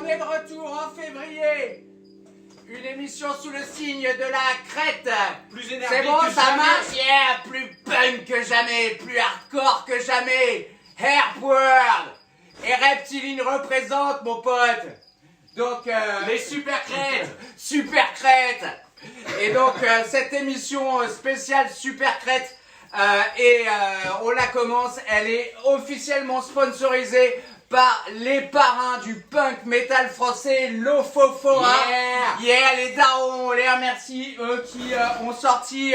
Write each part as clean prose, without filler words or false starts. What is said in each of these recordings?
est de retour en février. Une émission sous le signe de la crête. Plus énervé C'est bon, que ça jamais. marche, yeah. Plus punk que jamais, plus hardcore que jamais. Herp World. Et Reptiline représente, mon pote. Donc, Les super crêtes. Super crête. Et donc, cette émission spéciale Super crête, on la commence, elle est officiellement sponsorisée par les parrains du punk metal français, Lofofora. Yeah, les darons, on les remercie, eux qui ont sorti,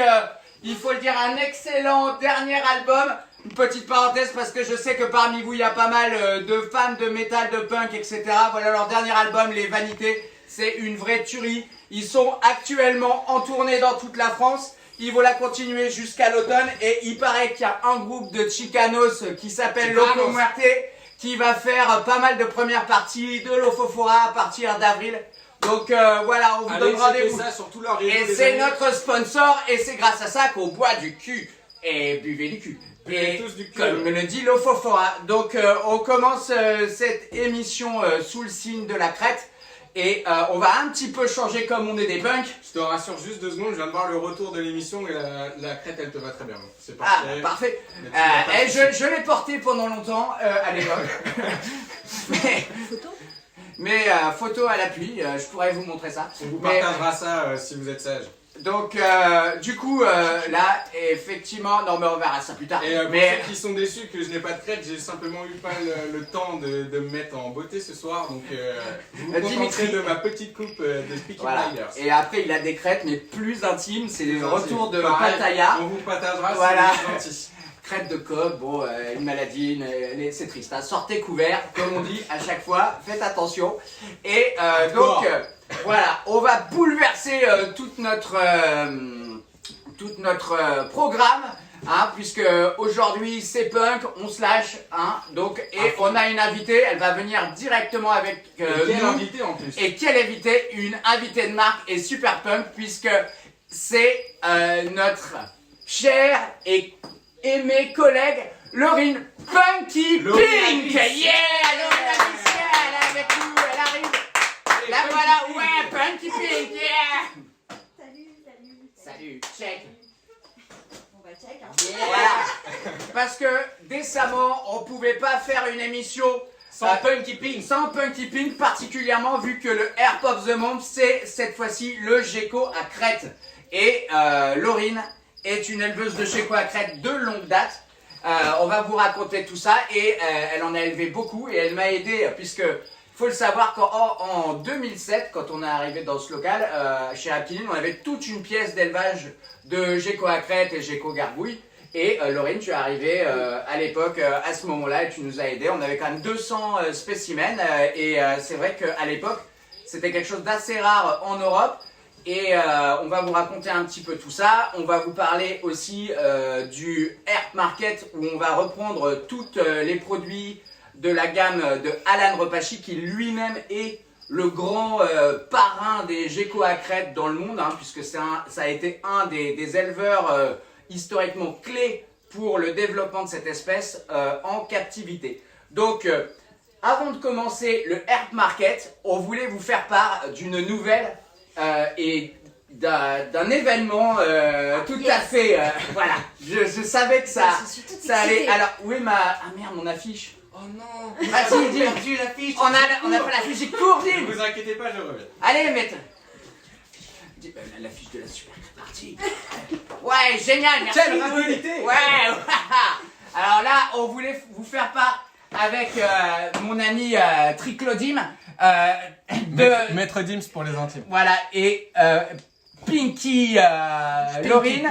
il faut le dire, un excellent dernier album. Une petite parenthèse parce que je sais que parmi vous, il y a pas mal de fans de metal, de punk, etc. Voilà leur dernier album, Les Vanités. C'est une vraie tuerie. Ils sont actuellement en tournée dans toute la France. Ils vont la continuer jusqu'à l'automne. Et il paraît qu'il y a un groupe de Chicanos qui s'appelle Loco Muerte qui va faire pas mal de premières parties de Lofofora à partir d'avril. Donc voilà, on vous donne rendez-vous. Ça sur tous leurs réseaux, Et les c'est amis. notre sponsor. Et c'est grâce à ça qu'on boit du cul. Et buvez du cul. Buvez Et tous du cul. comme me le dit Lofofora. Donc on commence cette émission sous le signe de la crête. Et on va un petit peu changer comme on est des punks. Je te rassure juste 2 secondes, je viens de voir le retour de l'émission et la crête elle te va très bien. C'est Ah, parfait. parfait. Mais tu vas pas Et je l'ai porté pendant longtemps à l'époque. mais photo à l'appui, je pourrais vous montrer ça. On vous Mais, partagera ça si vous êtes sage. donc du coup là effectivement, non mais on verra ça plus tard. Et pour mais ceux qui sont déçus que je n'ai pas de crête, j'ai simplement eu pas le temps de me mettre en beauté ce soir. Donc vous vous Dimitri. contenterez de ma petite coupe de Peaky voilà. Blinders. Et après il a des crêtes mais plus intimes, c'est le retour de Pareil, Pattaya. On vous partagera Voilà. si vous êtes gentils. Crête de coq, bon, une maladie, c'est triste. Hein. Sortez couvert, comme on dit à chaque fois, faites attention. Et donc, voilà, on va bouleverser tout notre programme, hein, puisque aujourd'hui c'est punk, on se lâche, hein, donc, et on a une invitée, elle va venir directement avec Quel nous. invité en plus. Et quelle invitée? Une invitée de marque et super punk, puisque c'est notre chère et aimée collègue Laurine Punky Laurine Pink. Alicia. Yeah, Laurine Alicia, elle est avec nous, elle arrive. Là Punky voilà, Pink. ouais, Punky Pink, yeah. Salut. Salut, check. On va check, hein. Yeah. Voilà, parce que décemment, on pouvait pas faire une émission Sans Punky Pink. sans Punky Pink, particulièrement vu que le Herp of the Month, c'est cette fois-ci le gecko à crête. Et Laurine est une éleveuse de gecko à crête de longue date. On va vous raconter tout ça et elle en a élevé beaucoup et elle m'a aidé puisque faut le savoir qu'en 2007, quand on est arrivé dans ce local, chez Reptiline, on avait toute une pièce d'élevage de gecko à crête et gecko gargouille. Et Laurine, tu es arrivée à l'époque, à ce moment-là, et tu nous as aidés. On avait quand même 200 spécimens et c'est vrai qu'à l'époque, c'était quelque chose d'assez rare en Europe. Et on va vous raconter un petit peu tout ça. On va vous parler aussi du Herp Market où on va reprendre tous les produits de la gamme de Alan Repachi qui lui-même est le grand parrain des geckos à crête dans le monde, hein, puisque ça a été un des éleveurs historiquement clés pour le développement de cette espèce en captivité. Donc avant de commencer le Herp Market, on voulait vous faire part d'une nouvelle et d'un événement tout à fait voilà, je savais que ça allait. excitée. Alors où est ma... ah merde, mon affiche. Oh non. Vas-y, dis. perdu l'affiche. On a pas l'affiche, j'ai cours, dis. Ne vous inquiétez pas, je reviens. Allez, mettez l'affiche de la super partie. Ouais, génial, merci. Quelle rapidité. Ouais. Alors là, on voulait vous faire part avec mon ami Triclodim de... Maître Dims pour les intimes. Voilà, et Pinky Laurine,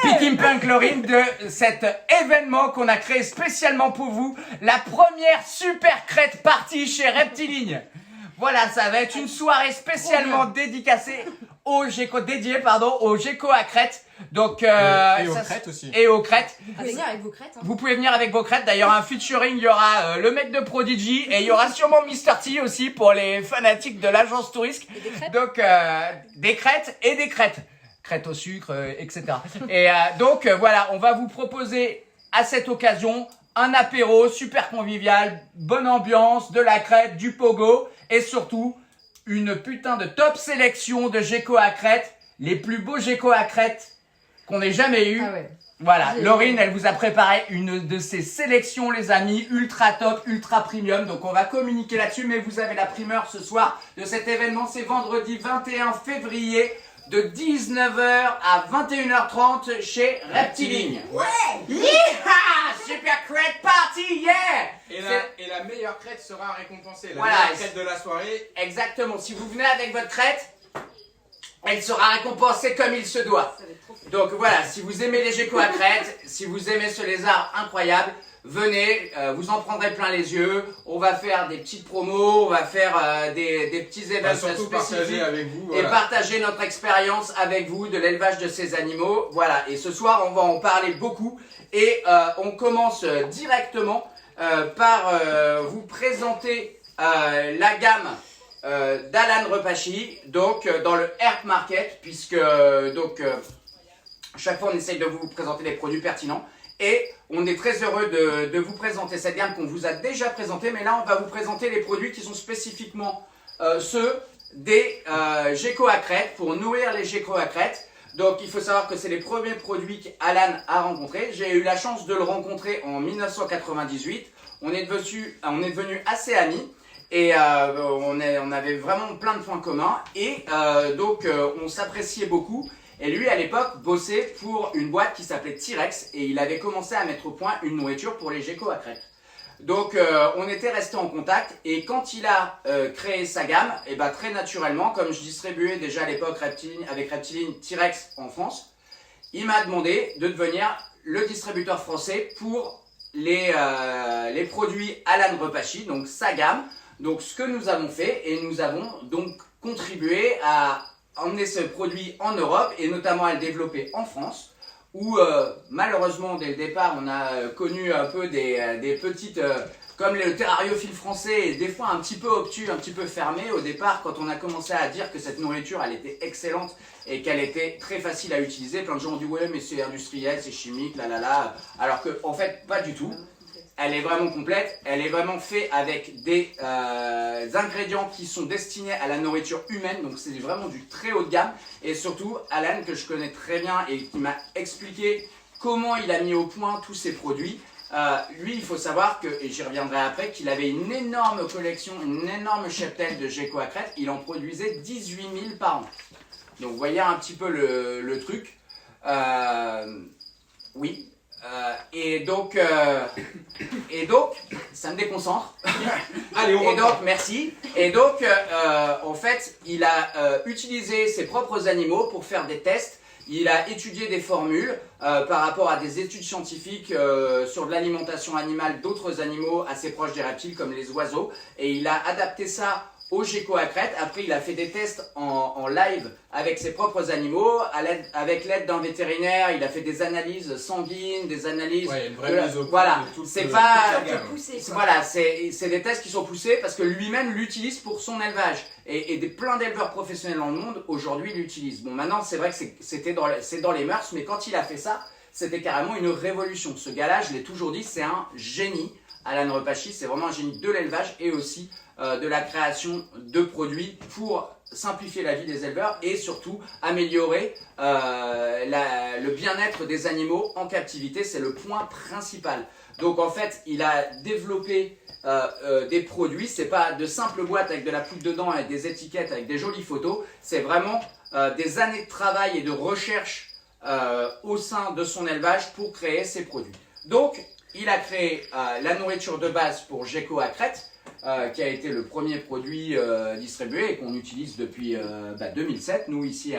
Pinky Punk Laurine, de cet événement qu'on a créé spécialement pour vous, la première super crête partie chez Reptiline. Voilà, ça va être une soirée spécialement dédicacée au gecko, dédiée au gecko à crête. Donc, Et aux ça, crêtes aussi. Et aux crêtes. Vous pouvez venir avec vos crêtes. Hein. Vous pouvez venir avec vos crêtes. D'ailleurs, un featuring, il y aura le mec de Prodigy et il y aura sûrement Mr. T aussi pour les fanatiques de l'agence touristique. Et des crêtes. Donc, des crêtes et des crêtes. Crêtes au sucre, etc. Et donc, voilà, on va vous proposer à cette occasion un apéro super convivial, bonne ambiance, de la crête, du pogo et surtout une putain de top sélection de geckos à crête, les plus beaux geckos à crête qu'on ait jamais eu. Ah ouais. Voilà, Laurine, elle vous a préparé une de ces sélections, les amis, ultra top, ultra premium. Donc on va communiquer là-dessus, mais vous avez la primeur ce soir de cet événement. C'est vendredi 21 février de 19h à 21h30 chez Reptiling. Ouais. Yeeha! Super crête party, yeah! Et la meilleure crête sera récompensée. La Voilà. meilleure crête de la soirée. Exactement, si vous venez avec votre crête, elle sera récompensée comme il se doit. Donc voilà, si vous aimez les geckos à crête, si vous aimez ce lézard incroyable, venez, vous en prendrez plein les yeux. On va faire des petites promos, on va faire des petits On va événements surtout partager spécifiques avec vous. et Voilà. partager notre expérience avec vous de l'élevage de ces animaux. Voilà, et ce soir, on va en parler beaucoup. Et on commence directement par vous présenter la gamme d'Alan Repachi, donc dans le Herp Market, puisque chaque fois on essaye de vous présenter des produits pertinents et on est très heureux de vous présenter cette gamme qu'on vous a déjà présentée, mais là on va vous présenter les produits qui sont spécifiquement ceux des geckos à crête pour nourrir les geckos à crête. Donc il faut savoir que c'est les premiers produits qu'Alan a rencontrés. J'ai eu la chance de le rencontrer en 1998. On est devenu assez amis. Et on avait vraiment plein de points communs et donc on s'appréciait beaucoup. Et lui à l'époque bossait pour une boîte qui s'appelait T-Rex et il avait commencé à mettre au point une nourriture pour les geckos à crête. Donc on était resté en contact et quand il a créé sa gamme, et ben, très naturellement, comme je distribuais déjà à l'époque avec Reptiling T-Rex en France, il m'a demandé de devenir le distributeur français pour les produits Alan Repachi, donc sa gamme. Donc ce que nous avons fait, et nous avons donc contribué à emmener ce produit en Europe et notamment à le développer en France, où malheureusement dès le départ on a connu un peu des petites, comme le terrariophile français, des fois un petit peu obtus, un petit peu fermé au départ quand on a commencé à dire que cette nourriture elle était excellente et qu'elle était très facile à utiliser. Plein de gens ont dit ouais mais c'est industriel, c'est chimique, là là là, alors que en fait pas du tout. Elle est vraiment complète, elle est vraiment faite avec des ingrédients qui sont destinés à la nourriture humaine, donc c'est vraiment du très haut de gamme. Et surtout, Alan, que je connais très bien et qui m'a expliqué comment il a mis au point tous ces produits, lui, il faut savoir que, et j'y reviendrai après, qu'il avait une énorme collection, une énorme cheptelle de geckos à crête, il en produisait 18 000 par an. Donc vous voyez un petit peu le truc. Oui. Et donc, ça me déconcentre. Allez, on Et donc, merci. Et donc, en fait, il a utilisé ses propres animaux pour faire des tests. Il a étudié des formules par rapport à des études scientifiques sur de l'alimentation animale d'autres animaux assez proches des reptiles comme les oiseaux. Et il a adapté ça au gecko à crête. Après, il a fait des tests en live avec ses propres animaux, avec l'aide d'un vétérinaire. Il a fait des analyses sanguines, des analyses. Ouais, une vraie mise au point voilà, de toute c'est toute pas la gamme. voilà, c'est des tests qui sont poussés parce que lui-même l'utilise pour son élevage et plein d'éleveurs professionnels dans le monde aujourd'hui l'utilisent. Bon, maintenant c'est vrai que c'est dans les mœurs, mais quand il a fait ça, c'était carrément une révolution. Ce gars-là, je l'ai toujours dit, c'est un génie. Alan Repachi, c'est vraiment un génie de l'élevage et aussi de la création de produits pour simplifier la vie des éleveurs et surtout améliorer le bien-être des animaux en captivité. C'est le point principal. Donc en fait, il a développé des produits. C'est pas de simples boîtes avec de la poudre dedans, avec des étiquettes, avec des jolies photos. C'est vraiment des années de travail et de recherche au sein de son élevage pour créer ces produits. Donc, il a créé la nourriture de base pour gecko à crête, qui a été le premier produit distribué et qu'on utilise depuis 2007, nous ici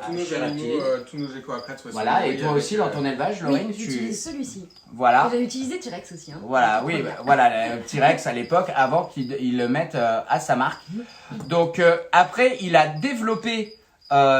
Tous nos chez animaux, Reptiling. tous nos geckos à crête. Voilà, et toi aussi dans ton élevage, Laurine, Oui, j'utilise celui-ci. Voilà. J'ai utilisé T-Rex aussi. Hein. Voilà, oui, voilà, le T-Rex à l'époque, avant qu'il le mette à sa marque. Donc après, il a développé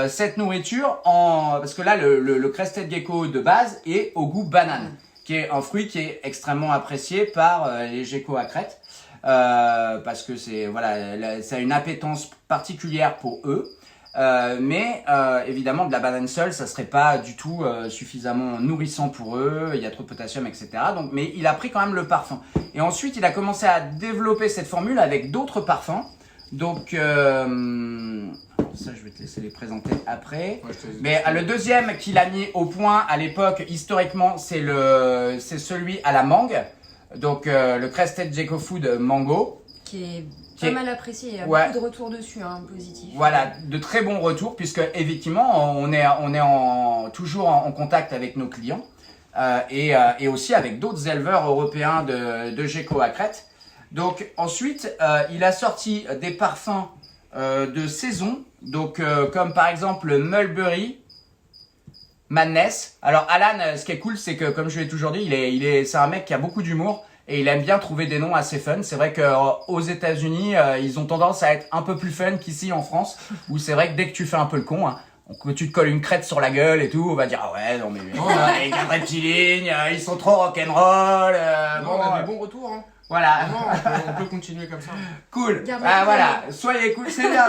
cette nourriture parce que là, le crested gecko de base est au goût banane, qui est un fruit qui est extrêmement apprécié par les geckos à crête, parce que ça a une appétence particulière pour eux. Mais évidemment, de la banane seule, ça serait pas du tout suffisamment nourrissant pour eux. Il y a trop de potassium, etc. Donc, mais il a pris quand même le parfum. Et ensuite, il a commencé à développer cette formule avec d'autres parfums. Donc, ça, je vais te laisser les présenter après. Ouais, Mais le deuxième qu'il a mis au point à l'époque, historiquement, c'est celui à la mangue. Donc, le Crested Gecko Food Mango. Qui est pas mal apprécié, il y a Ouais. beaucoup de retours dessus, hein, positifs. Voilà, de très bons retours, puisque effectivement, on est toujours en contact avec nos clients et aussi avec d'autres éleveurs européens de gecko à crête. Donc ensuite, il a sorti des parfums de saison, donc comme par exemple le Mulberry Madness. Alors Alan, ce qui est cool, c'est que comme je l'ai toujours dit, c'est un mec qui a beaucoup d'humour. Et il aime bien trouver des noms assez fun. C'est vrai qu'aux États-Unis, ils ont tendance à être un peu plus fun qu'ici en France, où c'est vrai que dès que tu fais un peu le con, hein, que tu te colles une crête sur la gueule et tout, on va dire ah ouais non mais les gars reptilignes, ils sont trop rock'n'roll. Non, on a des bons retours. Hein. Voilà. Non, on peut continuer comme ça. Cool. Garde Ah la voilà, soyez cool, c'est bien,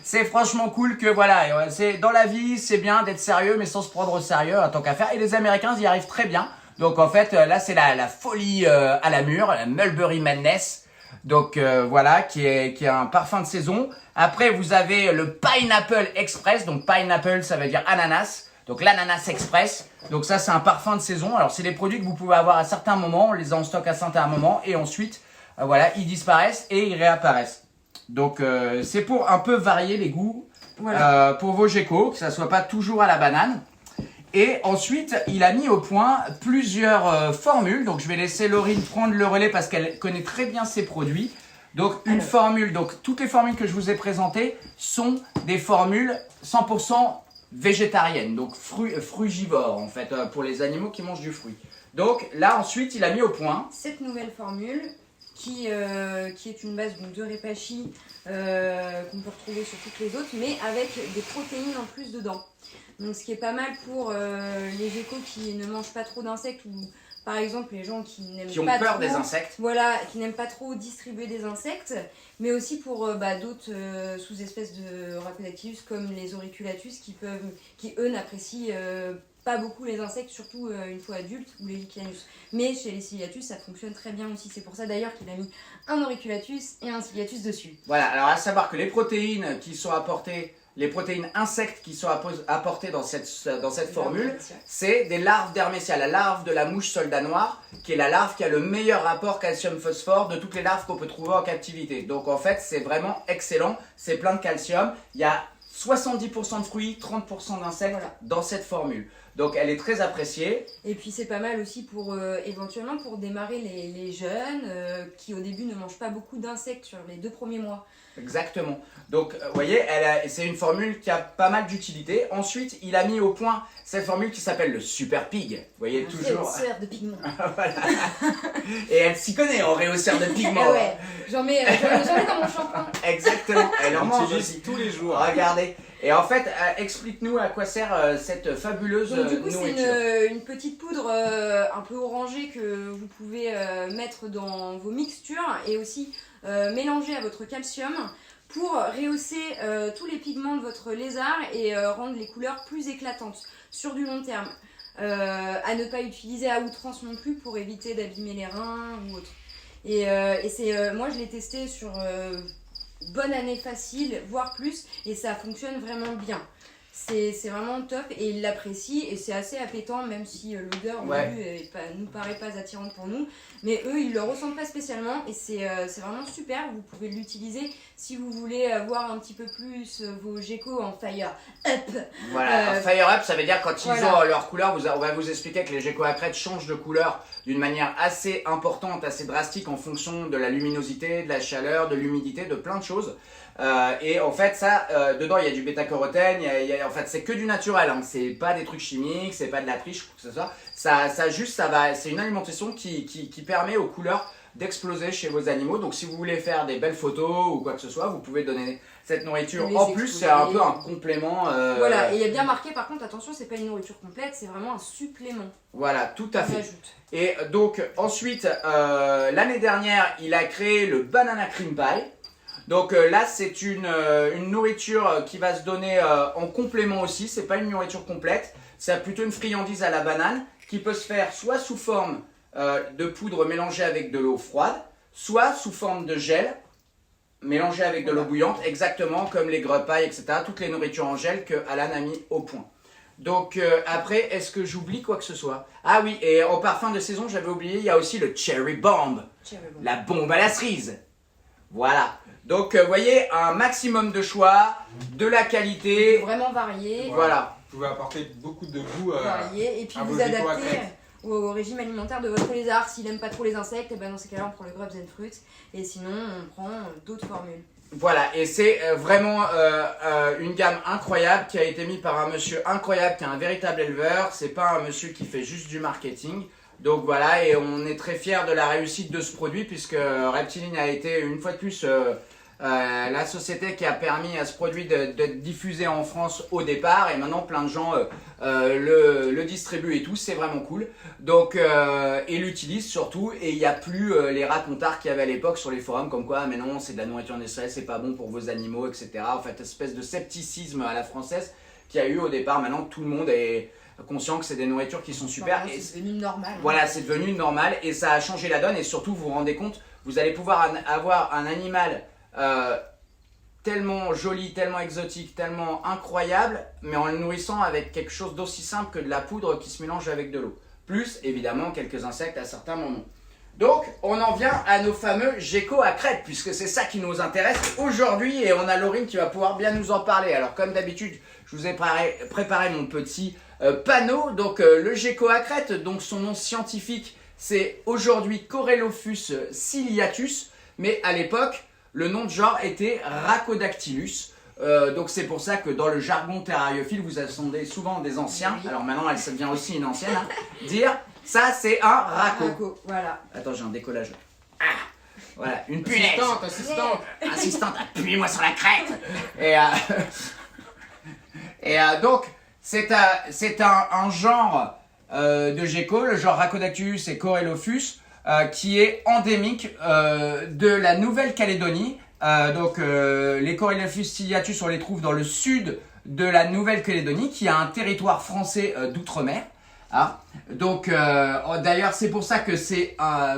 c'est franchement cool que voilà, c'est dans la vie, c'est bien d'être sérieux mais sans se prendre au sérieux en tant qu'affaire. Et les Américains ils y arrivent très bien. Donc en fait là c'est la folie à la mûre, la Mulberry Madness. Donc voilà qui est un parfum de saison. Après vous avez le Pineapple Express. Donc pineapple ça veut dire ananas. Donc l'ananas express. Donc ça c'est un parfum de saison. Alors c'est des produits que vous pouvez avoir à certains moments, on les a en stock à certains moments et ensuite voilà, ils disparaissent et ils réapparaissent. Donc c'est pour un peu varier les goûts Voilà. pour vos geckos, que ça soit pas toujours à la banane. Et ensuite, il a mis au point plusieurs formules. Donc, je vais laisser Laurine prendre le relais parce qu'elle connaît très bien ses produits. Donc, une formule. Donc, toutes les formules que je vous ai présentées sont des formules 100% végétariennes. Donc, frugivores, en fait, pour les animaux qui mangent du fruit. Donc, là, ensuite, il a mis au point Cette nouvelle formule qui est une base donc, de Repashy qu'on peut retrouver sur toutes les autres, mais avec des protéines en plus dedans. Donc ce qui est pas mal pour les geckos qui ne mangent pas trop d'insectes ou par exemple les gens qui n'aiment qui ont pas peur trop, des insectes. voilà, qui n'aiment pas trop distribuer des insectes, mais aussi pour d'autres sous-espèces de Rhacodactylus comme les auriculatus qui eux n'apprécient pas beaucoup les insectes, surtout une fois adultes, ou les Licanius. Mais chez les Ciliatus, ça fonctionne très bien aussi. C'est pour ça d'ailleurs qu'il a mis un auriculatus et un Ciliatus dessus. Voilà, alors à savoir que les protéines qui sont apportées, les protéines insectes qui sont apportées dans cette formule, c'est des larves d'Hermetia, la larve de la mouche soldat noire, qui est la larve qui a le meilleur rapport calcium-phosphore de toutes les larves qu'on peut trouver en captivité. Donc en fait, c'est vraiment excellent, c'est plein de calcium. Il y a 70% de fruits, 30% d'insectes dans cette formule. Donc elle est très appréciée. Et puis c'est pas mal aussi pour éventuellement pour démarrer les jeunes qui au début ne mangent pas beaucoup d'insectes sur les 2 premiers mois. Exactement. Donc vous voyez, c'est une formule qui a pas mal d'utilité. Ensuite, il a mis au point cette formule qui s'appelle le Super Pig. Vous voyez toujours. Réhausseur de pigments. Voilà. Et elle s'y connaît en réhausseur de pigments. Ah ouais, j'en mets dans mon shampoing. Exactement. Elle en mange utilise aussi. tous les jours. Regardez. Et en fait, explique-nous à quoi sert cette fabuleuse Donc du coup nourriture. c'est une petite poudre un peu orangée que vous pouvez mettre dans vos mixtures et aussi mélanger à votre calcium pour rehausser tous les pigments de votre lézard et rendre les couleurs plus éclatantes sur du long terme. À ne pas utiliser à outrance non plus pour éviter d'abîmer les reins ou autre. Et moi je l'ai testé sur bonne année facile, voire plus, et ça fonctionne vraiment bien. C'est vraiment top et il l'apprécie et c'est assez appétant même si l'odeur au début nous paraît pas attirante pour nous, mais eux ils le ressentent pas spécialement et c'est vraiment super. Vous pouvez l'utiliser si vous voulez voir un petit peu plus vos geckos en fire up. Voilà, fire up ça veut dire quand ils ont leur couleur, on va vous expliquer que les geckos à crête changent de couleur d'une manière assez importante, assez drastique en fonction de la luminosité, de la chaleur, de l'humidité, de plein de choses. Et en fait ça, dedans il y a du bêta-carotène, en fait c'est que du naturel, hein. C'est pas des trucs chimiques, c'est pas de la triche, quoi que ce soit. C'est une alimentation qui permet aux couleurs d'exploser chez vos animaux. Donc si vous voulez faire des belles photos ou quoi que ce soit, vous pouvez donner cette nourriture. En plus c'est un peu un complément. Voilà, et il y a bien marqué par contre, attention, c'est pas une nourriture complète, c'est vraiment un supplément. Voilà, tout à fait. Ajoute. Et donc ensuite, l'année dernière, il a créé le Banana Cream Pie. Donc là, c'est une nourriture qui va se donner en complément aussi. C'est pas une nourriture complète. C'est plutôt une friandise à la banane qui peut se faire soit sous forme de poudre mélangée avec de l'eau froide, soit sous forme de gel mélangé avec de l'eau bouillante, exactement comme les grepailles, etc. Toutes les nourritures en gel que Alan a mis au point. Donc après, est-ce que j'oublie quoi que ce soit? Ah oui, et en parfum de saison, j'avais oublié, il y a aussi le Cherry Bomb, la bombe à la cerise. Voilà. Donc vous voyez, un maximum de choix, de la qualité. Vraiment varié. Voilà. Vous pouvez apporter beaucoup de goût varié. Et puis à vos vous gécos à adapter crête. au régime alimentaire de votre lézard. S'il n'aime pas trop les insectes, et ben dans ces cas-là, on prend le Grubs and Fruits. Et sinon, on prend d'autres formules. Voilà, et c'est vraiment une gamme incroyable qui a été mise par un monsieur incroyable qui est un véritable éleveur. C'est pas un monsieur qui fait juste du marketing. Donc voilà, et on est très fiers de la réussite de ce produit puisque Reptiline a été une fois de plus la société qui a permis à ce produit d'être diffusé en France au départ, et maintenant plein de gens le distribuent et tout, c'est vraiment cool. Donc, et l'utilisent surtout, et il n'y a plus les racontards qu'il y avait à l'époque sur les forums comme quoi, mais non, c'est de la nourriture industrielle, c'est pas bon pour vos animaux, etc. En fait, espèce de scepticisme à la française qu'il y a eu au départ. Maintenant, tout le monde est conscient que c'est des nourritures qui sont super. Enfin, c'est devenu normal. Voilà, c'est devenu normal et ça a changé la donne, et surtout, vous vous rendez compte, vous allez pouvoir avoir un animal tellement joli, tellement exotique, tellement incroyable, mais en le nourrissant avec quelque chose d'aussi simple que de la poudre qui se mélange avec de l'eau. Plus, évidemment, quelques insectes à certains moments. Donc, on en vient à nos fameux geckos à crête, puisque c'est ça qui nous intéresse aujourd'hui, et on a Laurine qui va pouvoir bien nous en parler. Alors, comme d'habitude, je vous ai préparé mon petit panneau. Donc, le gecko à crête, donc son nom scientifique, c'est aujourd'hui Corelophus ciliatus, mais à l'époque, le nom de genre était Rhacodactylus. Donc c'est pour ça que dans le jargon terrariophile, vous entendez souvent des anciens, alors maintenant elle devient aussi une ancienne, hein, dire ça c'est un racco. Voilà. Attends, j'ai un décollage. Ah, voilà, une punaise. Assistante, appuyez-moi sur la crête. Donc c'est un genre de gecko, le genre Rhacodactylus et Corelophus, qui est endémique de la Nouvelle-Calédonie. Les Corelophus ciliatus, on les trouve dans le sud de la Nouvelle-Calédonie, qui a un territoire français d'outre-mer. Ah. Donc, d'ailleurs, c'est pour ça que c'est un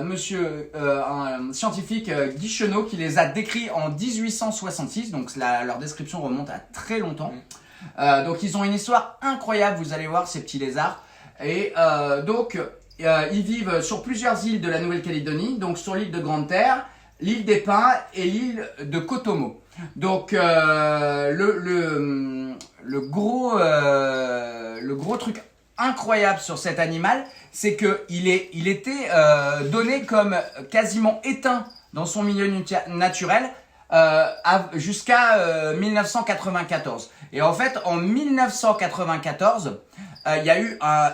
scientifique, Guy Chenot, qui les a décrits en 1866. Donc, leur description remonte à très longtemps. Donc, ils ont une histoire incroyable, vous allez voir, ces petits lézards. Et ils vivent sur plusieurs îles de la Nouvelle-Calédonie, donc sur l'île de Grande-Terre, l'île des Pins et l'île de Cotomo. Donc le gros truc incroyable sur cet animal, c'est qu'il était donné comme quasiment éteint dans son milieu naturel jusqu'à 1994. Et en fait, en 1994, il y a eu un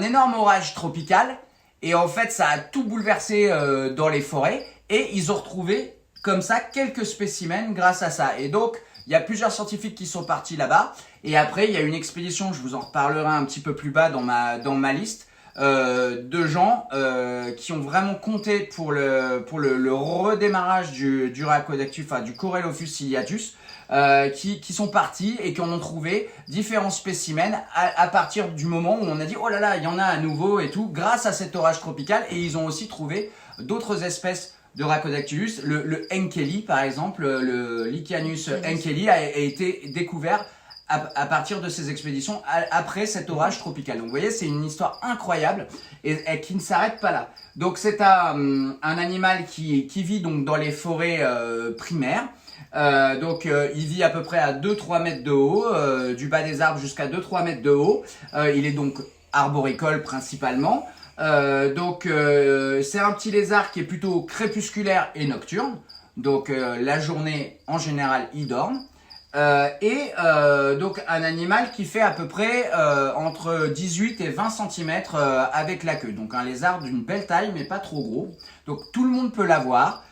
énorme orage tropical, et en fait ça a tout bouleversé dans les forêts, et ils ont retrouvé comme ça quelques spécimens grâce à ça. Et donc il y a plusieurs scientifiques qui sont partis là-bas, et après il y a une expédition, je vous en reparlerai un petit peu plus bas dans ma liste, de gens qui ont vraiment compté pour le redémarrage du Rhacodactylus, enfin du Corelophus ciliatus, qui sont partis et qui en ont trouvé différents spécimens à partir du moment où on a dit oh là là, il y en a à nouveau et tout, grâce à cet orage tropical. Et ils ont aussi trouvé d'autres espèces de Rhacodactylus. Le Enkeli par exemple, le Lycaenus Enkeli a été découvert à partir de ces expéditions après cet orage tropical. Donc vous voyez, c'est une histoire incroyable et qui ne s'arrête pas là. Donc c'est un animal qui vit donc dans les forêts primaires. Il vit à peu près à 2-3 mètres de haut, du bas des arbres jusqu'à 2-3 mètres de haut. Il est donc arboricole principalement. C'est un petit lézard qui est plutôt crépusculaire et nocturne. Donc la journée, en général, il dort. Donc un animal qui fait à peu près entre 18 et 20 cm avec la queue. Donc un lézard d'une belle taille mais pas trop gros. Donc tout le monde peut l'avoir,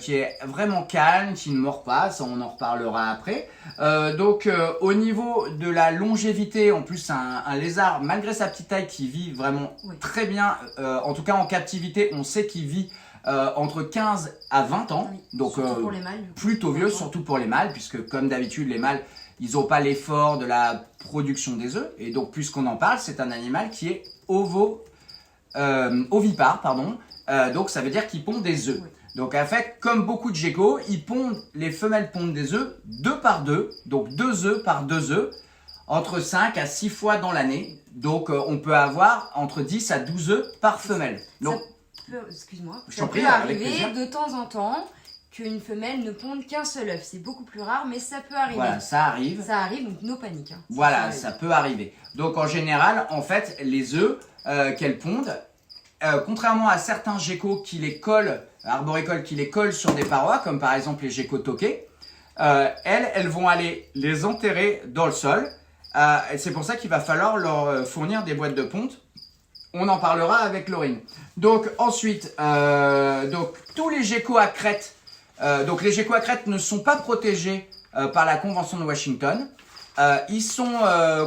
qui est vraiment calme, qui ne mord pas, ça on en reparlera après. Au niveau de la longévité, en plus c'est un lézard malgré sa petite taille qui vit vraiment très bien, en tout cas en captivité on sait qu'il vit entre 15 à 20 ans. Oui, Donc surtout pour les mâles. Du coup. plutôt vieux, surtout pour les mâles, puisque comme d'habitude, les mâles, ils n'ont pas l'effort de la production des œufs. Et donc, puisqu'on en parle, c'est un animal qui est ovipare, pardon. Donc, ça veut dire qu'il pond des œufs. Oui. Donc, en fait, comme beaucoup de geckos, les femelles pondent des œufs 2 par 2. Donc, 2 œufs par 2 œufs, entre 5 à 6 fois dans l'année. Donc, on peut avoir entre 10 à 12 œufs par femelle. Donc, Excuse-moi. Je Ça t'en prie, peut avec arriver plaisir. de temps en temps qu'une femelle ne ponde qu'un seul œuf. C'est beaucoup plus rare, mais ça peut arriver. voilà, ça arrive. Ça arrive, donc no panique. Hein. Voilà, arrive. ça peut arriver. Donc en général, en fait, les œufs qu'elles pondent, contrairement à certains geckos qui les collent, arboricoles qui les collent sur des parois, comme par exemple les geckos toqués, elles vont aller les enterrer dans le sol. Et c'est pour ça qu'il va falloir leur fournir des boîtes de ponte. On en parlera avec Laurine. Donc ensuite, donc, tous les geckos à crête, donc les geckos à crête ne sont pas protégés par la Convention de Washington. Ils sont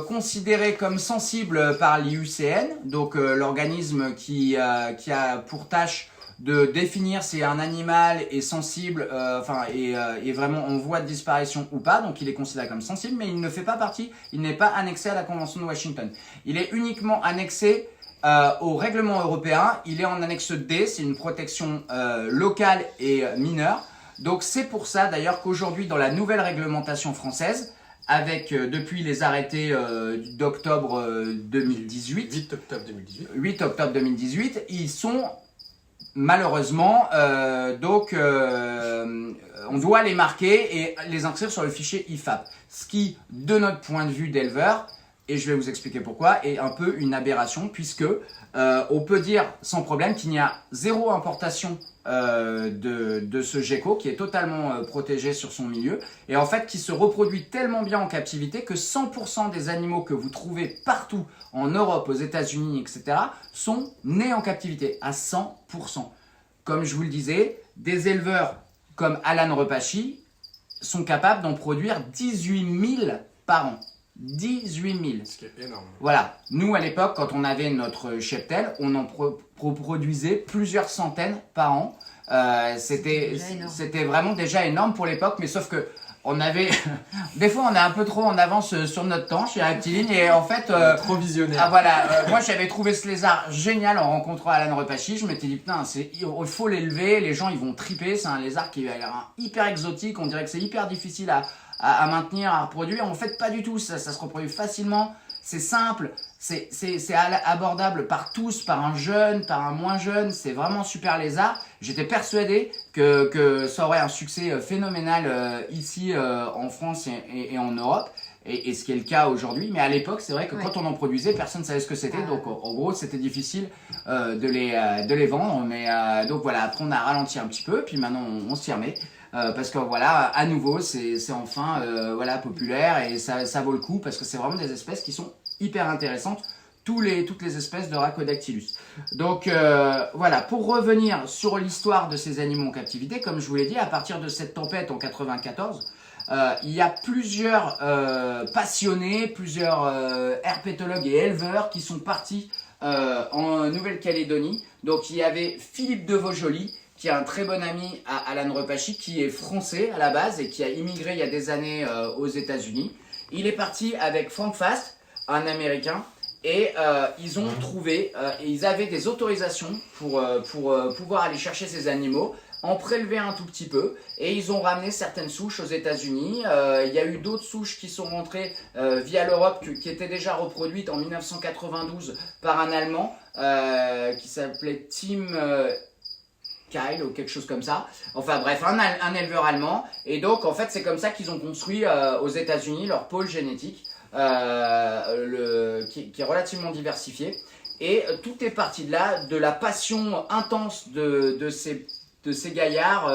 considérés comme sensibles par l'IUCN, donc l'organisme qui a pour tâche de définir si un animal est sensible, est vraiment en voie de disparition ou pas. Donc il est considéré comme sensible, mais il ne fait pas partie, il n'est pas annexé à la Convention de Washington. Il est uniquement annexé au règlement européen. Il est en annexe D, c'est une protection locale et mineure. Donc c'est pour ça d'ailleurs qu'aujourd'hui dans la nouvelle réglementation française, avec depuis les arrêtés d'octobre 2018, 8 octobre 2018. 8 octobre 2018, ils sont malheureusement, on doit les marquer et les inscrire sur le fichier IFAP. Ce qui, de notre point de vue d'éleveur, et je vais vous expliquer pourquoi, est un peu une aberration puisque on peut dire sans problème qu'il n'y a zéro importation de ce gecko qui est totalement protégé sur son milieu et en fait qui se reproduit tellement bien en captivité que 100% des animaux que vous trouvez partout en Europe, aux États-Unis, etc. sont nés en captivité à 100%. Comme je vous le disais, des éleveurs comme Alan Repashy sont capables d'en produire 18 000 par an. 18 000. Ce qui est énorme. Voilà. Nous, à l'époque, quand on avait notre cheptel, on en produisait plusieurs centaines par an. C'était vraiment déjà énorme pour l'époque, mais sauf que on avait... Des fois, on est un peu trop en avance sur notre temps chez Reptiline et en fait... trop visionnaire. Ah voilà, moi j'avais trouvé ce lézard génial en rencontrant Alan Repashy. Je m'étais dit, putain, il faut l'élever, les gens ils vont triper. C'est un lézard qui a l'air hyper exotique, on dirait que c'est hyper difficile à maintenir, à reproduire. En fait, pas du tout, ça se reproduit facilement, c'est simple, c'est abordable par tous, par un jeune, par un moins jeune, c'est vraiment super lézard. J'étais persuadé que ça aurait un succès phénoménal ici en France et en Europe. Et ce qui est le cas aujourd'hui, mais à l'époque, c'est vrai que quand on en produisait, personne ne savait ce que c'était, donc en gros, c'était difficile de les vendre. Mais donc voilà, après on a ralenti un petit peu, puis maintenant on s'y remet. Parce que voilà, à nouveau, c'est enfin populaire et ça vaut le coup parce que c'est vraiment des espèces qui sont hyper intéressantes, toutes les espèces de Rhacodactylus. Donc voilà, pour revenir sur l'histoire de ces animaux en captivité, comme je vous l'ai dit, à partir de cette tempête en 94, il y a plusieurs passionnés, plusieurs herpétologues et éleveurs qui sont partis en Nouvelle-Calédonie. Donc il y avait Philippe de Vaujoli, qui est un très bon ami à Alan Repashy, qui est français à la base et qui a immigré il y a des années aux États-Unis. Il est parti avec Frank Fast, un Américain, et ils ont trouvé, et ils avaient des autorisations pour pouvoir aller chercher ces animaux, en prélever un tout petit peu, et ils ont ramené certaines souches aux États-Unis. Il y a eu d'autres souches qui sont rentrées via l'Europe, qui étaient déjà reproduites en 1992 par un Allemand qui s'appelait Tim... Kyle ou quelque chose comme ça. Enfin bref, un éleveur allemand. Et donc en fait c'est comme ça qu'ils ont construit aux États-Unis leur pôle génétique qui est relativement diversifié. Et tout est parti de là, de la passion intense de ces gaillards.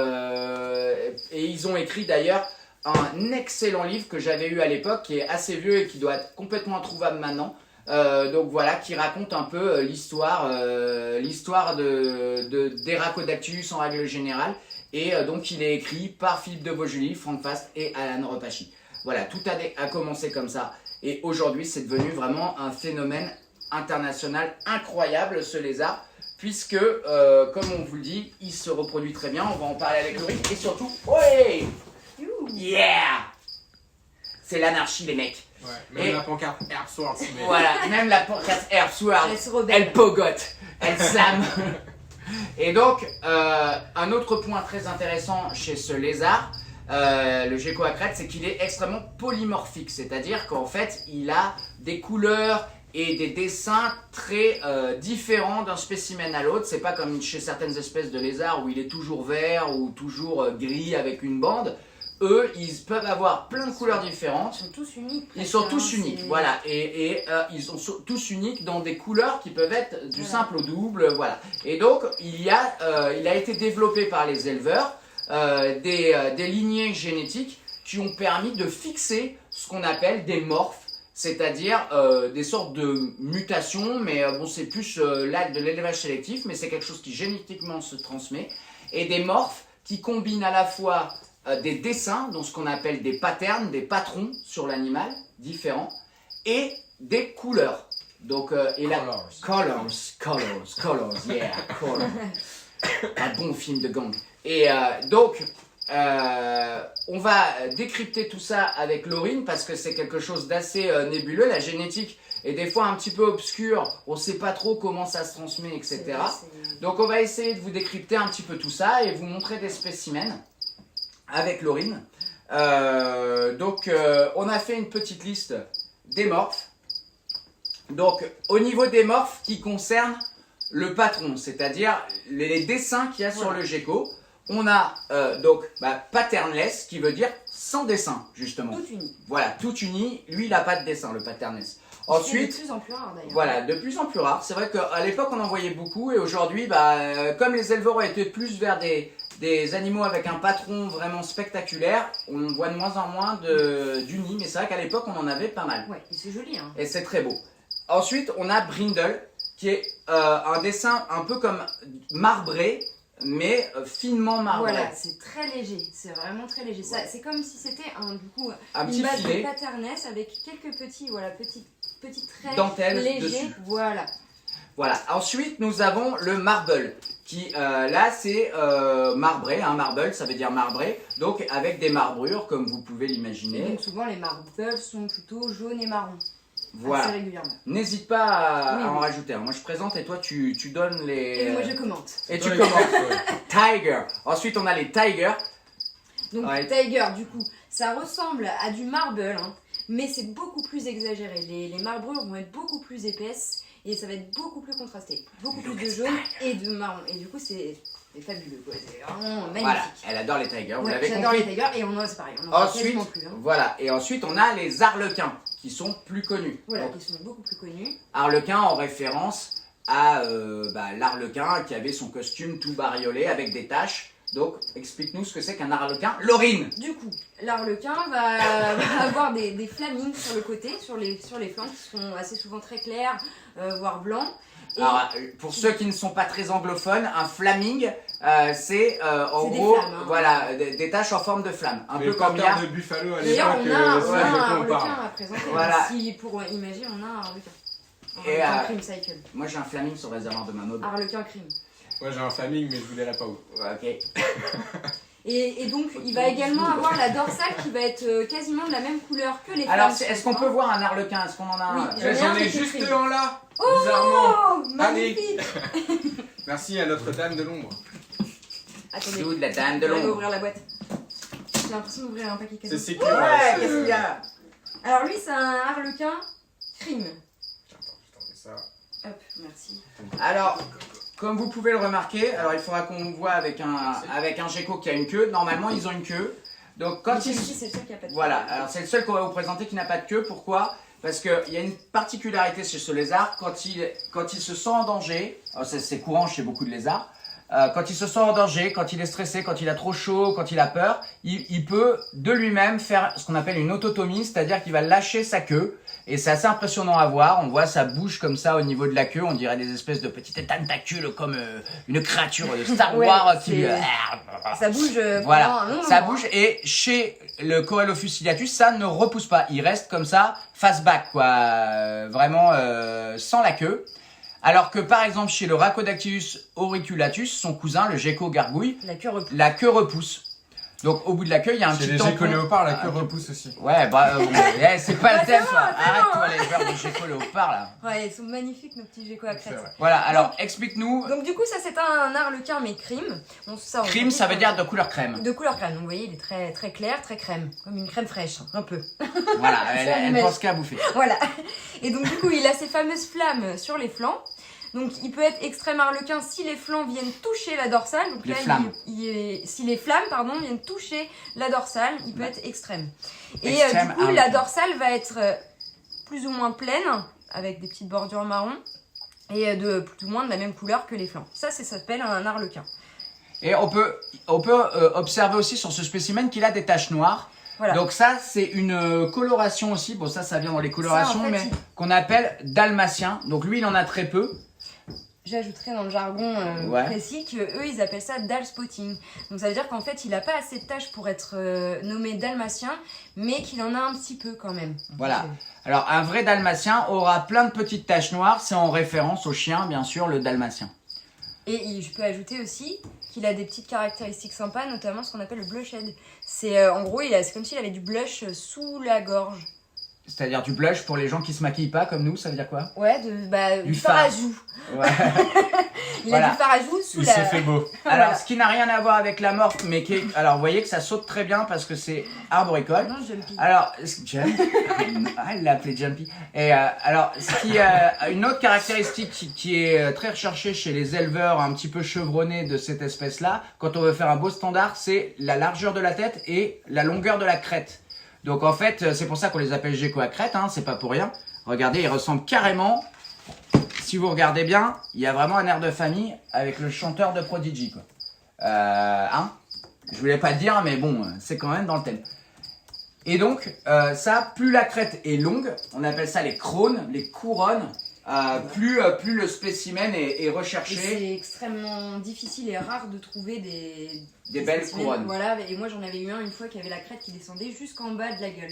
Et ils ont écrit d'ailleurs un excellent livre que j'avais eu à l'époque, qui est assez vieux et qui doit être complètement introuvable maintenant. Donc voilà, qui raconte un peu l'histoire des Rhacodactylus en règle générale. Et donc il est écrit par Philippe de Vaujoli, Frank Fast et Alan Repashy. Voilà, tout a commencé comme ça. Et aujourd'hui, c'est devenu vraiment un phénomène international incroyable, ce lézard, puisque, comme on vous le dit, il se reproduit très bien. On va en parler avec Laurine. Et surtout, ouais, yeah, c'est l'anarchie, les mecs. Ouais, même la pancarte Herb Sword. Voilà, même la pancarte Herb Sword, Elle se rebelle. elle pogote, elle slame. Et donc, un autre point très intéressant chez ce lézard, le gecko à crête, c'est qu'il est extrêmement polymorphique. C'est-à-dire qu'en fait, il a des couleurs et des dessins très différents d'un spécimen à l'autre. C'est pas comme chez certaines espèces de lézards où il est toujours vert ou toujours gris avec une bande. Eux, ils peuvent avoir plein de couleurs différentes. Ils sont tous uniques. Ils sont tous uniques, voilà. Et ils sont tous uniques dans des couleurs qui peuvent être du simple au double, voilà. Et donc, il a été développé par les éleveurs des lignées génétiques qui ont permis de fixer ce qu'on appelle des morphes, c'est-à-dire des sortes de mutations, mais bon, c'est plus de l'élevage sélectif, mais c'est quelque chose qui génétiquement se transmet, et des morphes qui combinent à la fois des dessins, donc ce qu'on appelle des patterns, des patrons sur l'animal, différents, et des couleurs. Donc, colors, yeah, colors. Un bon film de gang. Et donc, on va décrypter tout ça avec Laurine parce que c'est quelque chose d'assez nébuleux. La génétique est des fois un petit peu obscure, on ne sait pas trop comment ça se transmet, etc. Donc on va essayer de vous décrypter un petit peu tout ça et vous montrer des spécimens avec Laurine. Donc on a fait une petite liste des morphes. Donc au niveau des morphes qui concernent le patron, c'est-à-dire les dessins qu'il y a sur le gecko, on a donc patternless qui veut dire sans dessin justement. Tout uni. Voilà, tout uni. Lui il n'a pas de dessin, le patternless. Ensuite, de plus en plus rare d'ailleurs. Voilà, de plus en plus rare. C'est vrai qu'à l'époque on en voyait beaucoup et aujourd'hui, comme les éleveurs ont été plus vers des animaux avec un patron vraiment spectaculaire, on voit de moins en moins d'unis, mais c'est vrai qu'à l'époque on en avait pas mal. Ouais, et c'est joli hein. Et c'est très beau. Ensuite, on a Brindle, qui est un dessin un peu comme marbré, mais finement marbré. Voilà, c'est très léger, c'est vraiment très léger. Ouais. C'est comme si c'était un une petit base filet de patterness avec quelques petits traits dentelle légers. dessus. Voilà. Voilà. Ensuite, nous avons le marble, qui là c'est marbré. Marble, ça veut dire marbré, donc avec des marbrures, comme vous pouvez Et l'imaginer. donc souvent les marbles sont plutôt jaunes et marrons. Voilà. Assez régulièrement. N'hésite pas à Oui, en oui. rajouter. Moi je présente et toi tu donnes les... Et moi je commente. Et tu commences. Tiger. Ensuite on a les tigers. Donc Ouais. Tiger, du coup, ça ressemble à du marble, hein, mais c'est beaucoup plus exagéré. Les marbrures vont être beaucoup plus épaisses et ça va être beaucoup plus contrasté. Beaucoup plus de jaune et de marron. Et du coup, c'est fabuleux, quoi. C'est vraiment magnifique. Voilà, elle adore les tigers, vous Ouais, l'avez j'adore compris. les tigers et c'est pareil, on en voit Ensuite, quasiment plus. Hein. voilà, et ensuite on a les arlequins qui sont plus connus. Voilà, Donc, qui sont beaucoup plus connus. arlequin en référence à l'arlequin qui avait son costume tout bariolé avec des taches. Donc, explique-nous ce que c'est qu'un arlequin. Laurine. Du coup, l'arlequin va avoir des flamings sur le côté, sur les flancs, qui seront assez souvent très clairs, voire blancs. Et Alors, pour ceux qui ne sont pas très anglophones, un flaming, c'est en des gros flammes, hein. voilà, des taches en forme de flamme. Un Mais peu comme il y a... de Buffalo à d'ailleurs, l'époque, on a c'est un de quoi on arlequin parle. à présenter. Voilà. Si, pour imaginer, on a un arlequin. Et, Arlequin Cream Cycle. Moi j'ai un flaming sur le réservoir de ma mode. Arlequin Cream. Moi j'ai un famille, mais je vous dirai pas où. Ok. Et donc, il va également avoir la dorsale qui va être quasiment de la même couleur que les Alors, flammes. est-ce qu'on peut voir un arlequin? Est-ce qu'on en a un? Oui, j'en ai J'en un ai qui est juste écrit. un là, bizarrement. Oh, magnifique. Merci à Notre-Dame de l'Ombre. Attendez, Sous de la dame de je vais l'ombre. ouvrir la boîte. J'ai l'impression d'ouvrir un paquet cadeau. C'est sécure. Ouais, qu'est-ce qu'il y a? Alors lui, c'est un harlequin crime. Attends, ça. Hop, merci. Alors, comme vous pouvez le remarquer, alors il faudra qu'on voit avec un gecko qui a une queue. Normalement, ils ont une queue. Donc quand Mais ils... celui-ci, c'est le seul qui a pas de Voilà, queue. alors c'est le seul qu'on va vous présenter qui n'a pas de queue. Pourquoi? Parce qu'il y a une particularité chez ce lézard, quand il se sent en danger, c'est courant chez beaucoup de lézards, quand il se sent en danger, quand il est stressé, quand il a trop chaud, quand il a peur, il peut de lui-même faire ce qu'on appelle une autotomie, c'est-à-dire qu'il va lâcher sa queue. Et c'est assez impressionnant à voir, on voit ça bouge comme ça au niveau de la queue, on dirait des espèces de petites tentacules comme une créature de Star Ouais, Wars qui... Ça bouge Voilà, pendant un long ça moment. bouge et chez le Coelophus ciliatus, ça ne repousse pas. Il reste comme ça, face back, quoi, vraiment sans la queue. Alors que par exemple chez le Rhacodactylus auriculatus, son cousin, le gecko gargouille, la queue repousse. repousse. Donc au bout de la queue, il y a un Chez petit les tampon. geckos léopards, la queue repousse aussi. Ouais, bah c'est pas le thème, bon, toi. c'est Arrête-toi les verres de gecko léopard là. Ouais, ils sont magnifiques nos petits geckos à crête. C'est vrai. Voilà, alors explique-nous. Donc du coup ça c'est un arlequin mais crime. On Crime, ça veut dire de couleur crème. de couleur crème. Donc vous voyez il est très très clair, très crème, comme une crème fraîche, un peu. Voilà, Ça, elle l'image. pense qu'à bouffer. Voilà. Et donc du coup il a ces fameuses flammes sur les flancs. Donc il peut être extrême arlequin si les flancs viennent toucher la dorsale. Donc Les là, flammes. si les flammes viennent toucher la dorsale, il peut être extrême. Et Extrême du coup la arlequin. dorsale va être plus ou moins pleine, avec des petites bordures marron, et de plus ou moins de la même couleur que les flancs. Ça s'appelle un arlequin. Et on peut observer aussi sur ce spécimen qu'il a des taches noires. Voilà. Donc ça, c'est une coloration aussi. Bon, ça vient dans les colorations, Ça, en fait, mais qu'on appelle dalmatien. Donc lui, il en a très peu. J'ajouterais dans le jargon Ouais. précis qu'eux ils appellent ça dal spotting. Donc ça veut dire qu'en fait il n'a pas assez de taches pour être nommé dalmatien, mais qu'il en a un petit peu quand même. Voilà. Alors un vrai dalmatien aura plein de petites taches noires. C'est en référence au chien, bien sûr, le dalmatien. Et je peux ajouter aussi qu'il a des petites caractéristiques sympas, notamment ce qu'on appelle le blushhead. C'est en gros c'est comme s'il avait du blush sous la gorge. C'est-à-dire du blush pour les gens qui se maquillent pas comme nous, ça veut dire quoi? Ouais, du fard. farajou. Ouais. Il Voilà. a du farajou sous Il la... s'est fait beau. Alors, Voilà. ce qui n'a rien à voir avec la morphe, mais qui est... Alors, vous voyez que ça saute très bien parce que c'est arboricole. Non, Jumpy. Alors, Jumpy, ah, elle l'a appelé Jumpy. Et alors, ce qui une autre caractéristique qui est très recherchée chez les éleveurs un petit peu chevronnés de cette espèce-là, quand on veut faire un beau standard, c'est la largeur de la tête et la longueur de la crête. Donc en fait, c'est pour ça qu'on les appelle gecko à crête, hein, c'est pas pour rien. Regardez, ils ressemblent carrément. Si vous regardez bien, il y a vraiment un air de famille avec le chanteur de Prodigy, quoi. Hein? Je voulais pas le dire, mais bon, c'est quand même dans le thème. Et donc, ça, plus la crête est longue, on appelle ça les crônes, les couronnes, plus le spécimen est Et recherché. c'est extrêmement difficile et rare de trouver des belles spécimens. couronnes. Voilà, et moi j'en avais eu un une fois qui avait la crête qui descendait jusqu'en bas de la gueule.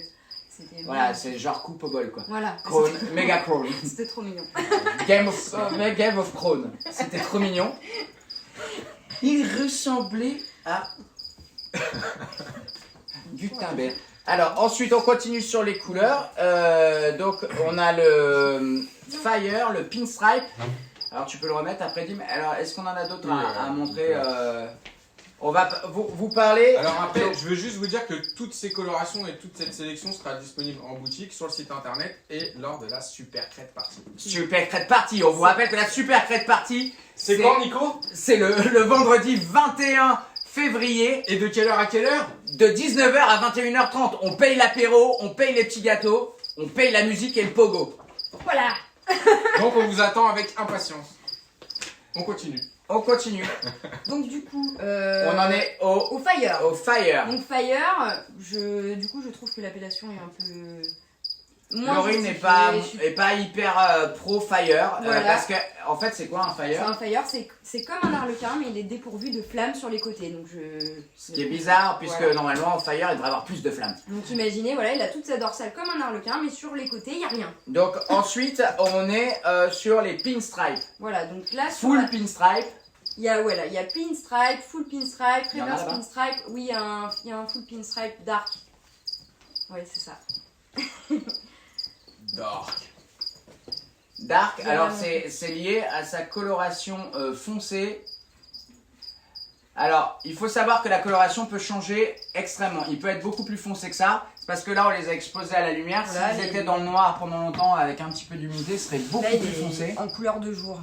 C'était Voilà, magnifique. c'est genre coupe au bol, quoi. Voilà. Crone, méga crone. C'était trop mignon. Game of Crone. C'était trop mignon. Il ressemblait à du Timbert. Alors ensuite on continue sur les couleurs. Donc on a le Fire, le Pinstripe. Alors tu peux le remettre après Dim. Alors est-ce qu'on en a d'autres à montrer On va vous parler. Alors après, je veux juste vous dire que toutes ces colorations et toute cette sélection sera disponible en boutique, sur le site internet et lors de la Super Crête Party. Super Crête Party. On vous rappelle que la Super Crête Party, C'est quand, Nico? c'est le vendredi 21 février. Et de quelle heure à quelle heure? De 19h à 21h30, on paye l'apéro, on paye les petits gâteaux, on paye la musique et le pogo. Voilà. Donc on vous attend avec impatience. On continue. On continue. Donc du coup, On en est au Fire. au Fire. Donc Fire, du coup je trouve que l'appellation est un peu moins Laurine n'est justifiée. pas hyper pro Fire. Voilà. Parce que, en fait, c'est quoi un C'est Fire? un Fire, c'est comme un arlequin mais il est dépourvu de flammes sur les côtés. Donc Ce qui est bizarre, puisque Voilà. normalement, un Fire, il devrait avoir plus de flammes. Donc imaginez, voilà, il a toute sa dorsale comme un arlequin mais sur les côtés il n'y a rien. Donc, ensuite, on est sur les pinstripes. Voilà, donc là sur Full la- pinstripe. il y a pinstripe, full pinstripe, Il y en a reverse là-bas pinstripe. Oui, il y a un full pinstripe dark. Ouais, c'est ça. Dark. Dark, Voilà. alors c'est lié à sa coloration foncée. Alors, il faut savoir que la coloration peut changer extrêmement. Il peut être beaucoup plus foncé que ça. C'est parce que là, on les a exposés à la lumière. Voilà, S'ils les- étaient dans le noir pendant longtemps avec un petit peu d'humidité, ce serait beaucoup Là, il plus est foncé. en couleur de jour.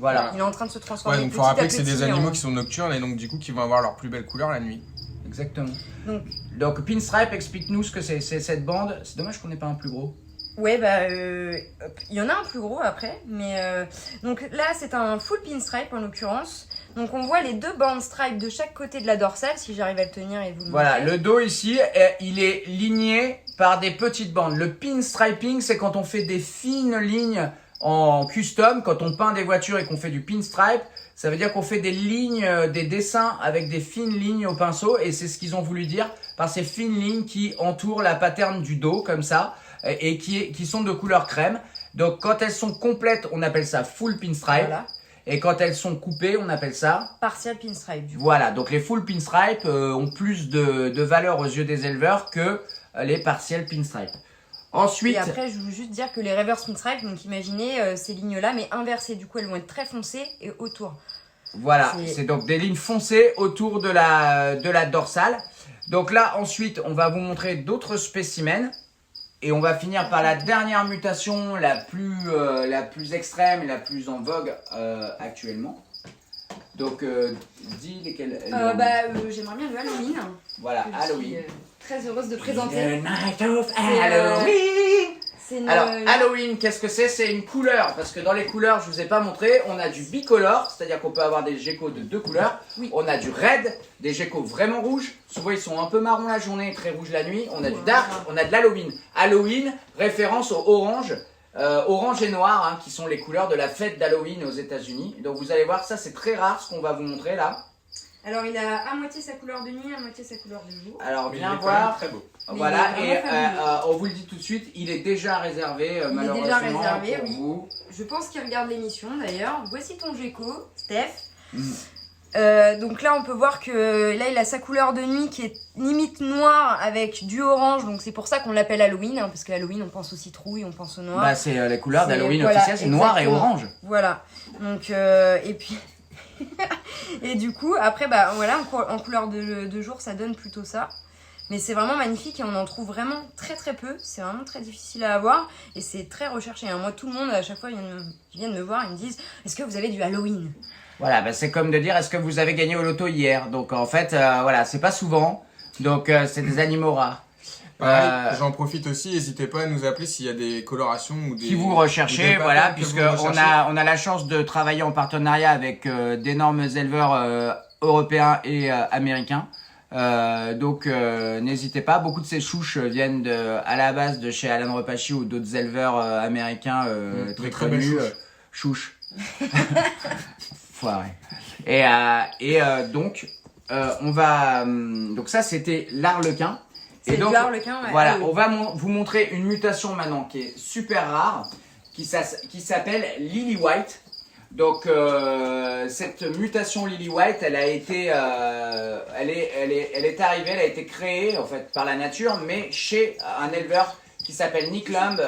Voilà, Il est en train de se transformer Ouais, donc petit faut rappeler à que c'est petit des en- animaux qui sont nocturnes et donc du coup qui vont avoir leur plus belle couleur la nuit. exactement. Donc, Donc, pinstripe, explique-nous ce que c'est cette bande. C'est dommage qu'on n'ait pas un plus gros. ouais, hop, il y en a un plus gros après, mais donc là c'est un full pinstripe en l'occurrence. Donc on voit les deux bandes stripe de chaque côté de la dorsale, si j'arrive à le tenir et vous le Voilà, montrer. le dos ici, il est ligné par des petites bandes. Le pinstriping, c'est quand on fait des fines lignes en custom, quand on peint des voitures et qu'on fait du pinstripe. Ça veut dire qu'on fait des lignes, des dessins avec des fines lignes au pinceau, et c'est ce qu'ils ont voulu dire par ces fines lignes qui entourent la pattern du dos, comme ça, et qui sont de couleur crème. Donc quand elles sont complètes, on appelle ça full pinstripe. Voilà. Et quand elles sont coupées, on appelle ça Partial pinstripe du coup. Voilà, donc les full pinstripe ont plus de valeur aux yeux des éleveurs que les partial pinstripe. Ensuite, Et après, je veux juste dire que les reverse pinstripe, donc imaginez ces lignes-là, mais inversées. Du coup, elles vont être très foncées et autour. voilà, c'est- c'est donc des lignes foncées autour de la dorsale. Donc là, ensuite, on va vous montrer d'autres spécimens. Et on va finir par la dernière mutation la plus extrême et la plus en vogue actuellement. Donc, dis lesquelles. J'aimerais bien le Halloween. Voilà, que je Halloween. suis très heureuse de présenter. The night of C'est, Halloween. C'est une, Alors, Halloween, qu'est-ce que c'est? C'est une couleur, parce que dans les couleurs, je vous ai pas montré, on a du bicolore, c'est-à-dire qu'on peut avoir des geckos de 2 couleurs. Oui. On a du red, des geckos vraiment rouges. Souvent, ils sont un peu marron la journée et très rouges la nuit. On a du dark, on a de l'Halloween. Halloween, référence au orange. Orange et noir, hein, qui sont les couleurs de la fête d'Halloween aux États-Unis. Donc, vous allez voir, ça, c'est très rare ce qu'on va vous montrer là. Alors, il a à moitié sa couleur de nuit, à moitié sa couleur de jour. Alors, Mais il viens est quand même voir. très beau. Voilà, Mais il est et vraiment fabuleux. on vous le dit tout de suite, il est déjà réservé, déjà malheureusement, réservé, pour oui. vous. Je pense qu'il regarde l'émission d'ailleurs. Voici ton gecko, Steph. Mm. Donc là, on peut voir que là, il a sa couleur de nuit qui est limite noire avec du orange. Donc c'est pour ça qu'on l'appelle Halloween, hein, parce que Halloween, on pense aux citrouilles, on pense au noir. Bah, c'est les couleurs C'est- d'Halloween voilà, officielles, c'est noir et exactement. orange. Voilà. Donc et puis et du coup, après, bah voilà, en couleur de jour, ça donne plutôt ça. Mais c'est vraiment magnifique et on en trouve vraiment très très peu. C'est vraiment très difficile à avoir et c'est très recherché. Hein. Moi, tout le monde, à chaque fois, ils viennent me voir, ils me disent: est-ce que vous avez du Halloween? Voilà, bah, c'est comme de dire, est-ce que vous avez gagné au loto hier? Donc en fait, voilà, c'est pas souvent. Donc c'est des animaux rares. Pareil, j'en profite aussi, n'hésitez pas à nous appeler s'il y a des colorations ou des... Si vous ou recherchez, des voilà, patterns que puisque vous recherchez. on a la chance de travailler en partenariat avec d'énormes éleveurs européens et américains. Donc n'hésitez pas, beaucoup de ces chouches viennent à la base de chez Alan Repachi ou d'autres éleveurs américains très très belles connus. Chouches. Foiré. Et donc on va donc ça c'était l'arlequin. C'est Et donc, du harlequin, ouais. voilà, Ah oui. on va vous montrer une mutation maintenant qui est super rare, qui s'appelle Lily White. Donc cette mutation Lily White, elle a été, elle est arrivée, elle a été créée en fait par la nature, mais chez un éleveur qui s'appelle Nick Lumb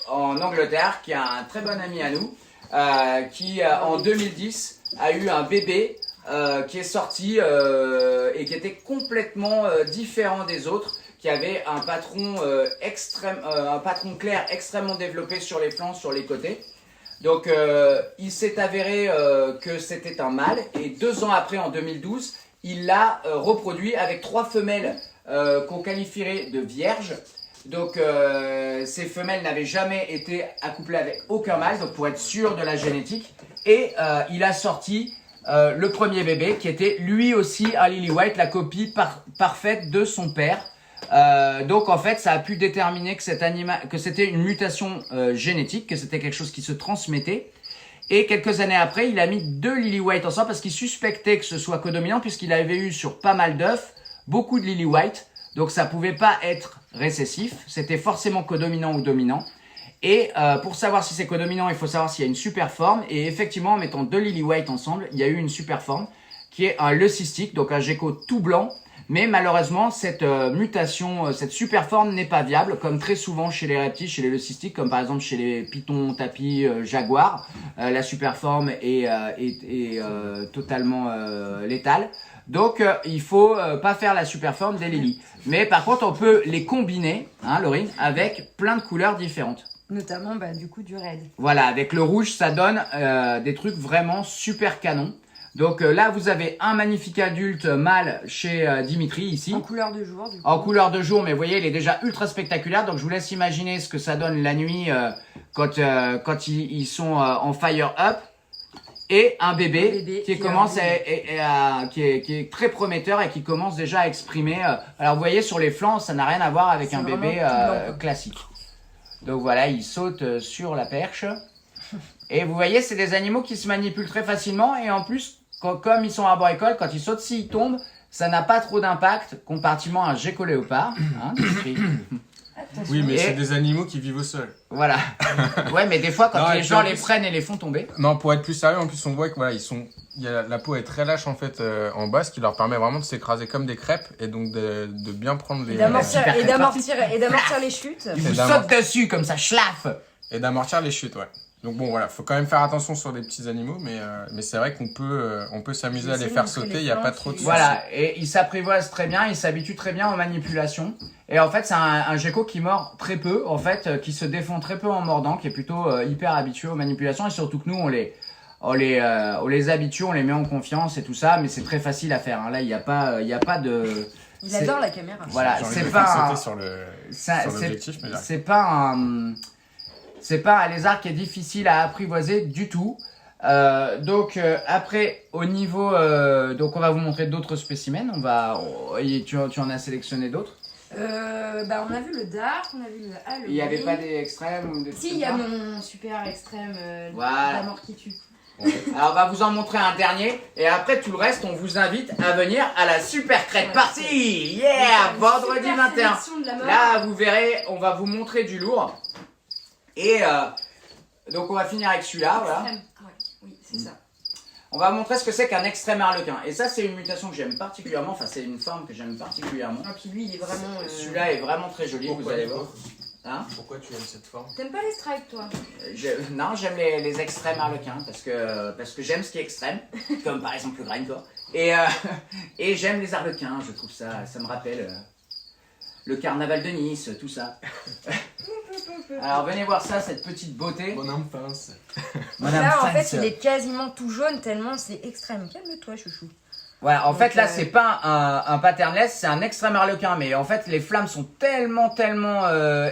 en Angleterre, qui a un très bon ami à nous, qui en 2010 a eu un bébé. Qui est sorti et qui était complètement différent des autres, qui avait un patron un patron clair extrêmement développé sur les flancs, sur les côtés. Donc il s'est avéré que c'était un mâle et 2 ans après, en 2012, il l'a reproduit avec 3 femelles qu'on qualifierait de vierges. Donc ces femelles n'avaient jamais été accouplées avec aucun mâle, donc pour être sûr de la génétique. Et il a sorti le premier bébé qui était lui aussi un Lily White, la copie parfaite de son père. Donc en fait ça a pu déterminer que c'était une mutation génétique, que c'était quelque chose qui se transmettait. Et quelques années après, il a mis 2 Lily White ensemble parce qu'il suspectait que ce soit codominant, puisqu'il avait eu sur pas mal d'œufs beaucoup de Lily White. Donc ça pouvait pas être récessif, c'était forcément codominant ou dominant. Et pour savoir si c'est codominant, il faut savoir s'il y a une super forme. Et effectivement, en mettant 2 Lily White ensemble, il y a eu une super forme qui est un leucistique, donc un gecko tout blanc. Mais malheureusement, cette mutation, cette super forme n'est pas viable, comme très souvent chez les reptiles, chez les leucistiques, comme par exemple chez les pitons, tapis, jaguars. La super forme est totalement létale. Donc il faut pas faire la super forme des Lily. Mais par contre, on peut les combiner, hein, Laurine, avec plein de couleurs différentes. Notamment, bah, du coup, du raid. Voilà, avec le rouge, ça donne des trucs vraiment super canons. Donc là, vous avez un magnifique adulte mâle chez Dimitri, ici. En couleur de jour, du coup. En couleur de jour, mais vous voyez, il est déjà ultra spectaculaire. Donc je vous laisse imaginer ce que ça donne la nuit quand ils sont en fire up. Et un bébé qui est très prometteur et qui commence déjà à exprimer. Alors vous voyez, sur les flancs, ça n'a rien à voir avec un bébé classique. Donc voilà, il saute sur la perche. Et vous voyez, c'est des animaux qui se manipulent très facilement. Et en plus, comme ils sont arboricoles, quand ils sautent, s'ils tombent, ça n'a pas trop d'impact comparativement à un gecko léopard. Hein, Attention. Oui, mais Et- c'est des animaux qui vivent au sol. Voilà. Ouais, mais des fois, quand Non, les et gens puis en les plus- prennent et les font tomber. Non, pour être plus sérieux, en plus, on voit que voilà, la peau est très lâche en fait en bas, ce qui leur permet vraiment de s'écraser comme des crêpes et donc de bien prendre Et les d'amortir super et crêpe d'amortir les chutes. Ils vous d'amortir. sautent dessus comme ça, schlaf. et d'amortir les chutes, ouais. Donc bon, voilà, faut quand même faire attention sur les petits animaux, mais c'est vrai qu'on peut s'amuser à les Essayer de faire montrer sauter. les Il y a flancs pas trop de qui- soucis. Voilà, et ils s'apprivoisent très bien, ils s'habituent très bien aux manipulations. Et en fait, c'est un gecko qui mord très peu, en fait, qui se défend très peu en mordant, qui est plutôt hyper habitué aux manipulations. Et surtout que nous, on les habitue, on les met en confiance et tout ça, mais c'est très facile à faire. Hein. Là, il y a pas de. Il c'est- adore la caméra. Voilà, J'ai envie c'est de le pas faire un- sauter ça- sur c'est- l'objectif, mais j'arrive. c'est pas un lézard qui est difficile à apprivoiser du tout. Donc après au niveau donc on va vous montrer d'autres spécimens. Tu en as sélectionné d'autres. On a vu le dark, on a vu le Halloween. Il n'y avait pas des extrêmes ou des Si, trucs il y a comme ça mon super extrême Voilà. la mort qui tue. Alors on va vous en montrer un dernier et après tout le reste on vous invite à venir à la super crête Ouais, party. Yeah, Une vendredi super 21. sélection de la mort. Là vous verrez, on va vous montrer du lourd. Et donc on va finir avec celui-là, voilà. Extrême. Ouais, oui, c'est ça. On va montrer ce que c'est qu'un extrême harlequin. Et ça, c'est une mutation que j'aime particulièrement. Enfin, c'est une forme que j'aime particulièrement. Et puis lui, il est vraiment. Celui-là est vraiment très joli, vous allez voir. Hein Pourquoi tu aimes cette forme? T'aimes pas les strikes, toi? Non, j'aime les extrêmes harlequins parce que j'aime ce qui est extrême, comme par exemple le grindcore. Et j'aime les harlequins, je trouve ça me rappelle le carnaval de Nice, tout ça. Alors venez voir ça, cette petite beauté. Mon âme pince. Madame Là, en Franz. fait, il est quasiment tout jaune tellement c'est extrême. Calme-toi, chouchou. Voilà, en Donc, fait là c'est pas un patternless, c'est un extrême harlequin, mais en fait les flammes sont tellement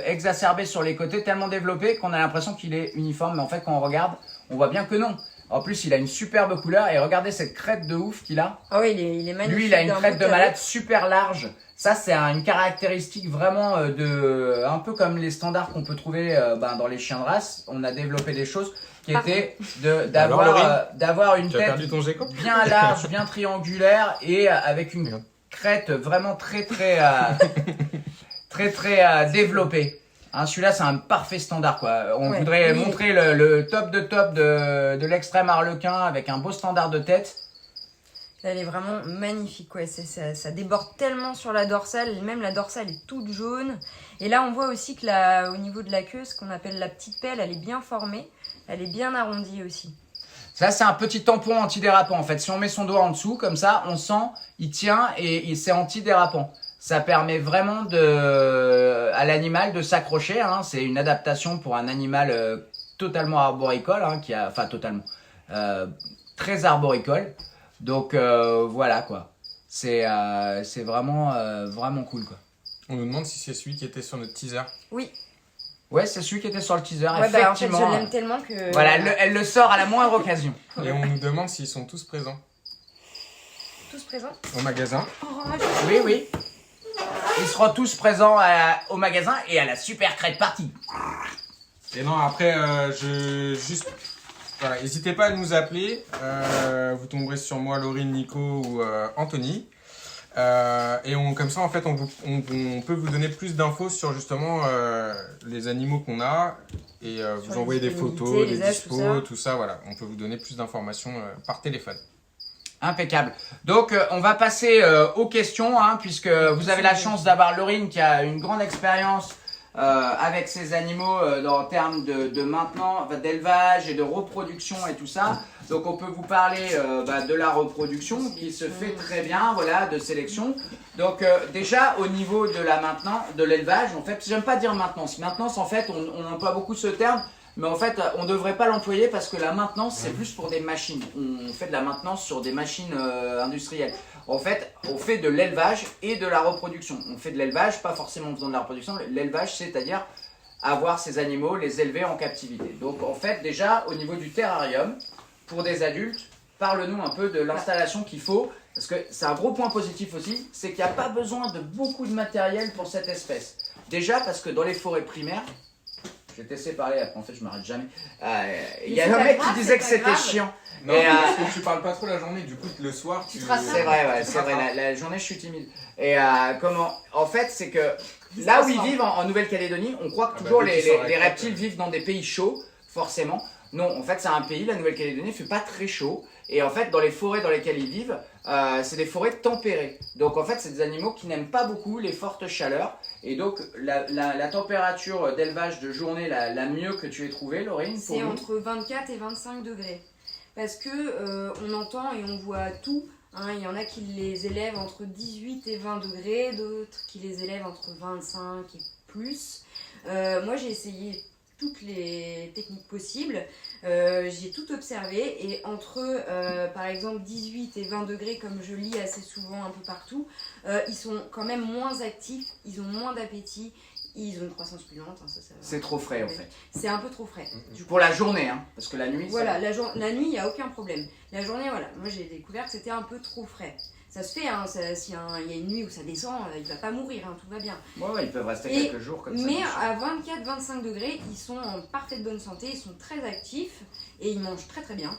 exacerbées sur les côtés, tellement développées qu'on a l'impression qu'il est uniforme, mais en fait quand on regarde, on voit bien que non. En plus il a une superbe couleur et regardez cette crête de ouf qu'il a. Ah oui, il est magnifique. Lui il a une d'un crête bout de à malade l'autre. super large. Ça c'est une caractéristique vraiment un peu comme les standards qu'on peut trouver dans les chiens de race. On a développé des choses qui étaient Alors, Laurie, d'avoir une Tu as tête perdu ton gecko? bien large, bien triangulaire et avec une crête vraiment très développée. Hein, celui-là c'est un parfait standard quoi. On Ouais, voudrait oui. montrer le top de l'extrême harlequin avec un beau standard de tête. Elle est vraiment magnifique, ouais. Ça déborde tellement sur la dorsale, même la dorsale est toute jaune. Et là, on voit aussi que au niveau de la queue, ce qu'on appelle la petite pelle, elle est bien formée, elle est bien arrondie aussi. Ça c'est un petit tampon antidérapant en fait. Si on met son doigt en dessous comme ça, on sent, il tient et c'est antidérapant. Ça permet vraiment à l'animal de s'accrocher. Hein. C'est une adaptation pour un animal totalement arboricole, hein, très arboricole. Donc voilà quoi. C'est vraiment cool quoi. On nous demande si c'est celui qui était sur notre teaser. Oui, Ouais, c'est celui qui était sur le teaser. ouais, en fait, Effectivement. je l'aime tellement que... Voilà, elle le sort à la moindre occasion. Et on nous demande s'ils sont tous présents Tous présents. au magasin. Oui, oui. Ils seront tous présents au magasin et à la super crête party. Et non, après, voilà, n'hésitez pas à nous appeler. Vous tomberez sur moi, Laurine, Nico ou Anthony. Et comme ça, en fait, on peut vous donner plus d'infos sur justement les animaux qu'on a et vous les envoyer des photos, disponibilités, des les âges, dispos, tout tout ça. Voilà, on peut vous donner plus d'informations par téléphone. Impeccable. Donc on va passer aux questions, hein, puisque vous avez la chance d'avoir Laurine qui a une grande expérience avec ces animaux en termes de maintenant, d'élevage et de reproduction et tout ça. Donc on peut vous parler de la reproduction qui se fait très bien, voilà, de sélection. Donc déjà au niveau de l'élevage, en fait, j'aime pas dire maintenance. Maintenance, en fait, on emploie beaucoup ce terme. Mais en fait, on ne devrait pas l'employer parce que la maintenance, c'est plus pour des machines. On fait de la maintenance sur des machines industrielles. En fait, on fait de l'élevage et de la reproduction. On fait de l'élevage, pas forcément en faisant de la reproduction. L'élevage, c'est-à-dire avoir ces animaux, les élever en captivité. Donc en fait, déjà, au niveau du terrarium, pour des adultes, parle-nous un peu de l'installation qu'il faut. Parce que c'est un gros point positif aussi, c'est qu'il n'y a pas besoin de beaucoup de matériel pour cette espèce. Déjà parce que dans les forêts primaires, je vais te laisser parler, après en fait je m'arrête jamais. Il y a un mec qui disait que c'était chiant. Non, Et, parce que tu parles pas trop la journée, du coup le soir tu... C'est vrai, ouais, c'est vrai. La journée je suis timide. Et en fait c'est que là où ils transforme. vivent en Nouvelle-Calédonie, on croit que Ah bah, toujours dès qu'ils sont à la les crête, reptiles vivent dans des pays chauds, forcément. Non, en fait, c'est un pays, la Nouvelle-Calédonie, il fait pas très chaud. Et en fait, dans les forêts dans lesquelles ils vivent, c'est des forêts tempérées. Donc en fait, c'est des animaux qui n'aiment pas beaucoup les fortes chaleurs. Et donc, la température d'élevage de journée la mieux que tu aies trouvée, Laurine, pour C'est nous entre 24 et 25 degrés. Parce que on entend et on voit tout. Hein. Il y en a qui les élèvent entre 18 et 20 degrés, d'autres qui les élèvent entre 25 et plus. Moi, j'ai essayé toutes les techniques possibles. J'ai tout observé et entre par exemple 18 et 20 degrés, comme je lis assez souvent un peu partout, ils sont quand même moins actifs, ils ont moins d'appétit, ils ont une croissance plus lente. Hein, ça va. C'est trop frais en fait. C'est un peu trop frais. Pour la journée, hein, parce que la nuit, Voilà, la nuit, il n'y a aucun problème. La journée, voilà, moi j'ai découvert que c'était un peu trop frais. Ça se fait, hein, s'il y a une nuit où ça descend, il ne va pas mourir, hein, tout va bien. ouais, ils peuvent rester Et- quelques jours comme ça. Mais bien sûr. à 24-25 degrés, ils sont en parfaite bonne santé, ils sont très actifs et ils mangent très très bien.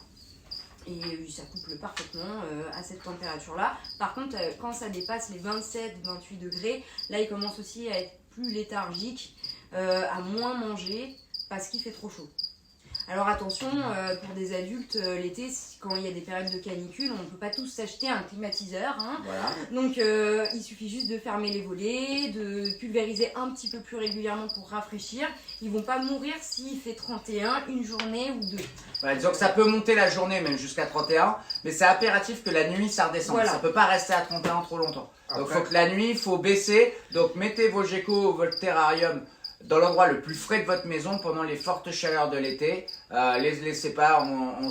Et ça couple parfaitement à cette température-là. Par contre, quand ça dépasse les 27-28 degrés, là ils commencent aussi à être plus léthargiques, à moins manger parce qu'il fait trop chaud. Alors attention, pour des adultes, l'été, quand il y a des périodes de canicule, on ne peut pas tous s'acheter un climatiseur. Hein. Voilà. Donc il suffit juste de fermer les volets, de pulvériser un petit peu plus régulièrement pour rafraîchir. Ils vont pas mourir s'il fait 31 une journée ou deux. Voilà, disons que ça peut monter la journée même jusqu'à 31, mais c'est impératif que la nuit ça redescende. Voilà. Ça peut pas rester à 31 trop longtemps. Donc Après- faut que la nuit, il faut baisser. Donc mettez vos geckos, votre terrarium dans l'endroit le plus frais de votre maison pendant les fortes chaleurs de l'été. Les laissez pas en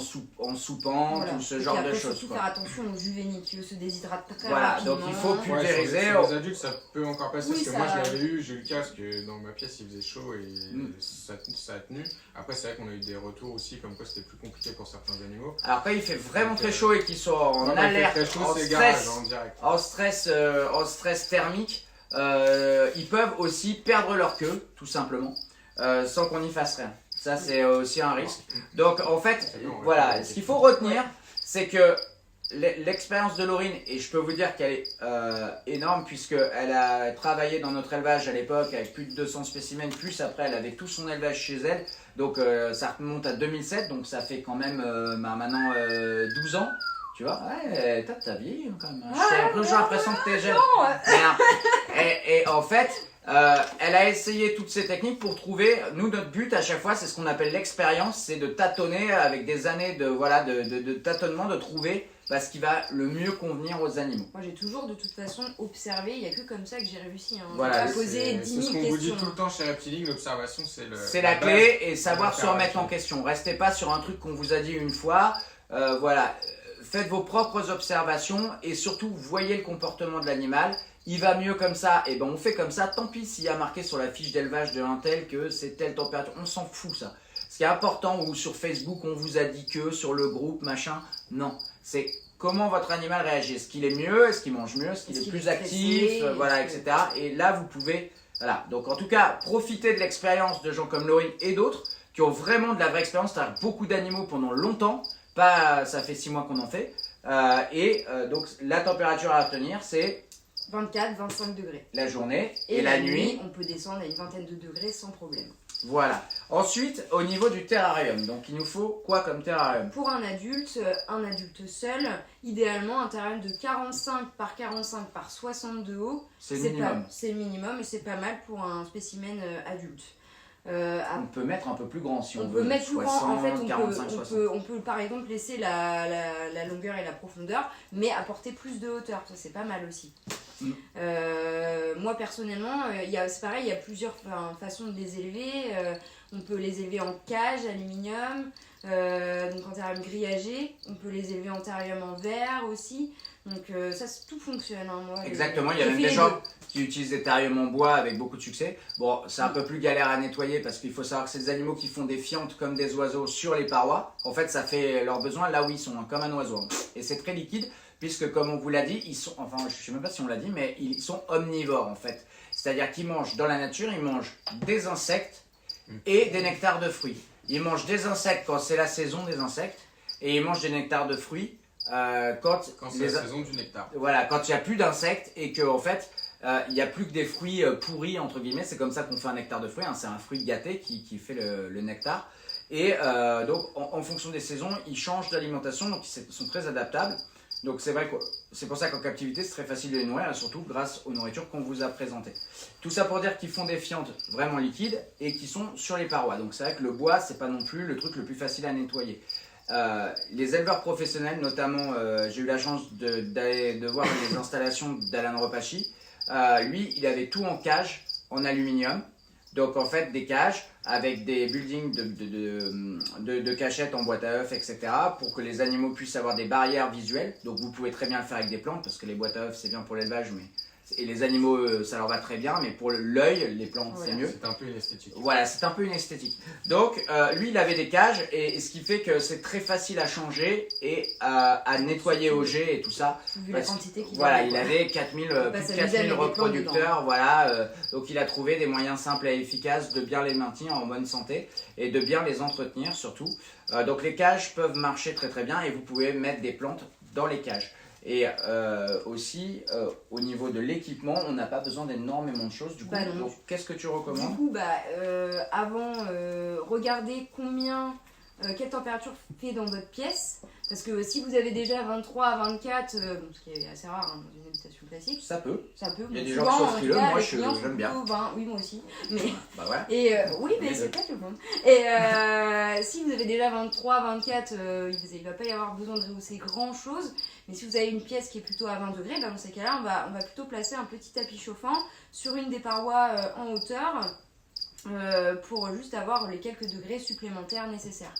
soupant, Voilà. tout ce Et genre puis de après, choses. surtout quoi. faire attention aux juvéniles qui eux se déshydratent très Voilà, rapidement. donc il faut Ouais, pulvériser. sur les adultes, ça peut encore passer Oui, parce que ça- moi je l'avais eu, j'ai eu le cas parce que dans ma pièce il faisait chaud et Mm. ça a tenu. Après, c'est vrai qu'on a eu des retours aussi comme quoi c'était plus compliqué pour certains animaux. Alors après il fait vraiment Donc, très chaud et qu'ils sont en Ouais, quand il fait alerte, très chaud, en c'est garage stress. en direct. En stress thermique, ils peuvent aussi perdre leur queue, tout simplement, sans qu'on y fasse rien. Ça, c'est aussi un risque. Donc, en fait, C'est bon, ouais. voilà, ce qu'il faut retenir, c'est que l'expérience de Laurine, et je peux vous dire qu'elle est énorme, puisqu'elle a travaillé dans notre élevage à l'époque avec plus de 200 spécimens, plus après, elle avait tout son élevage chez elle. Donc, ça remonte à 2007, donc ça fait quand même maintenant 12 ans. Tu vois, ouais, t'as vieilli quand même. J'ai l'impression que t'es jeune. Et en fait, elle a essayé toutes ces techniques pour trouver. Nous, notre but à chaque fois, c'est ce qu'on appelle l'expérience, c'est de tâtonner avec des années de tâtonnement, de trouver ce qui va le mieux convenir aux animaux. Moi j'ai toujours de toute façon observé, il n'y a que comme ça que j'ai réussi. Hein. Voilà, J'ai pas posé 10 C'est 000 ce qu'on vous dit questions. tout le temps chez Reptiling, l'observation c'est C'est la base. clé et savoir de se remettre en l'opération. question. Restez pas sur un truc qu'on vous a dit une fois. Voilà, faites vos propres observations et surtout voyez le comportement de l'animal. Il va mieux comme ça, et ben on fait comme ça. Tant pis s'il y a marqué sur la fiche d'élevage de un tel que c'est telle température, on s'en fout ça. Ce qui est important, ou sur Facebook on vous a dit que, sur le groupe machin, non. C'est comment votre animal réagit. Est-ce qu'il est mieux, est-ce qu'il mange mieux, est-ce qu'il est plus actif, voilà, etc. Et là vous pouvez, voilà. Donc en tout cas, profitez de l'expérience de gens comme Laurine et d'autres qui ont vraiment de la vraie expérience, c'est-à-dire beaucoup d'animaux pendant longtemps. Pas, ça fait 6 mois qu'on en fait. Donc la température à retenir, c'est 24-25 degrés. la journée et la nuit. on peut descendre à une vingtaine de degrés sans problème. Voilà. Ensuite, au niveau du terrarium, donc il nous faut quoi comme terrarium? Pour un adulte seul, idéalement un terrarium de 45 par 45 par 60 de haut. C'est le minimum. C'est le minimum et c'est pas mal pour un spécimen adulte. On peut mettre un peu plus grand si on, On veut. peut mettre plus grand, en fait 45, 60. on peut par exemple laisser la longueur et la profondeur, mais apporter plus de hauteur, ça c'est pas mal aussi. Mm. Moi personnellement, c'est pareil, il y a plusieurs façons de les élever. On peut les élever en cage, aluminium, donc en terrarium grillagé, on peut les élever en terrarium en verre aussi. Donc ça tout fonctionne. Hein, moi, Exactement, il y a j'ai même fait des les gens deux. qui utilisent des terrariums en bois avec beaucoup de succès. Bon, c'est un peu plus galère à nettoyer parce qu'il faut savoir que c'est des animaux qui font des fientes comme des oiseaux sur les parois. En fait, ça fait leurs besoins là où ils sont, hein, comme un oiseau. Et c'est très liquide puisque, comme on vous l'a dit, ils sont, enfin, je sais même pas si on l'a dit, mais ils sont omnivores en fait. C'est-à-dire qu'ils mangent dans la nature, ils mangent des insectes et des nectars de fruits. Ils mangent des insectes quand c'est la saison des insectes et ils mangent des nectars de fruits quand Quand c'est la saison du nectar. voilà, quand il n'y a plus d'insectes et que en fait il n'y a plus que des fruits pourris, entre guillemets. C'est comme ça qu'on fait un nectar de fruits, hein. C'est un fruit gâté qui fait le nectar. Et donc, en fonction des saisons, ils changent d'alimentation, donc ils sont très adaptables. Donc c'est vrai que c'est pour ça qu'en captivité, c'est très facile de les nourrir, et surtout grâce aux nourritures qu'on vous a présentées. Tout ça pour dire qu'ils font des fientes vraiment liquides et qui sont sur les parois. Donc c'est vrai que le bois, c'est pas non plus le truc le plus facile à nettoyer. Les éleveurs professionnels, notamment, j'ai eu la chance de voir les installations d'Alan Repachi. Lui, il avait tout en cage, en aluminium. Donc en fait des cages avec des buildings de cachettes en boîte à œufs, etc. pour que les animaux puissent avoir des barrières visuelles. Donc vous pouvez très bien le faire avec des plantes parce que les boîtes à œufs c'est bien pour l'élevage, et les animaux ça leur va très bien, mais pour l'œil, les plantes c'est mieux. C'est un peu une esthétique. Voilà, c'est un peu une esthétique. Donc lui il avait des cages et ce qui fait que c'est très facile à changer et à nettoyer au jet et tout ça. Vu la quantité qu'il Voilà, avait. il avait 4000, plus de 4000 reproducteurs, voilà, donc il a trouvé des moyens simples et efficaces de bien les maintenir en bonne santé et de bien les entretenir surtout. Donc les cages peuvent marcher très très bien et vous pouvez mettre des plantes dans les cages. Et aussi, au niveau de l'équipement, on n'a pas besoin d'énormément de choses. Du coup, donc, qu'est-ce que tu recommandes? Du coup, avant, regardez quelle température fait dans votre pièce. Parce que si vous avez déjà 23 à 24, ce qui est assez rare dans une habitation classique. Ça peut. Il y a des souvent, gens qui sont frileux, moi j'aime bien. 20, oui, moi aussi. Mais... Bah voilà. Et oui, mais c'est pas tout le monde. Et si vous avez déjà 23, 24, il va pas y avoir besoin de rehausser grand chose. Mais si vous avez une pièce qui est plutôt à 20 degrés, dans ces cas-là, on va plutôt placer un petit tapis chauffant sur une des parois en hauteur pour juste avoir les quelques degrés supplémentaires nécessaires.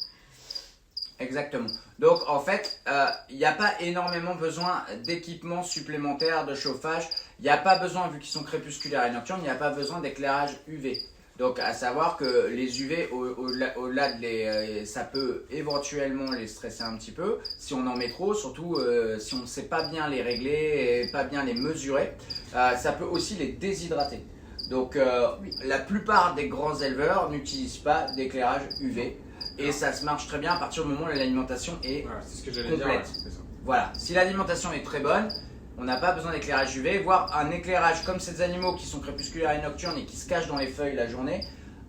Exactement. Donc en fait, il n'y a pas énormément besoin d'équipements supplémentaires de chauffage. Il n'y a pas besoin, vu qu'ils sont crépusculaires et nocturnes, il n'y a pas besoin d'éclairage UV. Donc à savoir que les UV, au-delà ça peut éventuellement les stresser un petit peu si on en met trop, surtout si on ne sait pas bien les régler et pas bien les mesurer. Ça peut aussi les déshydrater. Donc la plupart des grands éleveurs n'utilisent pas d'éclairage UV. Et ça se marche très bien à partir du moment où l'alimentation est complète. Voilà, si l'alimentation est très bonne, on n'a pas besoin d'éclairage UV, voire un éclairage comme ces animaux qui sont crépusculaires et nocturnes et qui se cachent dans les feuilles la journée,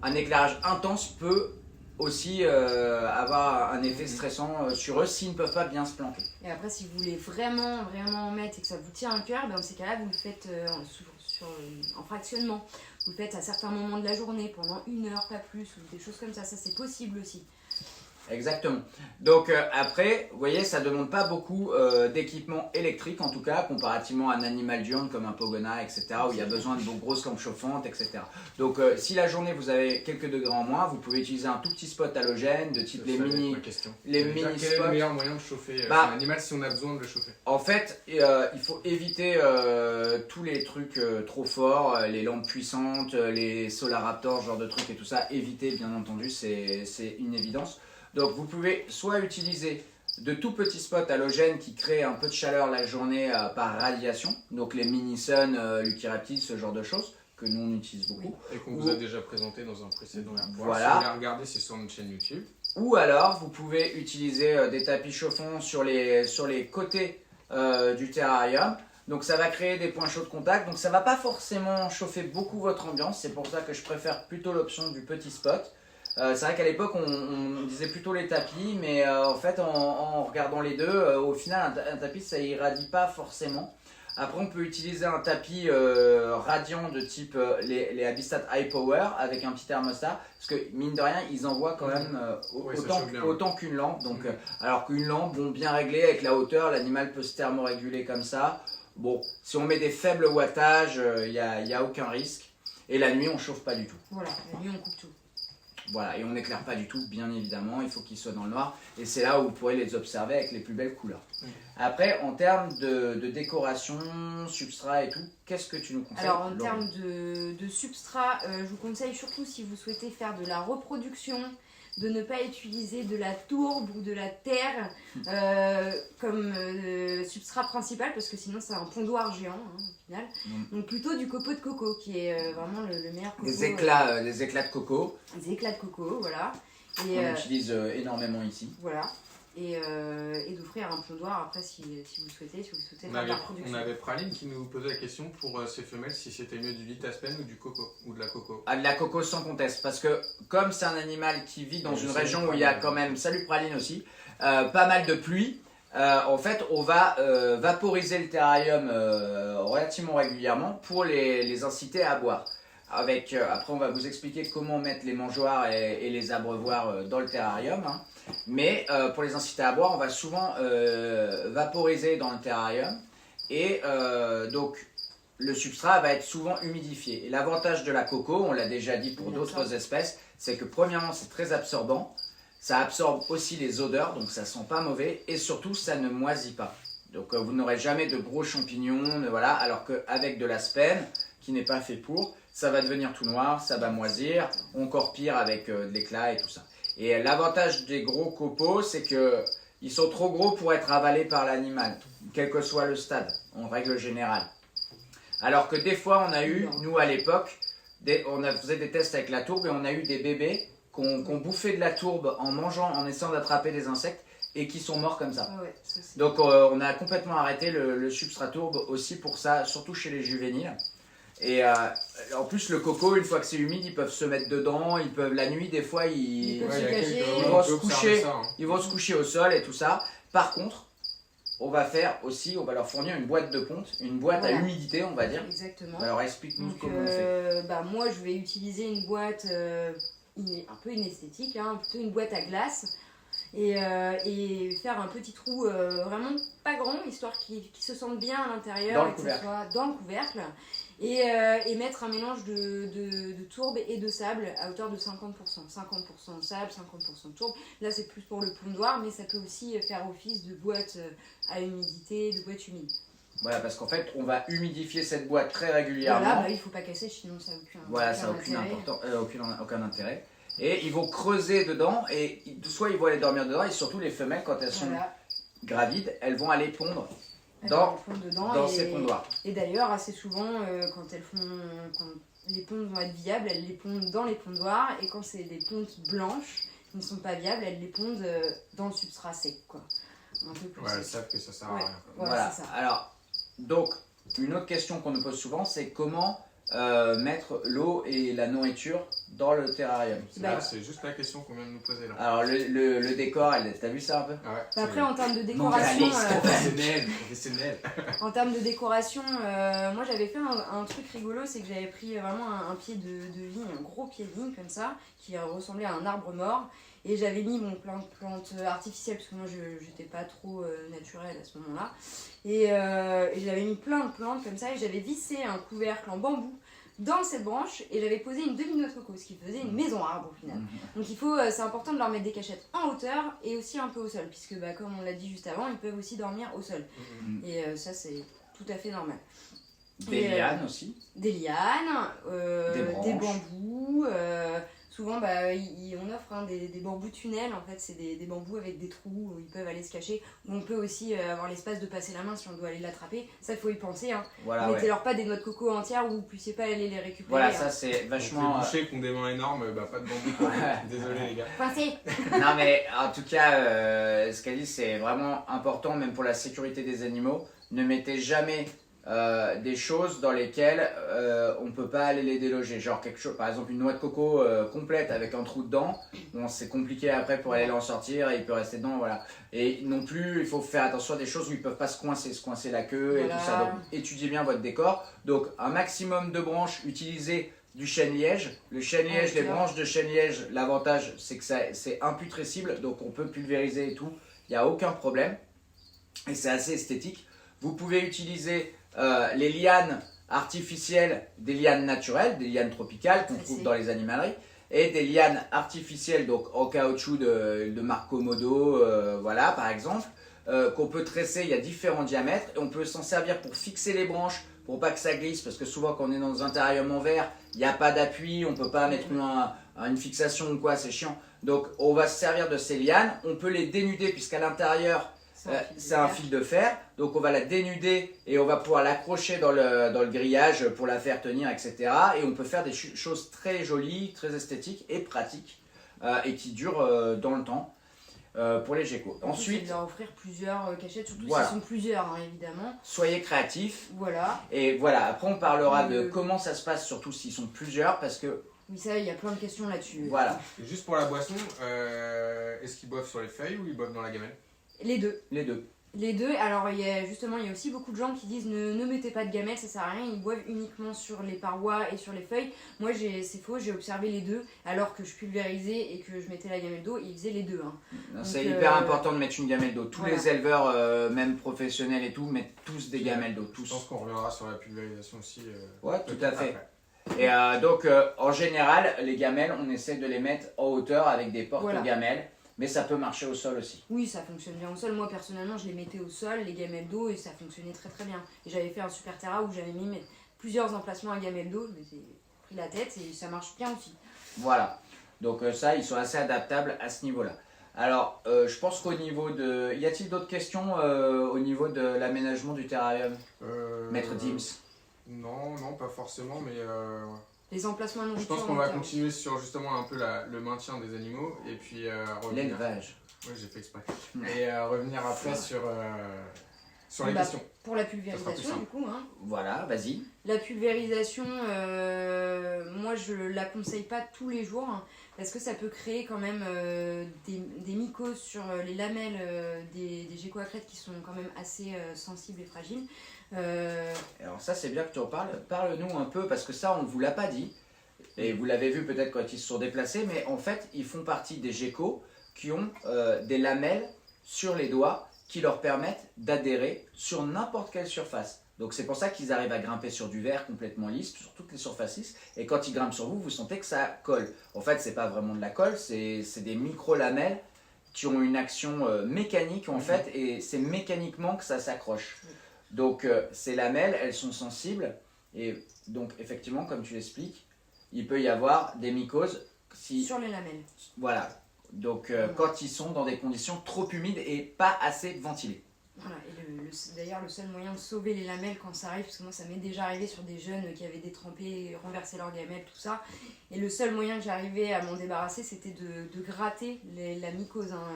un éclairage intense peut aussi avoir un effet stressant sur eux s'ils ne peuvent pas bien se planter. Et après, si vous voulez vraiment en mettre et que ça vous tient à cœur, dans ces cas-là, vous le faites en fractionnement. Vous le faites à certains moments de la journée, pendant 1 heure, pas plus, ou des choses comme ça. Ça, c'est possible aussi. Exactement. Donc après, vous voyez, ça ne demande pas beaucoup d'équipement électrique, en tout cas, comparativement à un animal diurne comme un pogona, etc., où il y a besoin de grosses lampes chauffantes, etc. Donc si la journée, vous avez quelques degrés en moins, vous pouvez utiliser un tout petit spot halogène, de type les mini spots. Quel est le meilleur moyen de chauffer son animal si on a besoin de le chauffer? En fait, il faut éviter tous les trucs trop forts, les lampes puissantes, les Solaraptor, ce genre de trucs et tout ça. Évitez, bien entendu, c'est une évidence. Donc vous pouvez soit utiliser de tout petits spots halogènes qui créent un peu de chaleur la journée par radiation, donc les mini-sun, Lucyraptile, ce genre de choses que nous on utilise beaucoup. Et qu'on vous a déjà présenté dans un précédent. Voilà. Si vous voulez regarder, c'est sur notre chaîne YouTube. Ou alors vous pouvez utiliser des tapis chauffants sur les côtés du terrarium. Donc ça va créer des points chauds de contact, donc ça ne va pas forcément chauffer beaucoup votre ambiance, c'est pour ça que je préfère plutôt l'option du petit spot. C'est vrai qu'à l'époque on disait plutôt les tapis, mais en fait en regardant les deux, au final un tapis ça irradie pas forcément. Après on peut utiliser un tapis radiant de type les Habistat High Power avec un petit thermostat, parce que mine de rien ils envoient quand même autant qu'une lampe. Donc, alors qu'une lampe, bien réglée avec la hauteur, l'animal peut se thermoréguler comme ça. Bon, si on met des faibles wattages, il n'y a aucun risque. Et la nuit on chauffe pas du tout. Voilà, la nuit on coupe tout. Voilà, et on n'éclaire pas du tout, bien évidemment, il faut qu'ils soient dans le noir. Et c'est là où vous pourrez les observer avec les plus belles couleurs. Après, en termes de décoration, substrat et tout, qu'est-ce que tu nous conseilles? Alors, en termes de substrat, je vous conseille surtout si vous souhaitez faire de la reproduction, de ne pas utiliser de la tourbe ou de la terre comme substrat principal, parce que sinon c'est un pondoir géant au final. Donc plutôt du copeaux de coco qui est vraiment le meilleur coco. Des éclats de coco. Des éclats de coco, voilà. On utilise énormément ici. Voilà. et d'offrir un pondoir après si vous le souhaitez, si vous souhaitez On faire de la avait, reproduction. on avait Praline qui nous posait la question pour ces femelles si c'était mieux du lit aspen ou du coco ou de la coco. Ah, de la coco sans conteste, parce que comme c'est un animal qui vit dans une région où il y a quand même, salut Praline aussi, pas mal de pluie, en fait on va vaporiser le terrarium relativement régulièrement pour les inciter à boire. Après on va vous expliquer comment mettre les mangeoires et les abreuvoirs dans le terrarium, hein. Mais pour les inciter à boire, on va souvent vaporiser dans le terrarium et donc le substrat va être souvent humidifié. Et l'avantage de la coco, on l'a déjà dit pour d'autres espèces, c'est que premièrement c'est très absorbant, ça absorbe aussi les odeurs, donc ça sent pas mauvais et surtout ça ne moisit pas. Donc vous n'aurez jamais de gros champignons, voilà, alors qu'avec de l'aspen, qui n'est pas fait pour, ça va devenir tout noir, ça va moisir, encore pire avec de l'éclat et tout ça. Et l'avantage des gros copeaux, c'est qu'ils sont trop gros pour être avalés par l'animal, quel que soit le stade, en règle générale. Alors que des fois, on a eu, nous à l'époque, on faisait des tests avec la tourbe et on a eu des bébés qui ont bouffé de la tourbe en mangeant, en essayant d'attraper des insectes et qui sont morts comme ça. Ah ouais, ça Donc on a complètement arrêté le substrat tourbe aussi pour ça, surtout chez les juvéniles. Et en plus le coco, une fois que c'est humide, ils peuvent se mettre dedans, ils peuvent la nuit des fois Ils peuvent se il y a cacher. quelques- Ils on vont peut se observer coucher. ça, hein. Ils vont se coucher au sol et tout ça. Par contre, on va leur fournir une boîte de ponte, une boîte à Voilà. humidité, on va dire. Exactement. Alors explique-nous Donc, comment on fait. moi, je vais utiliser une boîte un peu inesthétique, hein, plutôt une boîte à glace, et faire un petit trou vraiment pas grand, histoire qu'ils se sentent bien à l'intérieur, Dans le et que couvercle. ce soit dans le couvercle, et mettre un mélange de tourbe et de sable à hauteur de 50%. 50% sable, 50% tourbe. Là, c'est plus pour le pondoir, mais ça peut aussi faire office de boîte à humidité, de boîte humide. Voilà, parce qu'en fait, on va humidifier cette boîte très régulièrement. Voilà, bah, il faut pas casser, sinon ça n'a Aucun intérêt. Et ils vont creuser dedans, et soit ils vont aller dormir dedans, et surtout les femelles, quand elles sont Voilà. gravides, elles vont aller pondre Elles dans, vont pondre dedans dans et- ces pondoirs. Et d'ailleurs, assez souvent, quand les pontes vont être viables, elles les pondent dans les pondoirs. Et quand c'est des pontes blanches qui ne sont pas viables, elles les pondent dans le substrat sec, quoi. Un peu plus Ouais, elles sec. savent que ça sert à Ouais. rien. quoi. Voilà, c'est ça. Alors, donc, une autre question qu'on nous pose souvent, c'est comment mettre l'eau et la nourriture dans le terrarium. Là, c'est juste la question qu'on vient de nous poser là. Alors, le décor, t'as vu ça un peu? Ah ouais, Bah, après, en termes de Mon décoration, réaliste. professionnel. en termes de décoration, moi j'avais fait un truc rigolo, c'est que j'avais pris vraiment un pied de vigne, un gros pied de vigne comme ça, qui ressemblait à un arbre mort, et j'avais mis plein de plantes artificielles, parce que moi je n'étais pas trop naturelle à ce moment-là, et j'avais mis plein de plantes comme ça, et j'avais vissé un couvercle en bambou dans cette branche, et j'avais posé une demi-noix de coco, ce qui faisait une maison arbre au final. Donc c'est important de leur mettre des cachettes en hauteur et aussi un peu au sol, puisque comme on l'a dit juste avant, ils peuvent aussi dormir au sol. Et ça, c'est tout à fait normal. Des Et, lianes aussi. Des lianes, Des des branches. bambous. Souvent, on offre des bambous tunnels. En fait, c'est des bambous avec des trous où ils peuvent aller se cacher. Où on peut aussi avoir l'espace de passer la main si on doit aller l'attraper. Ça, il faut y penser. Hein. Voilà, ouais. Mettez-leur pas des noix de coco entières où vous ne puissiez pas aller les récupérer. Voilà, hein. ça c'est Donc, les vachement. bouchers qui ont des mains énormes, bah pas de bambou pour eux. Ouais. Désolé les gars. Coincé. Non mais en tout cas, ce qu'elle dit c'est vraiment important, même pour la sécurité des animaux. Ne mettez jamais des choses dans lesquelles on peut pas aller les déloger. Genre quelque chose, par exemple une noix de coco complète avec un trou dedans. Bon, c'est compliqué après pour aller l'en sortir et il peut rester dedans, voilà. Et non plus, il faut faire attention à des choses où ils peuvent pas se coincer la queue et Voilà. tout ça. Donc étudiez bien votre décor. Donc un maximum de branches, utilisez du chêne-liège. Le chêne-liège, les branches de chêne-liège, l'avantage c'est que c'est imputrescible, donc on peut pulvériser et tout. Il n'y a aucun problème. Et c'est assez esthétique. Vous pouvez utiliser les lianes artificielles, des lianes naturelles, des lianes tropicales qu'on trouve dans les animaleries, et des lianes artificielles, donc en caoutchouc de marque Komodo, voilà par exemple, qu'on peut tresser. Il y a différents diamètres, et on peut s'en servir pour fixer les branches, pour pas que ça glisse, parce que souvent quand on est dans un terrarium en verre, il n'y a pas d'appui, on peut pas mettre une fixation ou quoi, c'est chiant. Donc on va se servir de ces lianes, on peut les dénuder puisqu'à l'intérieur, c'est un fil de fer, donc on va la dénuder et on va pouvoir l'accrocher dans le grillage pour la faire tenir, etc. Et on peut faire des choses très jolies, très esthétiques et pratiques et qui durent dans le temps. pour les geckos. Ensuite, de leur offrir plusieurs cachettes, surtout voilà. s'ils sont plusieurs, hein, évidemment. Soyez créatifs. Voilà. Et voilà, après on parlera de comment ça se passe, surtout s'ils sont plusieurs, parce que Oui, ça, il y a plein de questions là-dessus. voilà, Et juste pour la boisson, est-ce qu'ils boivent sur les feuilles ou ils boivent dans la gamelle? Les deux. les deux. Les deux, alors il y a aussi beaucoup de gens qui disent ne mettez pas de gamelle, ça sert à rien, ils boivent uniquement sur les parois et sur les feuilles. Moi c'est faux, j'ai observé les deux, alors que je pulvérisais et que je mettais la gamelle d'eau, ils faisaient les deux. Hein. C'est Donc, hyper important de mettre une gamelle d'eau. Tous voilà. les éleveurs, même professionnels et tout, mettent tous des gamelles d'eau. Je Tous. pense qu'on reviendra sur la pulvérisation aussi. Ouais, tout à fait. Après. Et donc, en général, les gamelles, on essaie de les mettre en hauteur avec des porte-gamelles, mais ça peut marcher au sol aussi. Oui, ça fonctionne bien au sol. Moi personnellement, je les mettais au sol, les gamelles d'eau, et ça fonctionnait très très bien. Et j'avais fait un super terrain où j'avais mis plusieurs emplacements à gamelles d'eau, je m'étais pris la tête et ça marche bien aussi. Voilà. Donc ça, ils sont assez adaptables à ce niveau-là. Alors, je pense qu'au niveau de... Y a-t-il d'autres questions au niveau de l'aménagement du terrarium, Maître Dims? Non, pas forcément, mais Les emplacements à je nourriture. pense qu'on va continuer sur justement un peu le maintien des animaux et puis revenir. L'élevage. Oui, j'ai fait exprès. Et revenir après sur les Bah, questions. Pour la Ça sera plus pulvérisation, simple. du coup. Hein. Voilà, vas-y. La pulvérisation, moi je la conseille pas tous les jours hein, parce que ça peut créer quand même des mycoses sur les lamelles des geckos à crête qui sont quand même assez sensibles et fragiles. Alors ça, c'est bien que tu en parles. Parle-nous un peu, parce que ça, on ne vous l'a pas dit. Et vous l'avez vu peut-être quand ils se sont déplacés, mais en fait, ils font partie des geckos qui ont des lamelles sur les doigts qui leur permettent d'adhérer sur n'importe quelle surface. Donc c'est pour ça qu'ils arrivent à grimper sur du verre complètement lisse, sur toutes les surfaces lisses. Et quand ils grimpent sur vous, vous sentez que ça colle. En fait, c'est pas vraiment de la colle, c'est des micro-lamelles qui ont une action mécanique en fait, et c'est mécaniquement que ça s'accroche. Donc ces lamelles, elles sont sensibles, et donc effectivement, comme tu l'expliques, il peut y avoir des mycoses Sur les lamelles. Voilà. Donc quand ils sont dans des conditions trop humides et pas assez ventilées. Voilà, et d'ailleurs le seul moyen de sauver les lamelles quand ça arrive, parce que moi ça m'est déjà arrivé sur des jeunes qui avaient détrempé, renversé leurs gamelles, tout ça, et le seul moyen que j'arrivais à m'en débarrasser c'était de gratter la mycose, hein,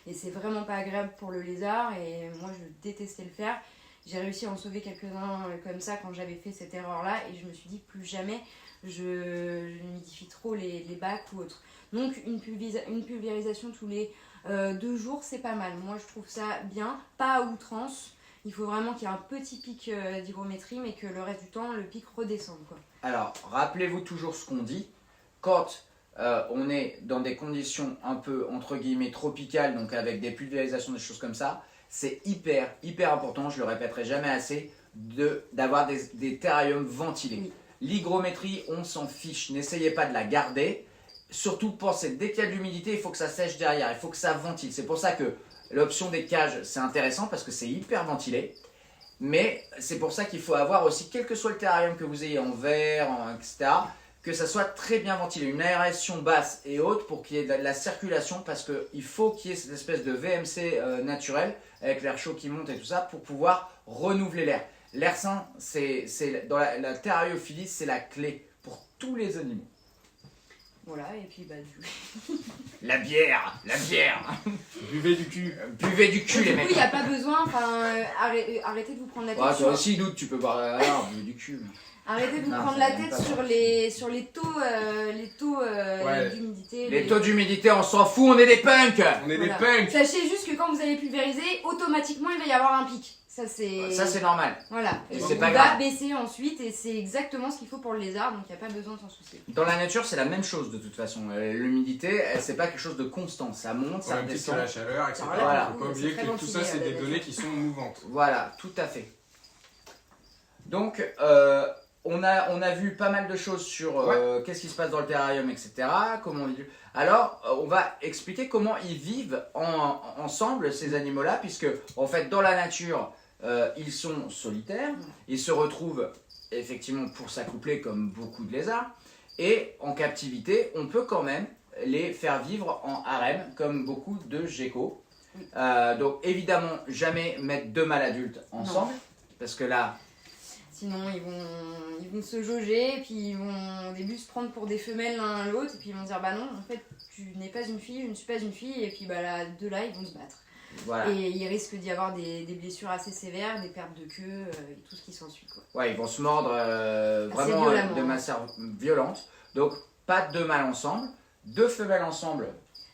et c'est vraiment pas agréable pour le lézard, et moi je détestais le faire. J'ai réussi à en sauver quelques-uns comme ça quand j'avais fait cette erreur-là, et je me suis dit plus jamais je humidifie trop les bacs ou autre. Donc une pulvérisation tous les 2 jours, c'est pas mal. Moi, je trouve ça bien, pas à outrance. Il faut vraiment qu'il y ait un petit pic d'hygrométrie, mais que le reste du temps, le pic redescende, quoi. Alors, rappelez-vous toujours ce qu'on dit. Quand on est dans des conditions un peu, entre guillemets, tropicales, donc avec des pulvérisations, des choses comme ça, c'est hyper important, je le répéterai jamais assez, d'avoir des terrariums ventilés. Oui. L'hygrométrie, on s'en fiche, n'essayez pas de la garder. Surtout pensez, dès qu'il y a de l'humidité, il faut que ça sèche derrière, il faut que ça ventile. C'est pour ça que l'option des cages, c'est intéressant parce que c'est hyper ventilé. Mais c'est pour ça qu'il faut avoir aussi, quel que soit le terrarium que vous ayez en verre, etc., que ça soit très bien ventilé. Une aération basse et haute pour qu'il y ait de la circulation, parce qu'il faut qu'il y ait cette espèce de VMC naturel avec l'air chaud qui monte et tout ça pour pouvoir renouveler l'air. L'air sain, dans la terrariophilie, c'est la clé pour tous les animaux. Voilà, et puis bah La bière. Buvez du cul. Buvez du cul, les du coup, mecs. il n'y a pas besoin, arrêtez de vous prendre la tête Ah, sur... toi aussi, doute, tu peux boire buvez du cul. Arrêtez de vous Non, prendre ça la vient tête pas sur les taux Ouais. d'humidité. Les taux d'humidité, on s'en fout, on est des punks. On est Voilà. des punks. Sachez juste que quand vous allez pulvériser, automatiquement il va y avoir un pic. Ça c'est normal. Voilà. Et Et c'est il pas va grave. baisser ensuite et c'est exactement ce qu'il faut pour le lézard, donc il n'y a pas besoin de s'en soucier. Dans la nature, c'est la même chose de toute façon. L'humidité, c'est pas quelque chose de constant. Ça monte, Au ça même titre que redescend. la chaleur, etc. Il Voilà. ne faut pas oublier C'est très que tout ça, ventilé, c'est la des nature. données qui sont mouvantes. Voilà, tout à fait. Donc, on a vu pas mal de choses sur qu'est-ce qui se passe dans le terrarium, etc. Comment alors, on va expliquer comment ils vivent ensemble, ces animaux-là, puisque, en fait, dans la nature, ils sont solitaires. Ils se retrouvent, effectivement, pour s'accoupler comme beaucoup de lézards. Et en captivité, on peut quand même les faire vivre en harem, comme beaucoup de geckos. Donc, évidemment, jamais mettre 2 mâles adultes ensemble, parce que là... Sinon, ils vont se jauger, et puis ils vont au début se prendre pour des femelles l'un à l'autre, et puis ils vont dire bah non, en fait, tu n'es pas une fille, je ne suis pas une fille, et puis bah là, de là, ils vont se battre. Voilà. Et il risque d'y avoir des blessures assez sévères, des pertes de queue, et tout ce qui s'ensuit, quoi. Ouais, ils vont se mordre vraiment violemment. de manière violente. Donc, pas de mâles ensemble, 2 femelles ensemble.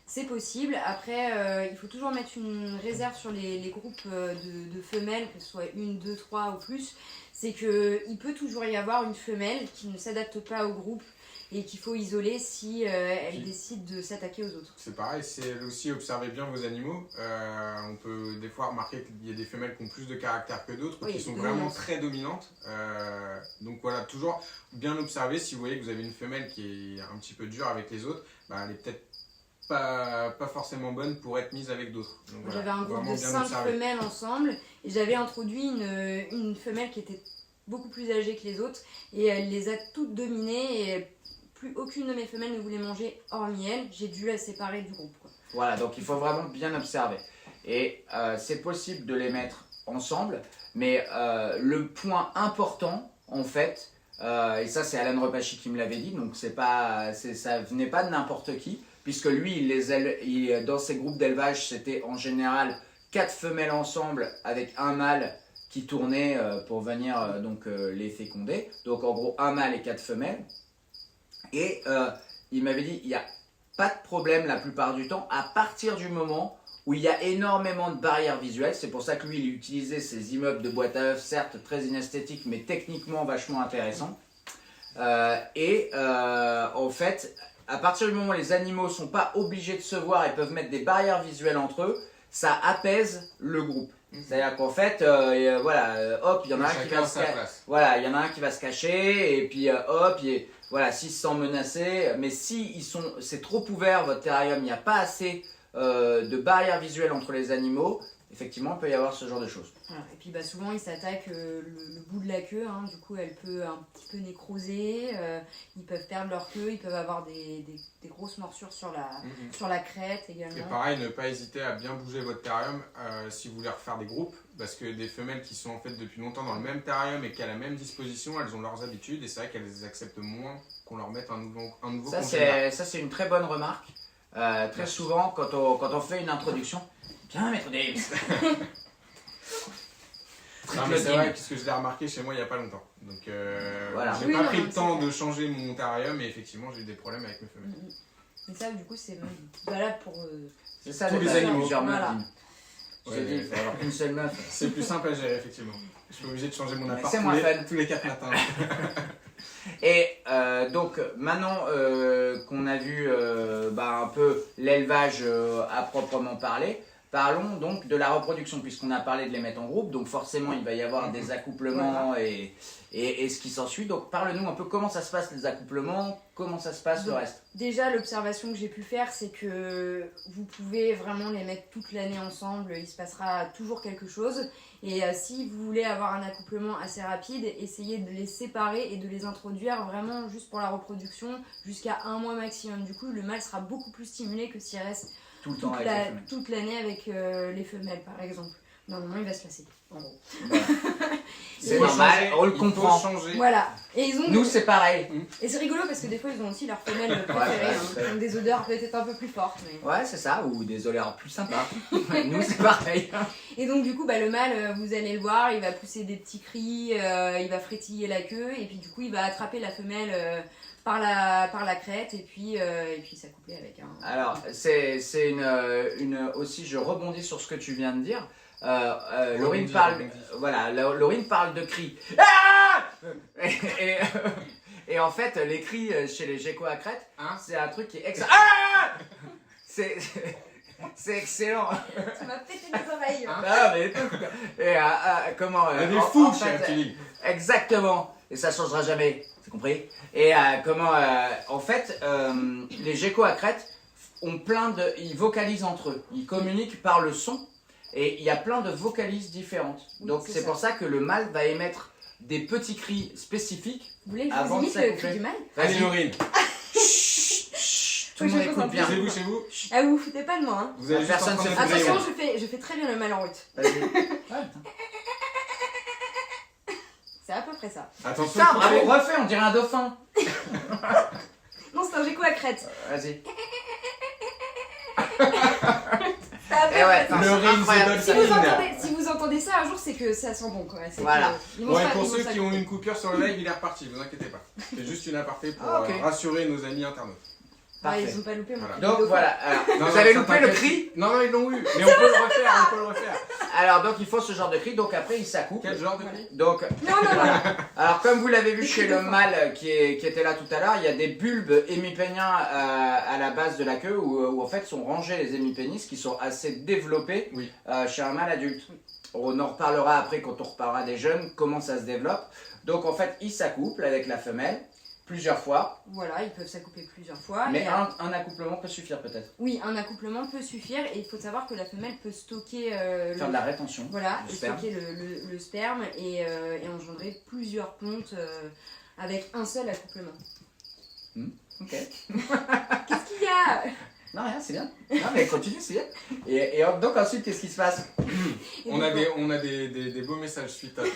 C'est possible. Après, il faut toujours mettre une réserve sur les groupes de femelles, que ce soit 1, 2, 3 ou plus. C'est qu'il peut toujours y avoir une femelle qui ne s'adapte pas au groupe et qu'il faut isoler si elle décide de s'attaquer aux autres. C'est pareil, c'est aussi observer bien vos animaux. On peut des fois remarquer qu'il y a des femelles qui ont plus de caractère que d'autres, Oui, qui sont dominante. vraiment très dominantes. Donc voilà, toujours bien observer. Si vous voyez que vous avez une femelle qui est un petit peu dure avec les autres, bah, elle est peut-être pas forcément bonne pour être mise avec d'autres. Donc voilà, J'avais un groupe vraiment de bien 5 observer. femelles ensemble et j'avais introduit une femelle qui était beaucoup plus âgée que les autres et elle les a toutes dominées et plus aucune de mes femelles ne voulait manger hormis elle. J'ai dû la séparer du groupe, quoi. Voilà, donc il faut vraiment bien observer. Et c'est possible de les mettre ensemble, mais le point important, en fait, et ça c'est Alan Repachi qui me l'avait dit, donc ça venait pas de n'importe qui, puisque lui, dans ses groupes d'élevage, c'était en général 4 femelles ensemble avec un mâle qui tournait pour venir les féconder. Donc en gros, un mâle et 4 femelles. Et il m'avait dit, il n'y a pas de problème la plupart du temps, à partir du moment où il y a énormément de barrières visuelles. C'est pour ça que lui, il utilisait ces immeubles de boîte à œufs, certes très inesthétiques, mais techniquement vachement intéressants. En fait, à partir du moment où les animaux ne sont pas obligés de se voir et peuvent mettre des barrières visuelles entre eux, ça apaise le groupe. C'est-à-dire qu'en fait, hop, il y en a un qui va se cacher. Voilà, il y en a un qui va se cacher, et puis voilà, s'ils se sentent menacés, mais si c'est trop ouvert votre terrarium, il n'y a pas assez de barrières visuelles entre les animaux, effectivement, il peut y avoir ce genre de choses. Voilà. Et puis bah, souvent ils s'attaquent le bout de la queue, hein. Du coup elle peut un petit peu nécroser, ils peuvent perdre leur queue, ils peuvent avoir des grosses morsures sur la crête également. Et pareil, ne pas hésiter à bien bouger votre terrarium si vous voulez refaire des groupes, parce que des femelles qui sont en fait depuis longtemps dans le même terrarium et qui ont la même disposition, elles ont leurs habitudes et c'est vrai qu'elles acceptent moins qu'on leur mette un nouveau congénère. Ça c'est une très bonne remarque. Très souvent, quand on fait une introduction, bien maître Davis. Non, mais c'est vrai que ce que je l'ai remarqué chez moi il n'y a pas longtemps. Donc voilà. j'ai pas pris le temps de changer mon terrarium et effectivement j'ai eu des problèmes avec mes femelles. Et ça du coup c'est valable pour C'est ça, tous les d'être animaux. plusieurs meufs. Voilà. Je te dis, il faut avoir qu'une seule meuf. C'est plus simple à gérer effectivement. Je suis obligé de changer mon Mais appart c'est moins fun. tous les 4 matins. Et donc maintenant qu'on a vu un peu l'élevage à proprement parler, parlons donc de la reproduction, puisqu'on a parlé de les mettre en groupe, donc forcément il va y avoir des accouplements et ce qui s'ensuit. Donc parle-nous un peu comment ça se passe les accouplements, comment ça se passe le reste. Déjà l'observation que j'ai pu faire c'est que vous pouvez vraiment les mettre toute l'année ensemble, il se passera toujours quelque chose. Et si vous voulez avoir un accouplement assez rapide, essayez de les séparer et de les introduire vraiment juste pour la reproduction jusqu'à 1 mois maximum. Du coup le mâle sera beaucoup plus stimulé que s'il reste Tout le temps avec les femelles. toute l'année avec les femelles par exemple. Normalement il va se lasser en gros. Voilà. C'est Il faut normal, changer, on le il comprend. faut changer. Voilà. Et ils ont Nous c'est pareil. Et c'est rigolo parce que des fois ils ont aussi leurs femelles préférées, ouais. qui ont des odeurs peut-être un peu plus fortes. Mais... Ouais, c'est ça, ou des odeurs plus sympas. Nous c'est pareil. Et donc du coup le mâle, vous allez le voir, il va pousser des petits cris, il va frétiller la queue et puis du coup il va attraper la femelle par la crête et puis s'accoupler avec un... Alors, c'est aussi, je rebondis sur ce que tu viens de dire. Laurine parle de cris. Ah et en fait, les cris chez les geckos à crête, c'est un truc qui est excellent. Ah c'est excellent. Tu m'as pété les oreilles. Ah, mais et, comment Il y a des fous chez Reptilie. Exactement. Et ça changera jamais. C'est compris. Et en fait, les geckos à crête ont ils vocalisent entre eux. Ils communiquent par le son. Et il y a plein de vocalises différentes. Oui, donc c'est c'est ça. pour ça que le mâle va émettre des petits cris spécifiques. Vous voulez que je Avant vous de imite le s'accoupler. cri du mâle? Allez Vas-y. Laurine, Tout le monde écoute bien. chez vous Ah vous vous foutez pas de moi hein. vous allez juste Personne entendre se des fout. Attention rayons. je fais très bien le mâle en route. Vas-y. C'est c'est à peu près ça. Attention, Putain, bravo, coupez. refais, on dirait un dauphin. Non, c'est un gecko à crête. Vas-y. C'est à peu Eh ouais, près ça. non, c'est Lauren incroyable. the Si vous entendez ça un jour, c'est que ça sent bon, quoi. C'est Voilà. que- ils Bon, mangent et pas- pour ils ceux mangent pas qui de- ont une coupure sur le live, il est reparti, vous inquiétez pas. C'est juste une aparté pour Ah, ok. rassurer nos amis internautes. Ah, Parfait. ils ont pas loupé mon Voilà. cri de Donc dauphin. voilà, alors, Non, vous non, avez ça loupé le t'inquiète. cri. Non, non, ils l'ont eu. Mais on peut le refaire, on peut le refaire. Alors donc il faut ce genre de cri, donc après il s'accouple. Quel genre de cri? Donc Non, non, non. alors comme vous l'avez vu Des chez cris de le dauphin. mâle qui était là tout à l'heure, il y a des bulbes hémipéniens à la base de la queue où en fait sont rangés les hémipénis qui sont assez développés Oui. chez un mâle adulte. On en reparlera après quand on reparlera des jeunes, comment ça se développe. Donc en fait il s'accouple avec la femelle plusieurs fois, Voilà, ils peuvent s'accoupler plusieurs fois. mais et un accouplement peut suffire peut-être. Oui, un accouplement peut suffire et il faut savoir que la femelle peut stocker Faire de la rétention. voilà, du et sperme. stocker le sperme et engendrer plusieurs pontes avec un seul accouplement. Ok. Qu'est-ce qu'il y a? Non rien, c'est bien. Non mais continue, c'est bien. Et donc ensuite qu'est-ce qui se passe? Et On donc, a des beaux messages suite à ton.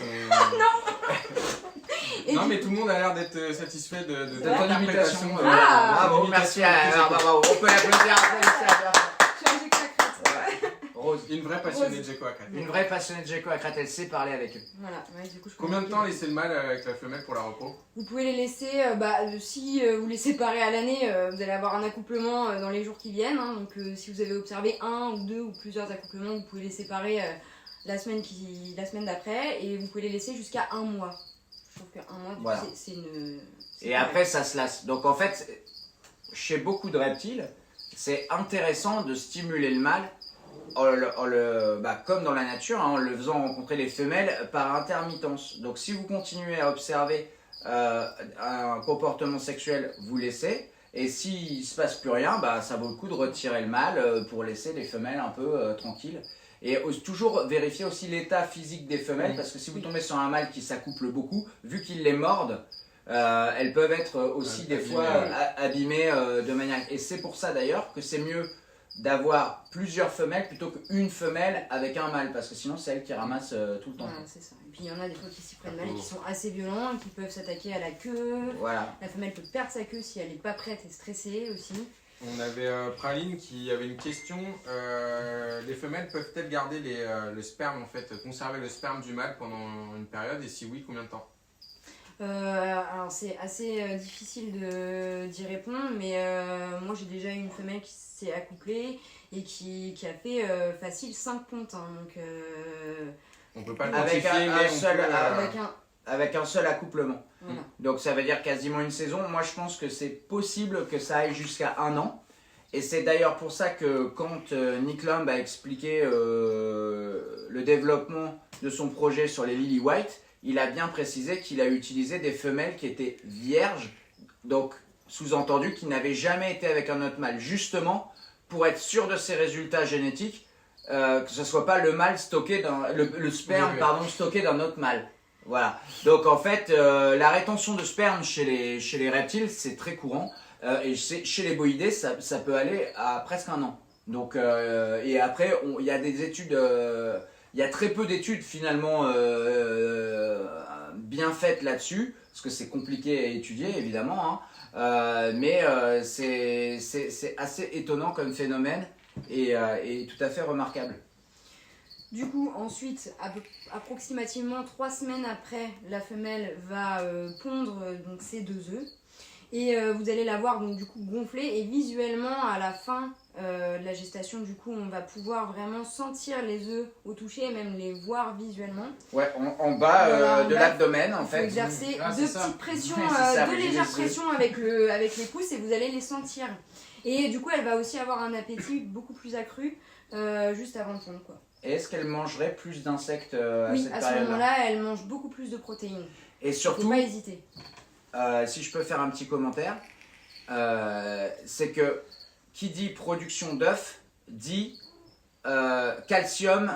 et Non, du- mais tout le monde a l'air d'être satisfait de De ton ton interprétation. imitation. Ah, Bravo, merci. Bravo. On peut l'applaudir. je suis un gecko à crête. Rose, Une vraie passionnée de Gecko à crête. une vraie passionnée de gecko à crête, elle sait parler avec eux. Voilà, ouais, du coup, je Combien de comprends. temps laisser le mâle avec la femelle pour la repos? Vous pouvez les laisser, si vous les séparez à l'année, vous allez avoir un accouplement dans les jours qui viennent. Hein. Donc si vous avez observé un ou deux ou plusieurs accouplements, vous pouvez les séparer la semaine d'après et vous pouvez les laisser jusqu'à un mois. Je trouve qu'un mois, du coup, Voilà. c'est une... c'est Et correct. après, ça se lasse. Donc en fait, chez beaucoup de reptiles, c'est intéressant de stimuler le mâle, comme dans la nature, hein, en le faisant rencontrer les femelles par intermittence. Donc si vous continuez à observer un comportement sexuel, vous laissez. Et s'il ne se passe plus rien, ça vaut le coup de retirer le mâle pour laisser les femelles un peu tranquilles. Et toujours vérifier aussi l'état physique des femelles, Oui. parce que si vous tombez sur un mâle qui s'accouple beaucoup, vu qu'ils les mordent, elles peuvent être aussi des Abîmées, fois ouais. abîmées de manière... Et c'est pour ça d'ailleurs que c'est mieux d'avoir plusieurs femelles plutôt qu'une femelle avec un mâle, parce que sinon c'est elle qui ramasse tout le temps. Voilà, c'est ça. Et puis il y en a des fois qui s'y prennent mal et qui sont assez violents et qui peuvent s'attaquer à la queue. Voilà. La femelle peut perdre sa queue si elle n'est pas prête et stressée aussi. On avait Praline qui avait une question. Les femelles peuvent-elles garder le sperme, en fait, conserver le sperme du mâle pendant une période, et si oui, combien de temps? Alors c'est assez difficile d'y répondre, mais moi j'ai déjà eu une femelle qui s'est accouplée et qui a fait facile 5 pontes. Hein, donc On peut pas le Avec quantifier, un mais on seul- peut, avec Avec un seul accouplement. voilà. Donc ça veut dire quasiment une saison. Moi je pense que c'est possible que ça aille jusqu'à un an. Et c'est d'ailleurs pour ça que quand Nick Lumb a expliqué le développement de son projet sur les Lily White, il a bien précisé qu'il a utilisé des femelles qui étaient vierges, donc sous-entendu qui n'avaient jamais été avec un autre mâle, justement pour être sûr de ses résultats génétiques, que ce soit pas le mâle stocké dans le sperme Oui. pardon, stocké d'un autre mâle. Voilà. Donc en fait, la rétention de sperme chez les reptiles, c'est très courant. Et chez les boïdés, ça peut aller à presque un an. Donc, et après, il y a des études, il y a très peu d'études finalement bien faites là-dessus, parce que c'est compliqué à étudier évidemment, hein. Mais c'est assez étonnant comme phénomène et tout à fait remarquable. Du coup, ensuite, approximativement 3 semaines après, la femelle va pondre donc ses 2 œufs. Et vous allez la voir donc du coup gonfler et visuellement à la fin de la gestation du coup on va pouvoir vraiment sentir les œufs au toucher et même les voir visuellement. Ouais, en bas Voilà, en de bas, l'abdomen en Il faut fait. exercer Ah, c'est deux ça. petites pressions, Ouais, c'est ça, deux mais j'ai légères les œufs. pressions avec les pouces et vous allez les sentir. Et du coup elle va aussi avoir un appétit beaucoup plus accru juste avant de pondre quoi. Et est-ce qu'elle mangerait plus d'insectes Oui, cette à ce période-là? moment-là elle mange beaucoup plus de protéines. Et Faut surtout, pas hésiter. si je peux faire un petit commentaire, c'est que qui dit production d'œufs dit calcium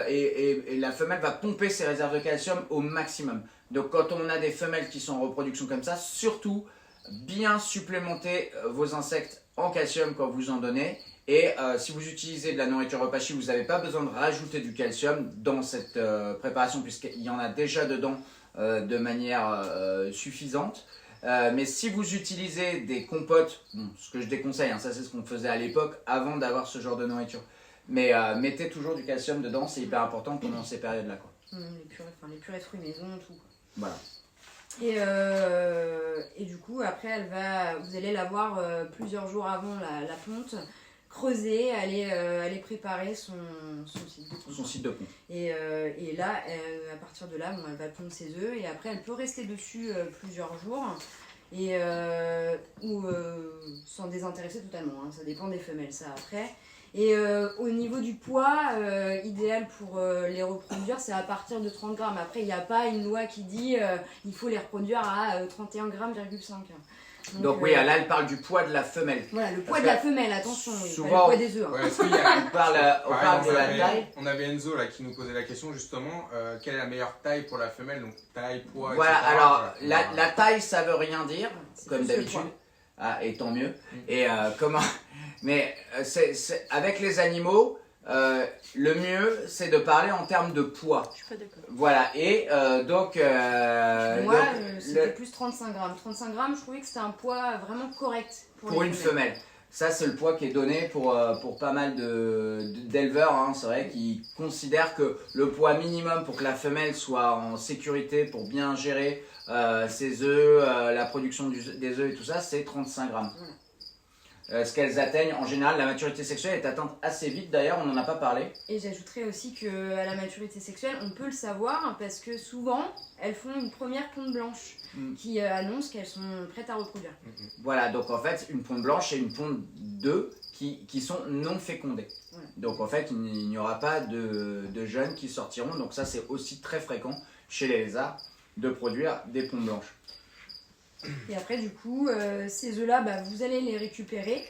et la femelle va pomper ses réserves de calcium au maximum. Donc quand on a des femelles qui sont en reproduction comme ça, surtout bien supplémenter vos insectes en calcium quand vous en donnez Et si vous utilisez de la nourriture Repashy, vous n'avez pas besoin de rajouter du calcium dans cette préparation puisqu'il y en a déjà dedans de manière suffisante. Mais si vous utilisez des compotes, bon, ce que je déconseille, hein, ça c'est ce qu'on faisait à l'époque avant d'avoir ce genre de nourriture. Mais mettez toujours du calcium dedans, c'est hyper important pendant ces périodes-là. Les purées de fruits maison, tout. Voilà. Et du coup, après, vous allez la voir plusieurs jours avant la ponte, creuser, aller préparer son site de ponte. Son site de ponte. Et là, à partir de là, elle va pondre ses œufs et après, elle peut rester dessus plusieurs jours ou s'en désintéresser totalement. Hein, ça dépend des femelles, ça après. Et au niveau du poids, idéal pour les reproduire, c'est à partir de 30 grammes. Après, il n'y a pas une loi qui dit il faut les reproduire à 31 grammes, 5. Donc oui, là, elle parle du poids de la femelle. Voilà, le poids de la femelle, attention, souvent, pas le poids des œufs. Hein. Ouais, on parle de la taille. On avait Enzo là, qui nous posait la question justement, quelle est la meilleure taille pour la femelle, donc taille, poids, voilà, etc. alors la taille, ça veut rien dire, comme d'habitude. Et tant mieux. Et comment... Mais avec les animaux, le mieux, c'est de parler en termes de poids. Je suis pas d'accord. Voilà, et donc... Moi, c'était plus 35 grammes. 35 grammes, je trouvais que c'était un poids vraiment correct pour une femelle. Ça, c'est le poids qui est donné pour pas mal d'éleveurs, hein, c'est vrai, qui considèrent que le poids minimum pour que la femelle soit en sécurité, pour bien gérer ses œufs, la production des œufs et tout ça, c'est 35 grammes. Voilà. Ce qu'elles atteignent, en général, la maturité sexuelle est atteinte assez vite, d'ailleurs, on n'en a pas parlé. Et j'ajouterais aussi qu'à la maturité sexuelle, on peut le savoir parce que souvent, elles font une première ponte blanche qui annonce qu'elles sont prêtes à reproduire. Voilà, donc en fait, une ponte blanche et une ponte d'œufs qui sont non fécondés. Voilà. Donc en fait, il n'y aura pas de jeunes qui sortiront, donc ça c'est aussi très fréquent chez les lézards de produire des pontes blanches. Et après, du coup, ces œufs-là, vous allez les récupérer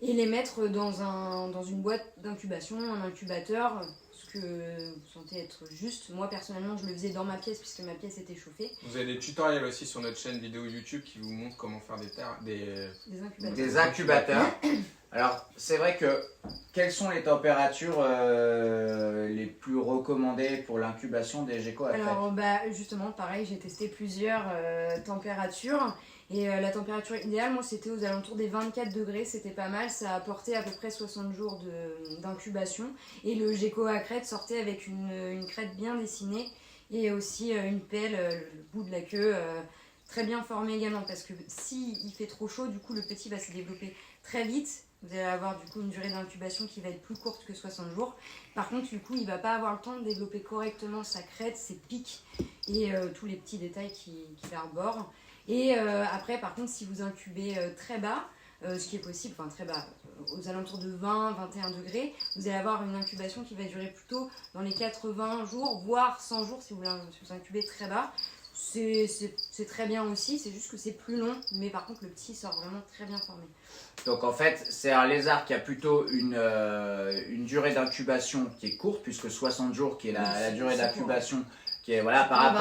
et les mettre dans une boîte d'incubation, un incubateur, ce que vous sentez être juste. Moi, personnellement, je le faisais dans ma pièce puisque ma pièce était chauffée. Vous avez des tutoriels aussi sur notre chaîne vidéo YouTube qui vous montrent comment faire Des incubateurs. Alors, c'est vrai que quelles sont les températures les plus recommandées pour l'incubation des geckos à crête? Alors, justement, pareil, j'ai testé plusieurs températures. Et la température idéale, moi, c'était aux alentours des 24 degrés. C'était pas mal. Ça apportait à peu près 60 jours d'incubation. Et le gecko à crête sortait avec une crête bien dessinée. Et aussi une pelle, le bout de la queue, très bien formée également. Parce que s'il fait trop chaud, du coup, le petit va se développer très vite. Vous allez avoir du coup une durée d'incubation qui va être plus courte que 60 jours. Par contre, du coup, il ne va pas avoir le temps de développer correctement sa crête, ses pics et tous les petits détails qu'il arbore. Et après, par contre, si vous incubez très bas, ce qui est possible, enfin très bas, aux alentours de 20-21 degrés, vous allez avoir une incubation qui va durer plutôt dans les 80 jours, voire 100 jours si vous incubez très bas. C'est très bien aussi, c'est juste que c'est plus long, mais par contre le petit sort vraiment très bien formé. Donc en fait, c'est un lézard qui a plutôt une durée d'incubation qui est courte, puisque 60 jours qui est la durée d'incubation, qui est voilà, par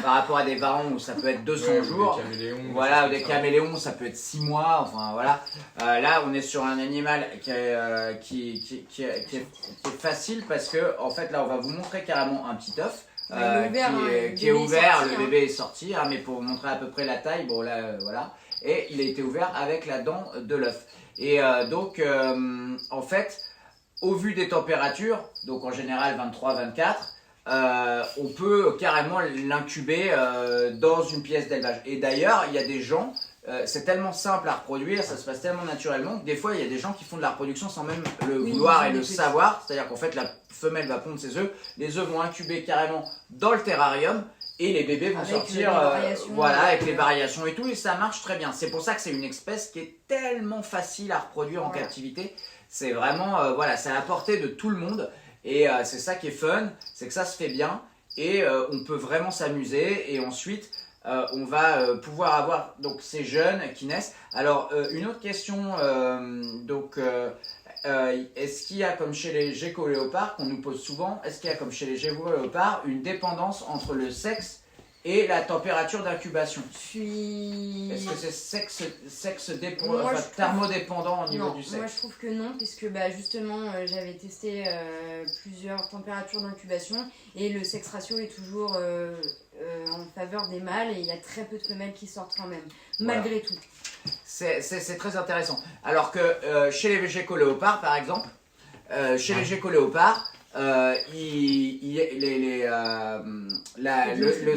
rapport à des varans où ça peut être 200 jours, voilà, ou des caméléons, ça peut être 6 mois, enfin voilà. Là, on est sur un animal qui est facile parce que en fait là, on va vous montrer carrément un petit œuf. Qui est ouvert, le bébé est sorti, mais pour vous montrer à peu près la taille, bon là voilà, et il a été ouvert avec la dent de l'œuf. Et donc en fait, au vu des températures, donc en général 23-24, on peut carrément l'incuber dans une pièce d'élevage. Et d'ailleurs, il y a des gens, c'est tellement simple à reproduire, ça se passe tellement naturellement que des fois il y a des gens qui font de la reproduction sans même le vouloir et le savoir. C'est-à-dire qu'en fait la femelle va pondre ses œufs, les œufs vont incuber carrément dans le terrarium et les bébés vont sortir avec les variations et tout, et ça marche très bien. C'est pour ça que c'est une espèce qui est tellement facile à reproduire en captivité. C'est vraiment, c'est à la portée de tout le monde et c'est ça qui est fun, c'est que ça se fait bien et on peut vraiment s'amuser et ensuite on va pouvoir avoir donc ces jeunes qui naissent. Alors une autre question, est-ce qu'il y a comme chez les geckos léopards qu'on nous pose souvent, est-ce qu'il y a comme chez les geckos léopards une dépendance entre le sexe et la température d'incubation. Est-ce que c'est thermodépendant au niveau du sexe? Moi je trouve que non, puisque justement j'avais testé plusieurs températures d'incubation et le sexe ratio est toujours en faveur des mâles et il y a très peu de femelles qui sortent quand même, malgré tout. C'est très intéressant. Alors que chez les geckos léopards par exemple, les geckos léopards, le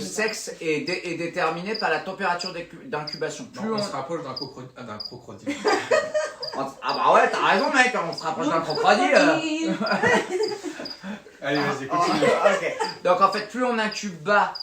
sexe est déterminé par la température d'incubation. On se rapproche d'un crocodile. Ah bah ouais, t'as raison mec, on se rapproche d'un crocodile. Allez, vas-y, continue. Okay. Donc en fait, plus on incube bas,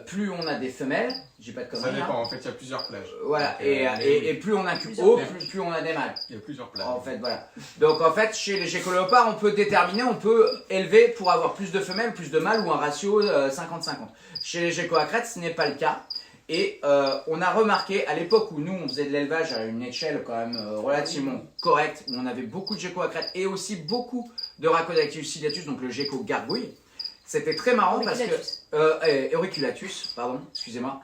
plus on a des femelles. J'ai pas de conneries. Ça dépend, en fait, il y a plusieurs plages. Voilà, et plus on incube haut, plus on a des mâles. Il y a plusieurs plages. En fait, voilà. Donc en fait, chez les geckos léopards, on peut déterminer, on peut élever pour avoir plus de femelles, plus de mâles ou un ratio 50-50. Chez les geckos à crête, ce n'est pas le cas. Et on a remarqué à l'époque où nous on faisait de l'élevage à une échelle quand même relativement correcte, où on avait beaucoup de geckos à crête et aussi beaucoup de Rhacodactylus ciliatus, donc le gecko gargouille. C'était très marrant parce que Auriculatus, pardon, excusez-moi.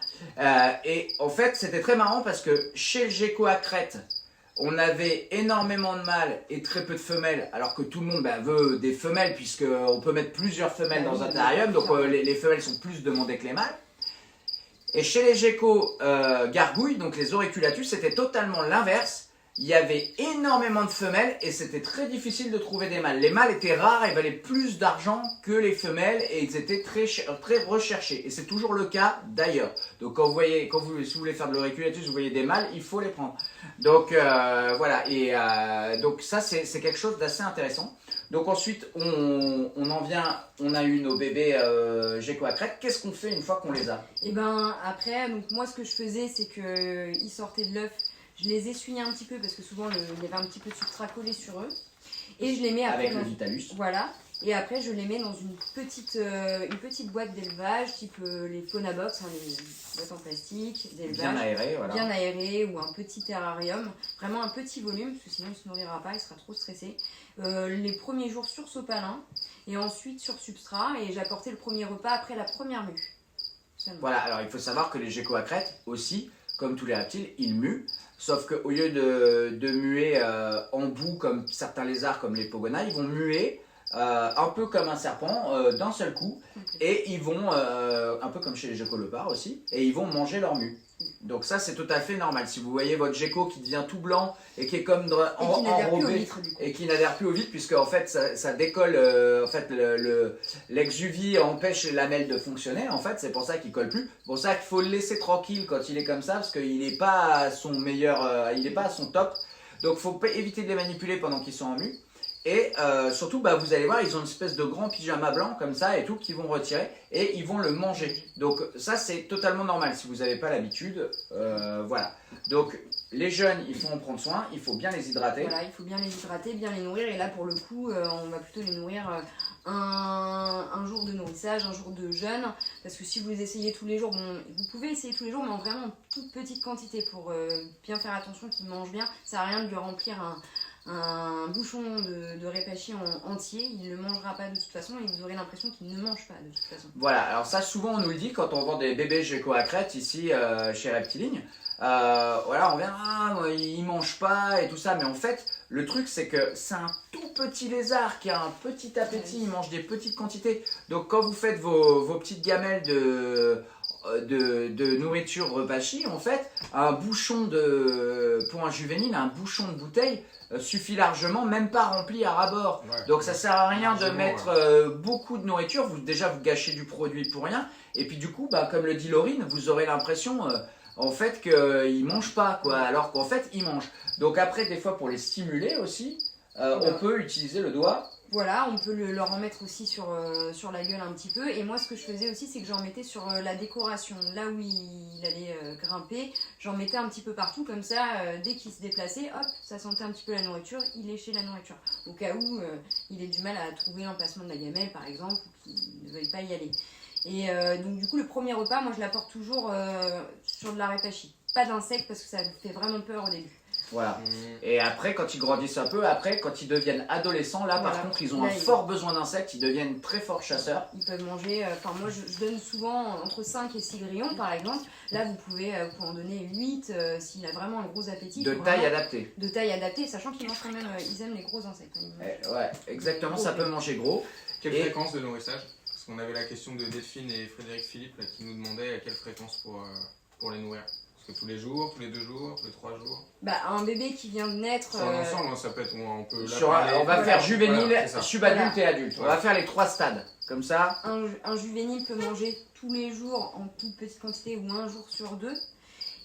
Et en fait, c'était très marrant parce que chez le gecko à crête, on avait énormément de mâles et très peu de femelles, alors que tout le monde veut des femelles puisqu'on peut mettre plusieurs femelles dans un terrarium, donc les femelles sont plus demandées que les mâles. Et chez les geckos gargouilles, donc les Auriculatus, c'était totalement l'inverse. Il y avait énormément de femelles et c'était très difficile de trouver des mâles. Les mâles étaient rares et valaient plus d'argent que les femelles et ils étaient très recherchés. Et c'est toujours le cas d'ailleurs. Donc si vous voulez faire de l'Auriculatus, vous voyez des mâles, il faut les prendre. Donc voilà, et donc ça c'est quelque chose d'assez intéressant. Donc ensuite on a eu nos bébés geckos à crête. Qu'est-ce qu'on fait une fois qu'on les a? Et après, donc moi ce que je faisais c'est que ils sortaient de l'œuf. Je les essuyais un petit peu parce que souvent il y avait un petit peu de substrat collé sur eux. Et je les mets après avec le Vitalus. Voilà. Et après je les mets dans une petite boîte d'élevage type les Faunabox, les boîtes en plastique d'élevage. Bien aéré, voilà. Bien aéré ou un petit terrarium. Vraiment un petit volume parce que sinon il ne se nourrira pas, il sera trop stressé. Les premiers jours sur sopalin et ensuite sur substrat. Et j'apportais le premier repas après la première mue. Seulement. Voilà, alors il faut savoir que les geckos à crête aussi, comme tous les reptiles, ils muent. Sauf qu'au lieu de muer en bout comme certains lézards comme les Pogona, ils vont muer un peu comme un serpent d'un seul coup. Et ils vont, un peu comme chez les geckos léopards aussi, et ils vont manger leur mue. Donc ça c'est tout à fait normal. Si vous voyez votre gecko qui devient tout blanc et qui est comme enrobé et qui n'adhère plus au vitre puisque en fait ça décolle, en fait l'exuvie empêche les lamelles de fonctionner, en fait c'est pour ça qu'il colle plus. Pour ça qu'il faut le laisser tranquille quand il est comme ça parce qu'il n'est pas à son meilleur, il n'est pas à son top. Donc il faut éviter de les manipuler pendant qu'ils sont en mue. Et surtout, vous allez voir, ils ont une espèce de grand pyjama blanc comme ça et tout qu'ils vont retirer et ils vont le manger. Donc ça, c'est totalement normal si vous n'avez pas l'habitude. Voilà. Donc les jeunes, il faut en prendre soin, il faut bien les hydrater. Voilà, il faut bien les hydrater, bien les nourrir. Et là, pour le coup, on va plutôt les nourrir un jour de nourrissage, un jour de jeûne. Parce que si vous les essayez tous les jours, vous pouvez essayer tous les jours, mais en vraiment toute petite quantité pour bien faire attention qu'ils mangent bien. Ça n'a rien de lui remplir un bouchon de répachi entier, il ne le mangera pas de toute façon et vous aurez l'impression qu'il ne mange pas de toute façon. Voilà, alors ça souvent on nous le dit quand on vend des bébés geckos à crête ici chez Reptiligne. Voilà, on vient, il mange pas et tout ça, mais en fait le truc c'est que c'est un tout petit lézard qui a un petit appétit, il mange des petites quantités. Donc quand vous faites vos petites gamelles de nourriture repachi, en fait, un bouchon pour un juvénile, un bouchon de bouteille suffit largement, même pas rempli à ras-bord. Ouais, donc ça sert à rien de mettre beaucoup de nourriture, déjà vous gâchez du produit pour rien, et puis du coup, comme le dit Laurine, vous aurez l'impression en fait qu'il mange pas, quoi, alors qu'en fait il mange. Donc après, des fois pour les stimuler aussi, on peut utiliser le doigt. Voilà, on peut leur en mettre aussi sur la gueule un petit peu. Et moi, ce que je faisais aussi, c'est que j'en mettais sur la décoration. Là où il allait grimper, j'en mettais un petit peu partout. Comme ça, dès qu'il se déplaçait, hop, ça sentait un petit peu la nourriture. Il léchait la nourriture. Au cas où il ait du mal à trouver l'emplacement de la gamelle, par exemple, ou qu'il ne veuille pas y aller. Et donc, du coup, le premier repas, moi, je l'apporte toujours sur de la répachi. Pas d'insectes, parce que ça fait vraiment peur au début. Voilà. Mmh. Et après, quand ils grandissent un peu, après, quand ils deviennent adolescents, là, par Voilà. contre, ils ont Là, un fort besoin d'insectes, ils deviennent très forts chasseurs. Ils peuvent manger, moi je donne souvent entre 5 et 6 grillons par exemple. Là vous pouvez en donner 8 s'il a vraiment un gros appétit. De Faut taille vraiment- adaptée. De taille adaptée, sachant qu'ils mangent quand même, ils aiment les gros insectes. Ouais, exactement, ça peut manger gros. Quelle Et- fréquence de nourrissage? Parce qu'on avait la question de Delphine et Frédéric Philippe là, qui nous demandaient à quelle fréquence pour les nourrir. Parce que tous les jours, tous les 2 jours, tous les 3 jours. Bah un bébé qui vient de naître. Sur l'ensemble, hein, ça peut être, on peut là Sur parler- on va Voilà. faire juvénile, Voilà, c'est ça. subadulte Voilà. et adulte. On va faire les 3 stades. Comme ça, Un juvénile peut manger tous les jours en toute petite quantité ou un jour sur 2.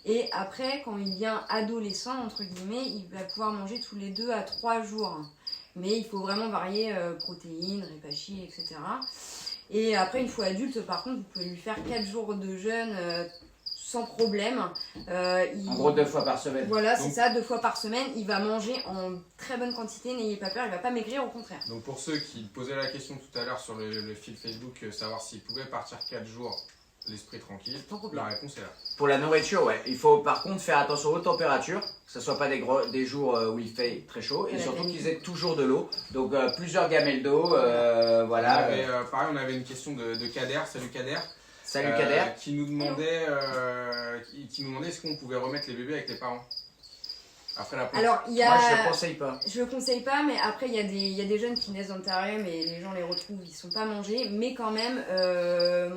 Et après, quand il devient adolescent, entre guillemets, il va pouvoir manger tous les 2 à 3 jours. Mais il faut vraiment varier protéines, répachis, etc. Et après, une fois adulte, par contre, vous pouvez lui faire 4 jours de jeûne sans problème. en gros 2 fois par semaine. Voilà, c'est Donc- ça, 2 fois par semaine. Il va manger en très bonne quantité, n'ayez pas peur, il va pas maigrir, au contraire. Donc pour ceux qui posaient la question tout à l'heure sur le fil Facebook, savoir s'ils pouvaient partir 4 jours l'esprit tranquille, Sans problème. la réponse est là. Pour la nourriture, ouais. Il faut par contre faire attention aux températures, que ce soit pas des jours où il fait très chaud, et Voilà, surtout canicule. qu'ils aient toujours de l'eau. Donc plusieurs gamelles d'eau, voilà. Pareil, on avait une question de Kader, salut Kader. Salut Kader. Qui nous demandait, qui nous demandait est-ce qu'on pouvait remettre les bébés avec les parents après la pause. Alors, il y Moi, je a... le conseille pas. Je le conseille pas, mais après il y a des jeunes qui naissent dans le terrarium et les gens les retrouvent, ils sont pas mangés. Mais quand même,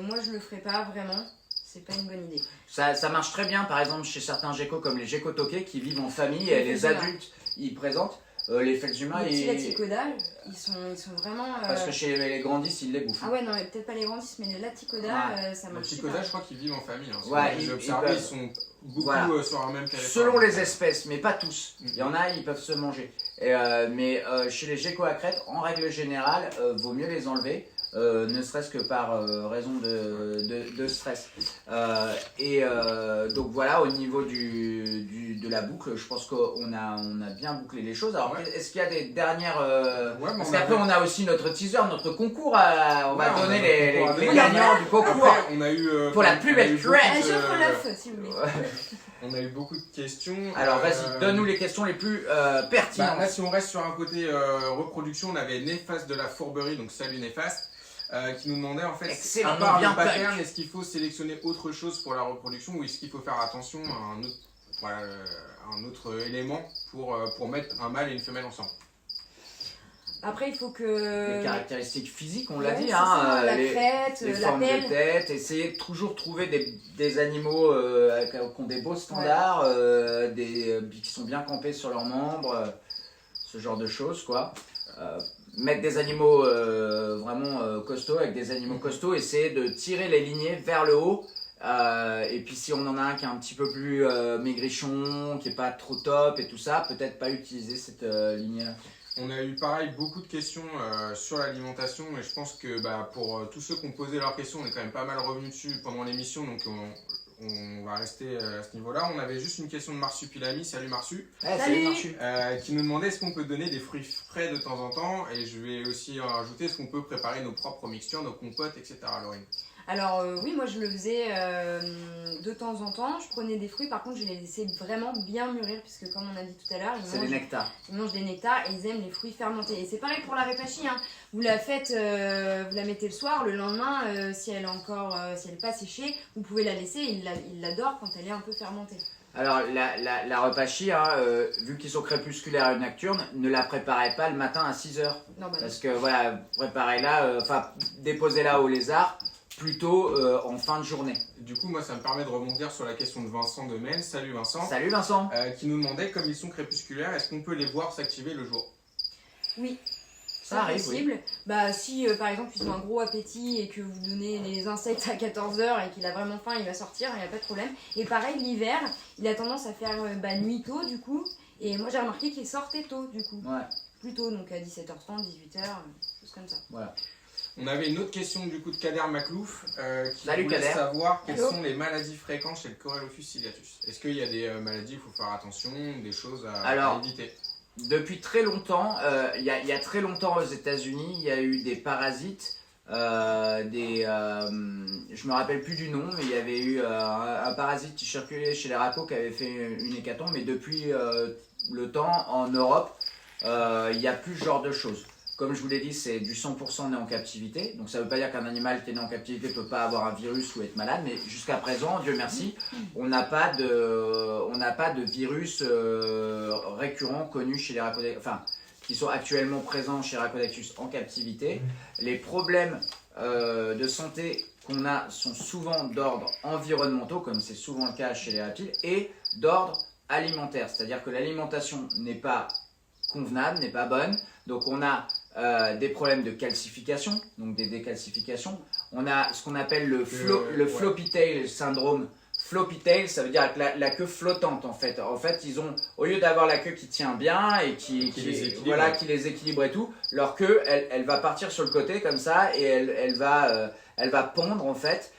moi je le ferai pas vraiment. C'est pas une bonne idée. Ça marche très bien, par exemple, chez certains geckos comme les geckos toqués qui vivent en famille et Les les Felzuma. adultes, ils présentent. Les Felzuma, Les petits ils... laticoda, ils sont vraiment. parce que chez les grandisses, ils les bouffent. Ah ouais, non, mais peut-être pas les grandisses, mais les laticoda, ça Les marche petits super. codages, je crois qu'ils vivent en famille. Hein. Ouais, J'ai ils observé, peuvent. ils sont beaucoup Voilà. sur un même territoire. Selon les espèces, mais pas tous. Mhm. Il y en a, ils peuvent se manger. Mais chez les geckos à crête, en règle générale, vaut mieux les enlever, ne serait-ce que par raison de stress. Donc voilà, au niveau de la boucle, je pense qu'on a bien bouclé les choses. Alors, Ouais. est-ce qu'il y a des dernières... Ouais, mais Parce on qu'après, avait- on a aussi notre teaser, notre concours. On Ouais, va on donner a le concours les avec- gagnants du concours. Après, on a eu, Pour la plus on a eu belle beaucoup crête. Ah, de- j'offre l'œuf, si vous voulez. On a eu beaucoup de questions. Alors vas-y, donne-nous les questions les plus pertinentes. Là, si on reste sur un côté reproduction, on avait Néfaste de la Fourberie, donc salut Néfaste, qui nous demandait en fait, Excellent, à part bien le pattern, punk. est-ce qu'il faut sélectionner autre chose pour la reproduction ou est-ce qu'il faut faire attention à un autre élément pour mettre un mâle et une femelle ensemble? Après, il faut Les que. caractéristiques physiques, on l'a Ouais, dit, c'est hein, ça, la les crête, la formes de pelle. tête, essayer de toujours trouver des animaux qui ont des beaux standards, qui sont bien campés sur leurs membres, ce genre de choses, quoi. Mettre des animaux vraiment costauds avec des animaux costauds, essayer de tirer les lignées vers le haut. Et puis si on en a un qui est un petit peu plus maigrichon, qui est pas trop top et tout ça, peut-être pas utiliser cette lignée-là. On a eu pareil beaucoup de questions sur l'alimentation et je pense que pour tous ceux qui ont posé leurs questions, on est quand même pas mal revenu dessus pendant l'émission, donc on va rester à ce niveau-là. On avait juste une question de Marsupilami, salut Marsu, Salut. Marchu. qui nous demandait est-ce qu'on peut donner des fruits frais de temps en temps et je vais aussi en rajouter est-ce qu'on peut préparer nos propres mixtures, nos compotes, etc. Laurine. Alors oui, moi je le faisais de temps en temps. Je prenais des fruits, par contre je les laissais vraiment bien mûrir, puisque comme on a dit tout à l'heure, C'est des nectars. ils mangent des nectars et ils aiment les fruits fermentés. Et c'est pareil pour la répachie, hein. Vous la faites, vous la mettez le soir, le lendemain, si elle est pas séchée, vous pouvez la laisser. Ils l'adorent quand elle est un peu fermentée. Alors la repachie, vu qu'ils sont crépusculaires et nocturnes, ne la préparez pas le matin à 6h. Non, bah, Parce que voilà, préparez-la, déposez-la au lézard plutôt en fin de journée. Du coup, moi, ça me permet de rebondir sur la question de Vincent de Maine. Salut Vincent. Salut Vincent. Qui nous demandait, comme ils sont crépusculaires, est-ce qu'on peut les voir s'activer le jour? oui. Ça arrive, oui. possible. Bah si par exemple ils ont un gros appétit et que vous donnez les insectes à 14h et qu'il a vraiment faim, il va sortir, il n'y a pas de problème. Et pareil l'hiver, il a tendance à faire nuit tôt du coup. Et moi j'ai remarqué qu'il sortait tôt du coup. Ouais, Plus tôt, donc à 17h30, 18h, choses comme ça. voilà. On avait une autre question du coup de Kader Maclouf qui Salut, voulait Kader. savoir quelles Allô. sont les maladies fréquentes chez le Corellophus ciliatus. Est-ce qu'il y a des maladies, il faut faire attention, des choses à Alors, éviter? Depuis très longtemps, il y a très longtemps aux États-Unis, il y a eu des parasites, je me rappelle plus du nom, mais il y avait eu un parasite qui circulait chez les racos qui avait fait une hécatombe, mais depuis le temps, en Europe, il n'y a plus ce genre de choses. Comme je vous l'ai dit, c'est du 100% né en captivité. Donc ça ne veut pas dire qu'un animal qui est né en captivité ne peut pas avoir un virus ou être malade. Mais jusqu'à présent, Dieu merci, on n'a pas de virus récurrent connu chez les Rhacodactus, enfin, qui sont actuellement présents chez Rhacodactus en captivité. Les problèmes de santé qu'on a sont souvent d'ordre environnementaux, comme c'est souvent le cas chez les reptiles, et d'ordre alimentaire. C'est-à-dire que l'alimentation n'est pas convenable, n'est pas bonne. Donc on a des problèmes de calcification, donc des décalcifications. On a ce qu'on appelle le floppy tail syndrome. Floppy tail, ça veut dire avec la queue flottante en fait. En fait, ils ont, au lieu d'avoir la queue qui tient bien et qui les équilibre et tout, leur queue, elle va partir sur le côté comme ça et elle va pondre en fait.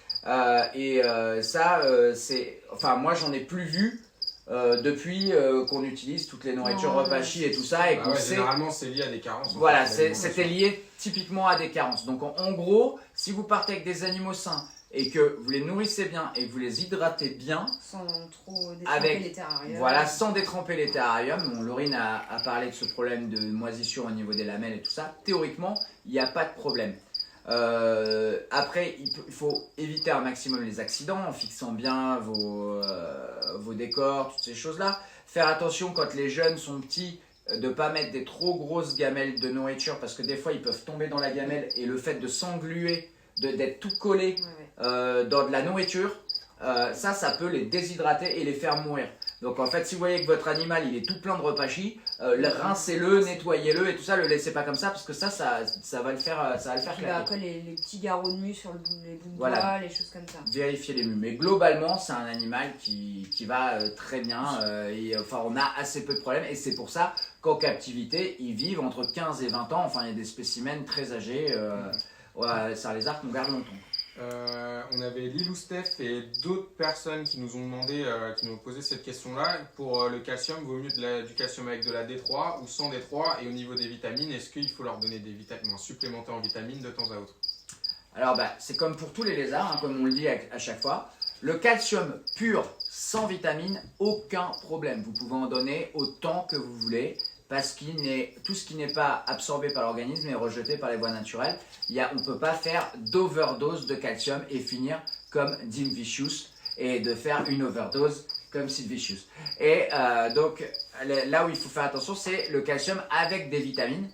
C'est, enfin moi j'en ai plus vu. Depuis qu'on utilise toutes les nourritures repachis et tout ça et qu'on sait généralement c'est lié à des carences. Voilà, c'était lié typiquement à des carences. Donc en gros, si vous partez avec des animaux sains et que vous les nourrissez bien et que vous les hydratez bien, sans trop détremper les terrariums. Voilà, sans détremper les terrariums. Bon, Laurine a parlé de ce problème de moisissure au niveau des lamelles et tout ça. Théoriquement, il n'y a pas de problème. Après, il faut éviter un maximum les accidents en fixant bien vos décors, toutes ces choses-là. Faire attention quand les jeunes sont petits, de ne pas mettre des trop grosses gamelles de nourriture parce que des fois ils peuvent tomber dans la gamelle et le fait de s'engluer, d'être tout collé dans de la nourriture, ça peut les déshydrater et les faire mourir. Donc en fait, si vous voyez que votre animal il est tout plein de repachis, rincez-le, nettoyez-le et tout ça, le laissez pas comme ça parce que ça va le faire, claquer. Après les petits garrots de mue sur les bouts de bois, les choses comme ça. Vérifiez les mues. Mais globalement, c'est un animal qui va très bien. Enfin, on a assez peu de problèmes et c'est pour ça qu'en captivité, ils vivent entre 15 et 20 ans. Enfin, il y a des spécimens très âgés. C'est un lézard qu'on garde longtemps. On avait Lilou Steph et d'autres personnes qui nous ont demandé, qui nous ont posé cette question-là. Pour le calcium, vaut mieux du calcium avec de la D3 ou sans D3? Et au niveau des vitamines, est-ce qu'il faut leur donner des vitamines supplémentaires en vitamines de temps à autre? Alors, c'est comme pour tous les lézards, hein, comme on le dit à chaque fois. Le calcium pur, sans vitamines, aucun problème. Vous pouvez en donner autant que vous voulez. Parce que tout ce qui n'est pas absorbé par l'organisme est rejeté par les voies naturelles. On ne peut pas faire d'overdose de calcium et finir comme Dim Vicious et de faire une overdose comme Sid Vicious. Et donc là où il faut faire attention, c'est le calcium avec des vitamines.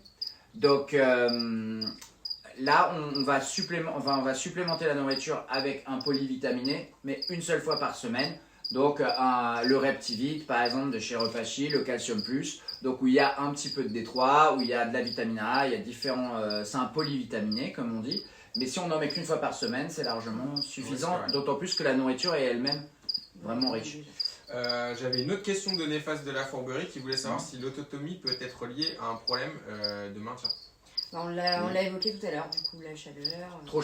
Donc là, on va supplémenter la nourriture avec un polyvitaminé, mais une seule fois par semaine. Donc le Reptivit par exemple de chez Repachi, le Calcium Plus, donc où il y a un petit peu de D3, où il y a de la vitamine A, il y a différents, c'est un polyvitaminé comme on dit, mais si on n'en met qu'une fois par semaine, c'est largement suffisant, d'autant plus que la nourriture est elle-même vraiment riche. J'avais une autre question de Néfaste de la Fourberie qui voulait savoir si l'autotomie peut être liée à un problème de maintien. On l'a évoqué tout à l'heure, du coup la chaleur. Trop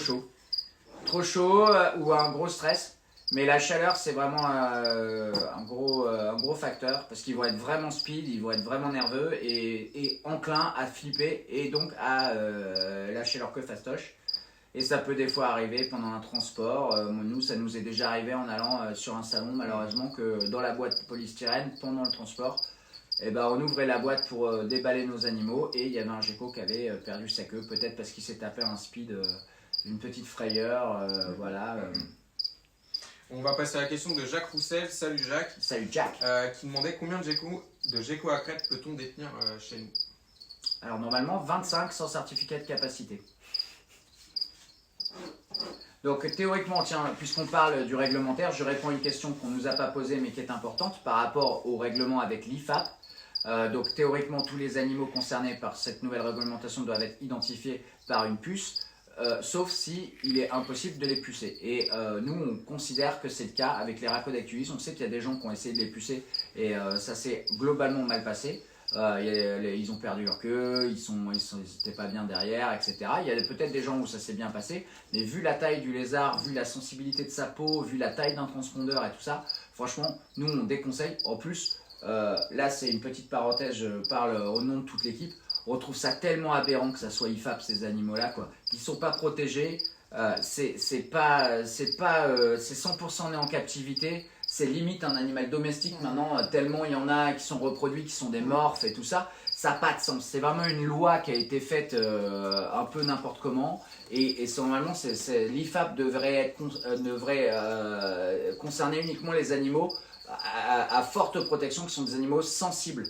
chaud ou un gros stress. Mais la chaleur, c'est vraiment un gros facteur parce qu'ils vont être vraiment speed, ils vont être vraiment nerveux et enclins à flipper et donc à lâcher leur queue fastoche. Et ça peut des fois arriver pendant un transport. Nous, ça nous est déjà arrivé en allant sur un salon, malheureusement, que dans la boîte polystyrène, pendant le transport, on ouvrait la boîte pour déballer nos animaux et il y avait un gecko qui avait perdu sa queue, peut-être parce qu'il s'est tapé un speed, une petite frayeur, voilà. On va passer à la question de Jacques Roussel. Salut Jacques. Salut Jack. Qui demandait combien de geckos à crête peut-on détenir chez nous? Alors normalement 25 sans certificat de capacité. Donc théoriquement, tiens, puisqu'on parle du réglementaire, je réponds à une question qu'on ne nous a pas posée mais qui est importante par rapport au règlement avec l'IFAP. Donc théoriquement, tous les animaux concernés par cette nouvelle réglementation doivent être identifiés par une puce. Sauf si il est impossible de les pucer. Et nous, on considère que c'est le cas avec les Rhacodactylis. On sait qu'il y a des gens qui ont essayé de les pucer et ça s'est globalement mal passé. Ils ont perdu leur queue, ils n'étaient pas bien derrière, etc. Il y a peut-être des gens où ça s'est bien passé, mais vu la taille du lézard, vu la sensibilité de sa peau, vu la taille d'un transpondeur et tout ça, franchement, nous, on déconseille. En plus, là, c'est une petite parenthèse, je parle au nom de toute l'équipe. On trouve ça tellement aberrant que ça soit IFAP ces animaux-là, quoi. Ils sont pas protégés, c'est 100% né en captivité, c'est limite un animal domestique maintenant, tellement il y en a qui sont reproduits, qui sont des morphes et tout ça. Ça n'a pas de sens. C'est vraiment une loi qui a été faite un peu n'importe comment. Et normalement, l'IFAP devrait concerner uniquement les animaux à forte protection, qui sont des animaux sensibles.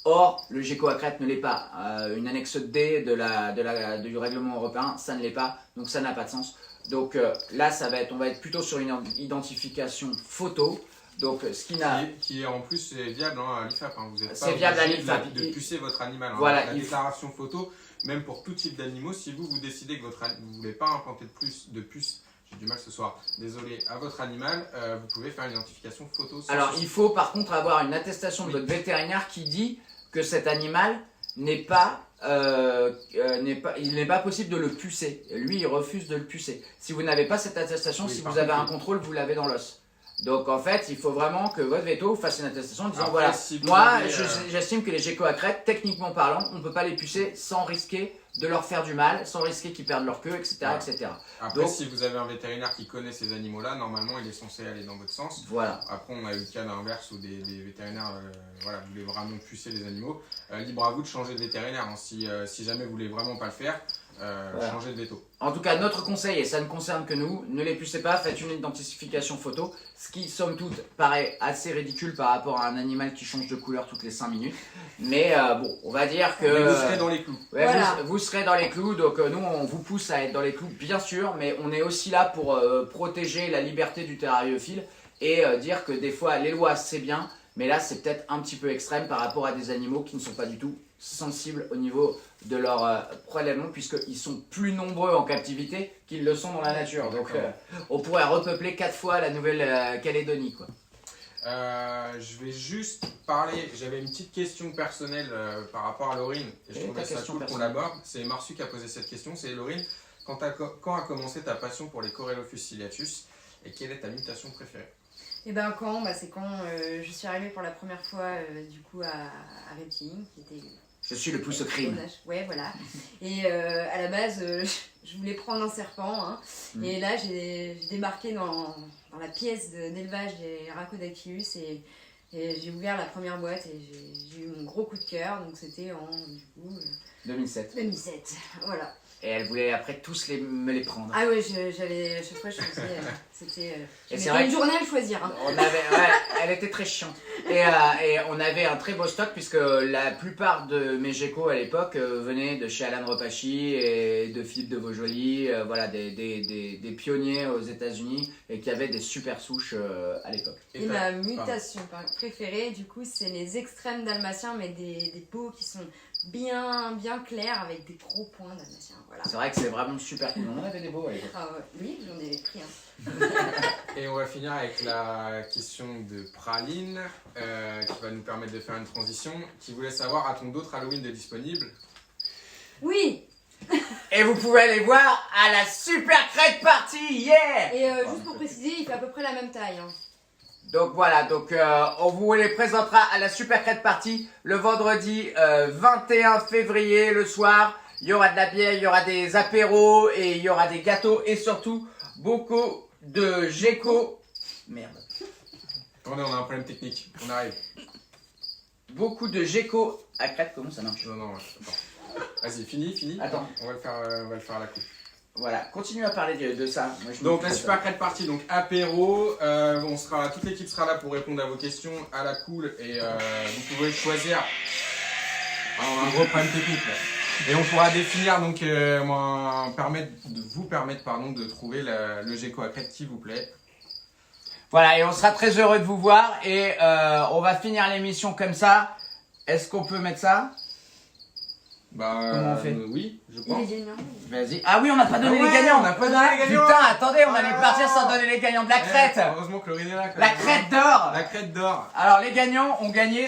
Or, le gecko à crête ne l'est pas. Une annexe D du règlement européen, ça ne l'est pas. Donc ça n'a pas de sens. Donc là, on va être plutôt sur une identification photo. Donc, ce qui est en plus viable à l'IFAP. Hein. Vous n'êtes pas viable à obligé l'IFAP. de pucer votre animal. Hein. Voilà, la déclaration photo, même pour tout type d'animaux, si vous décidez que vous ne voulez pas implanter de puce, j'ai du mal ce soir, désolé, à votre animal, vous pouvez faire une identification photo. Alors, il faut par contre avoir une attestation de votre vétérinaire qui dit que cet animal il n'est pas possible de le pucer. Lui, il refuse de le pucer. Si vous n'avez pas cette attestation, si vous avez un contrôle, vous l'avez dans l'os. Donc en fait, il faut vraiment que votre veto fasse une attestation en disant après, voilà, si moi j'estime que les geckos à crête, techniquement parlant, on ne peut pas les pucer sans risquer de leur faire du mal, sans risquer qu'ils perdent leur queue, etc. Voilà. etc. Après, donc, si vous avez un vétérinaire qui connaît ces animaux-là, normalement il est censé aller dans votre sens. Voilà. Après, on a eu le cas d'inverse où des vétérinaires voulaient vraiment pucer les animaux. Libre à vous de changer de vétérinaire. Hein. Si jamais vous voulez vraiment pas le faire, Voilà. changez de veto. En tout cas, notre conseil, et ça ne concerne que nous, ne les pucez pas, faites une identification photo, ce qui, somme toute, paraît assez ridicule par rapport à un animal qui change de couleur toutes les 5 minutes. Mais bon, on va dire que... Mais vous serez dans les clous. Ouais, Voilà. vous serez dans les clous, donc nous, on vous pousse à être dans les clous, bien sûr, mais on est aussi là pour protéger la liberté du terrariophile et dire que des fois, les lois, c'est bien, mais là, c'est peut-être un petit peu extrême par rapport à des animaux qui ne sont pas du tout sensibles au niveau de leur prélèvement, puisqu'ils sont plus nombreux en captivité qu'ils le sont dans la nature. Donc on pourrait repeupler 4 fois la Nouvelle-Calédonie, quoi. Je vais juste parler, j'avais une petite question personnelle par rapport à Laurine, et je trouvais ça cool qu'on l'aborde. C'est Marsu qui a posé cette question, c'est Laurine, quand a commencé ta passion pour les Corylopus ciliatus et quelle est ta mutation préférée? Et ben c'est quand je suis arrivée pour la première fois du coup à Reptiling, qui était... Je suis le pouce au crime. Ouais, voilà. Et à la base, je voulais prendre un serpent. Hein. Et là, j'ai débarqué dans la pièce d'élevage des Rhacodactylus et j'ai ouvert la première boîte et j'ai eu mon gros coup de cœur. Donc c'était en 2007. 2007, voilà. Et elle voulait après tous me les prendre. Ah ouais, j'allais, à chaque fois je faisais, c'était... c'est vrai une journée à le choisir. Hein. Elle était très chiante. Et on avait un très beau stock puisque la plupart de mes geckos à l'époque venaient de chez Alan Repachi et de Philippe de Vaujoly, voilà, des pionniers aux États-Unis et qui avaient des super souches à l'époque. Et ma mutation préférée, du coup, c'est les extrêmes dalmatiens, mais des peaux qui sont bien clairs avec des gros points dalmatiens. Voilà. C'est vrai que c'est vraiment super cool. On en avait des beaux à l'époque. Ah ouais, oui, j'en ai pris un. Et on va finir avec la question de Praline, qui va nous permettre de faire une transition, qui voulait savoir, a-t-on d'autres Halloween de disponibles? Oui. Et vous pouvez aller voir à la Super Crête Party, yeah! Et juste pour préciser, il fait à peu près la même taille. Hein. Donc voilà, on vous les présentera à la Super Crête Party le vendredi 21 février le soir. Il y aura de la bière, il y aura des apéros et il y aura des gâteaux et surtout beaucoup de geckos. Merde. Attendez, on a un problème technique, on arrive. Beaucoup de geckos à crête, comment ça marche? Non, attends. Vas-y, fini. Attends. On va le faire à la coupe. Voilà, continue à parler de ça. Moi, Donc la Super Crête Party, donc apéro, on sera là, toute l'équipe sera là pour répondre à vos questions à la cool et vous pouvez choisir. Un gros problème technique là. Et on pourra définir donc vous permettre de trouver le gecko à crête qui vous plaît. Voilà, et on sera très heureux de vous voir et on va finir l'émission comme ça. Est-ce qu'on peut mettre ça? Comment on fait? Oui, je Il pense. est gagnant. Vas-y. Ah oui, on n'a pas donné les gagnants. On n'a pas donné les gagnants. Putain, attendez, on allait partir sans donner les gagnants de la crête. Heureusement que Laurine est là. La crête d'or. La crête d'or. Alors les gagnants ont gagné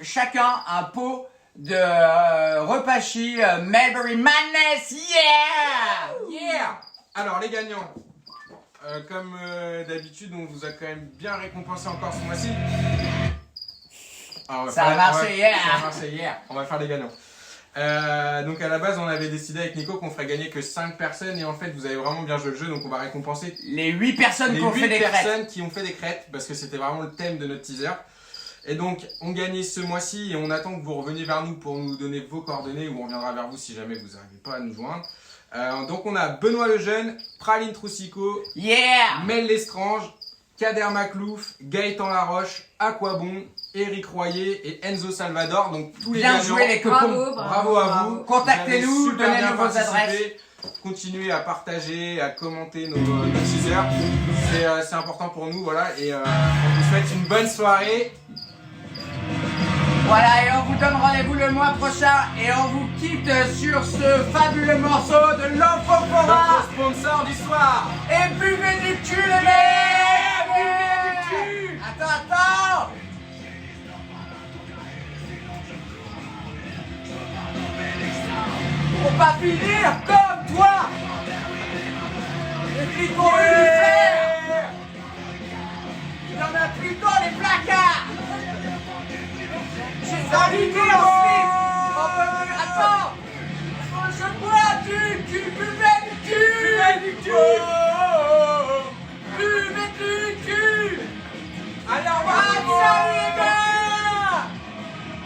chacun un pot de Repachi Melbury Madness. Yeah. Alors les gagnants, comme d'habitude, on vous a quand même bien récompensé encore ce mois-ci. Ça a marché hier. On va faire les gagnants. Donc à la base, on avait décidé avec Nico qu'on ferait gagner que 5 personnes et en fait, vous avez vraiment bien joué le jeu, donc on va récompenser Les 8 personnes les qui ont fait 8 des crêtes. personnes qui ont fait des crêtes parce que c'était vraiment le thème de notre teaser. Et donc, on gagnait ce mois-ci et on attend que vous reveniez vers nous pour nous donner vos coordonnées ou on reviendra vers vous si jamais vous n'arrivez pas à nous joindre. Donc, on a Benoît Lejeune, Praline Troussico, Yeah! Mel Lestrange, Kader Maclouf, Gaëtan Laroche, Aquabon, Eric Royer et Enzo Salvador. Donc, tous les Bien gagnants. joué les copons. Bravo à vous. Contactez-nous, Vous avez super donnez-nous bien vos participé. adresses. Continuez à partager, à commenter nos teasers. C'est important pour nous, voilà. Et on vous souhaite une bonne soirée. Voilà, et on vous donne rendez-vous le mois prochain et on vous quitte sur ce fabuleux morceau de l'Amphofora. Notre sponsor du soir. Et buvez du cul les mecs! Buvez du cul! Attends! Pour pas finir comme toi! Les tricot frère! Il y en a plus dans les placards! J'ai validé en slip! On peut plus... Attends!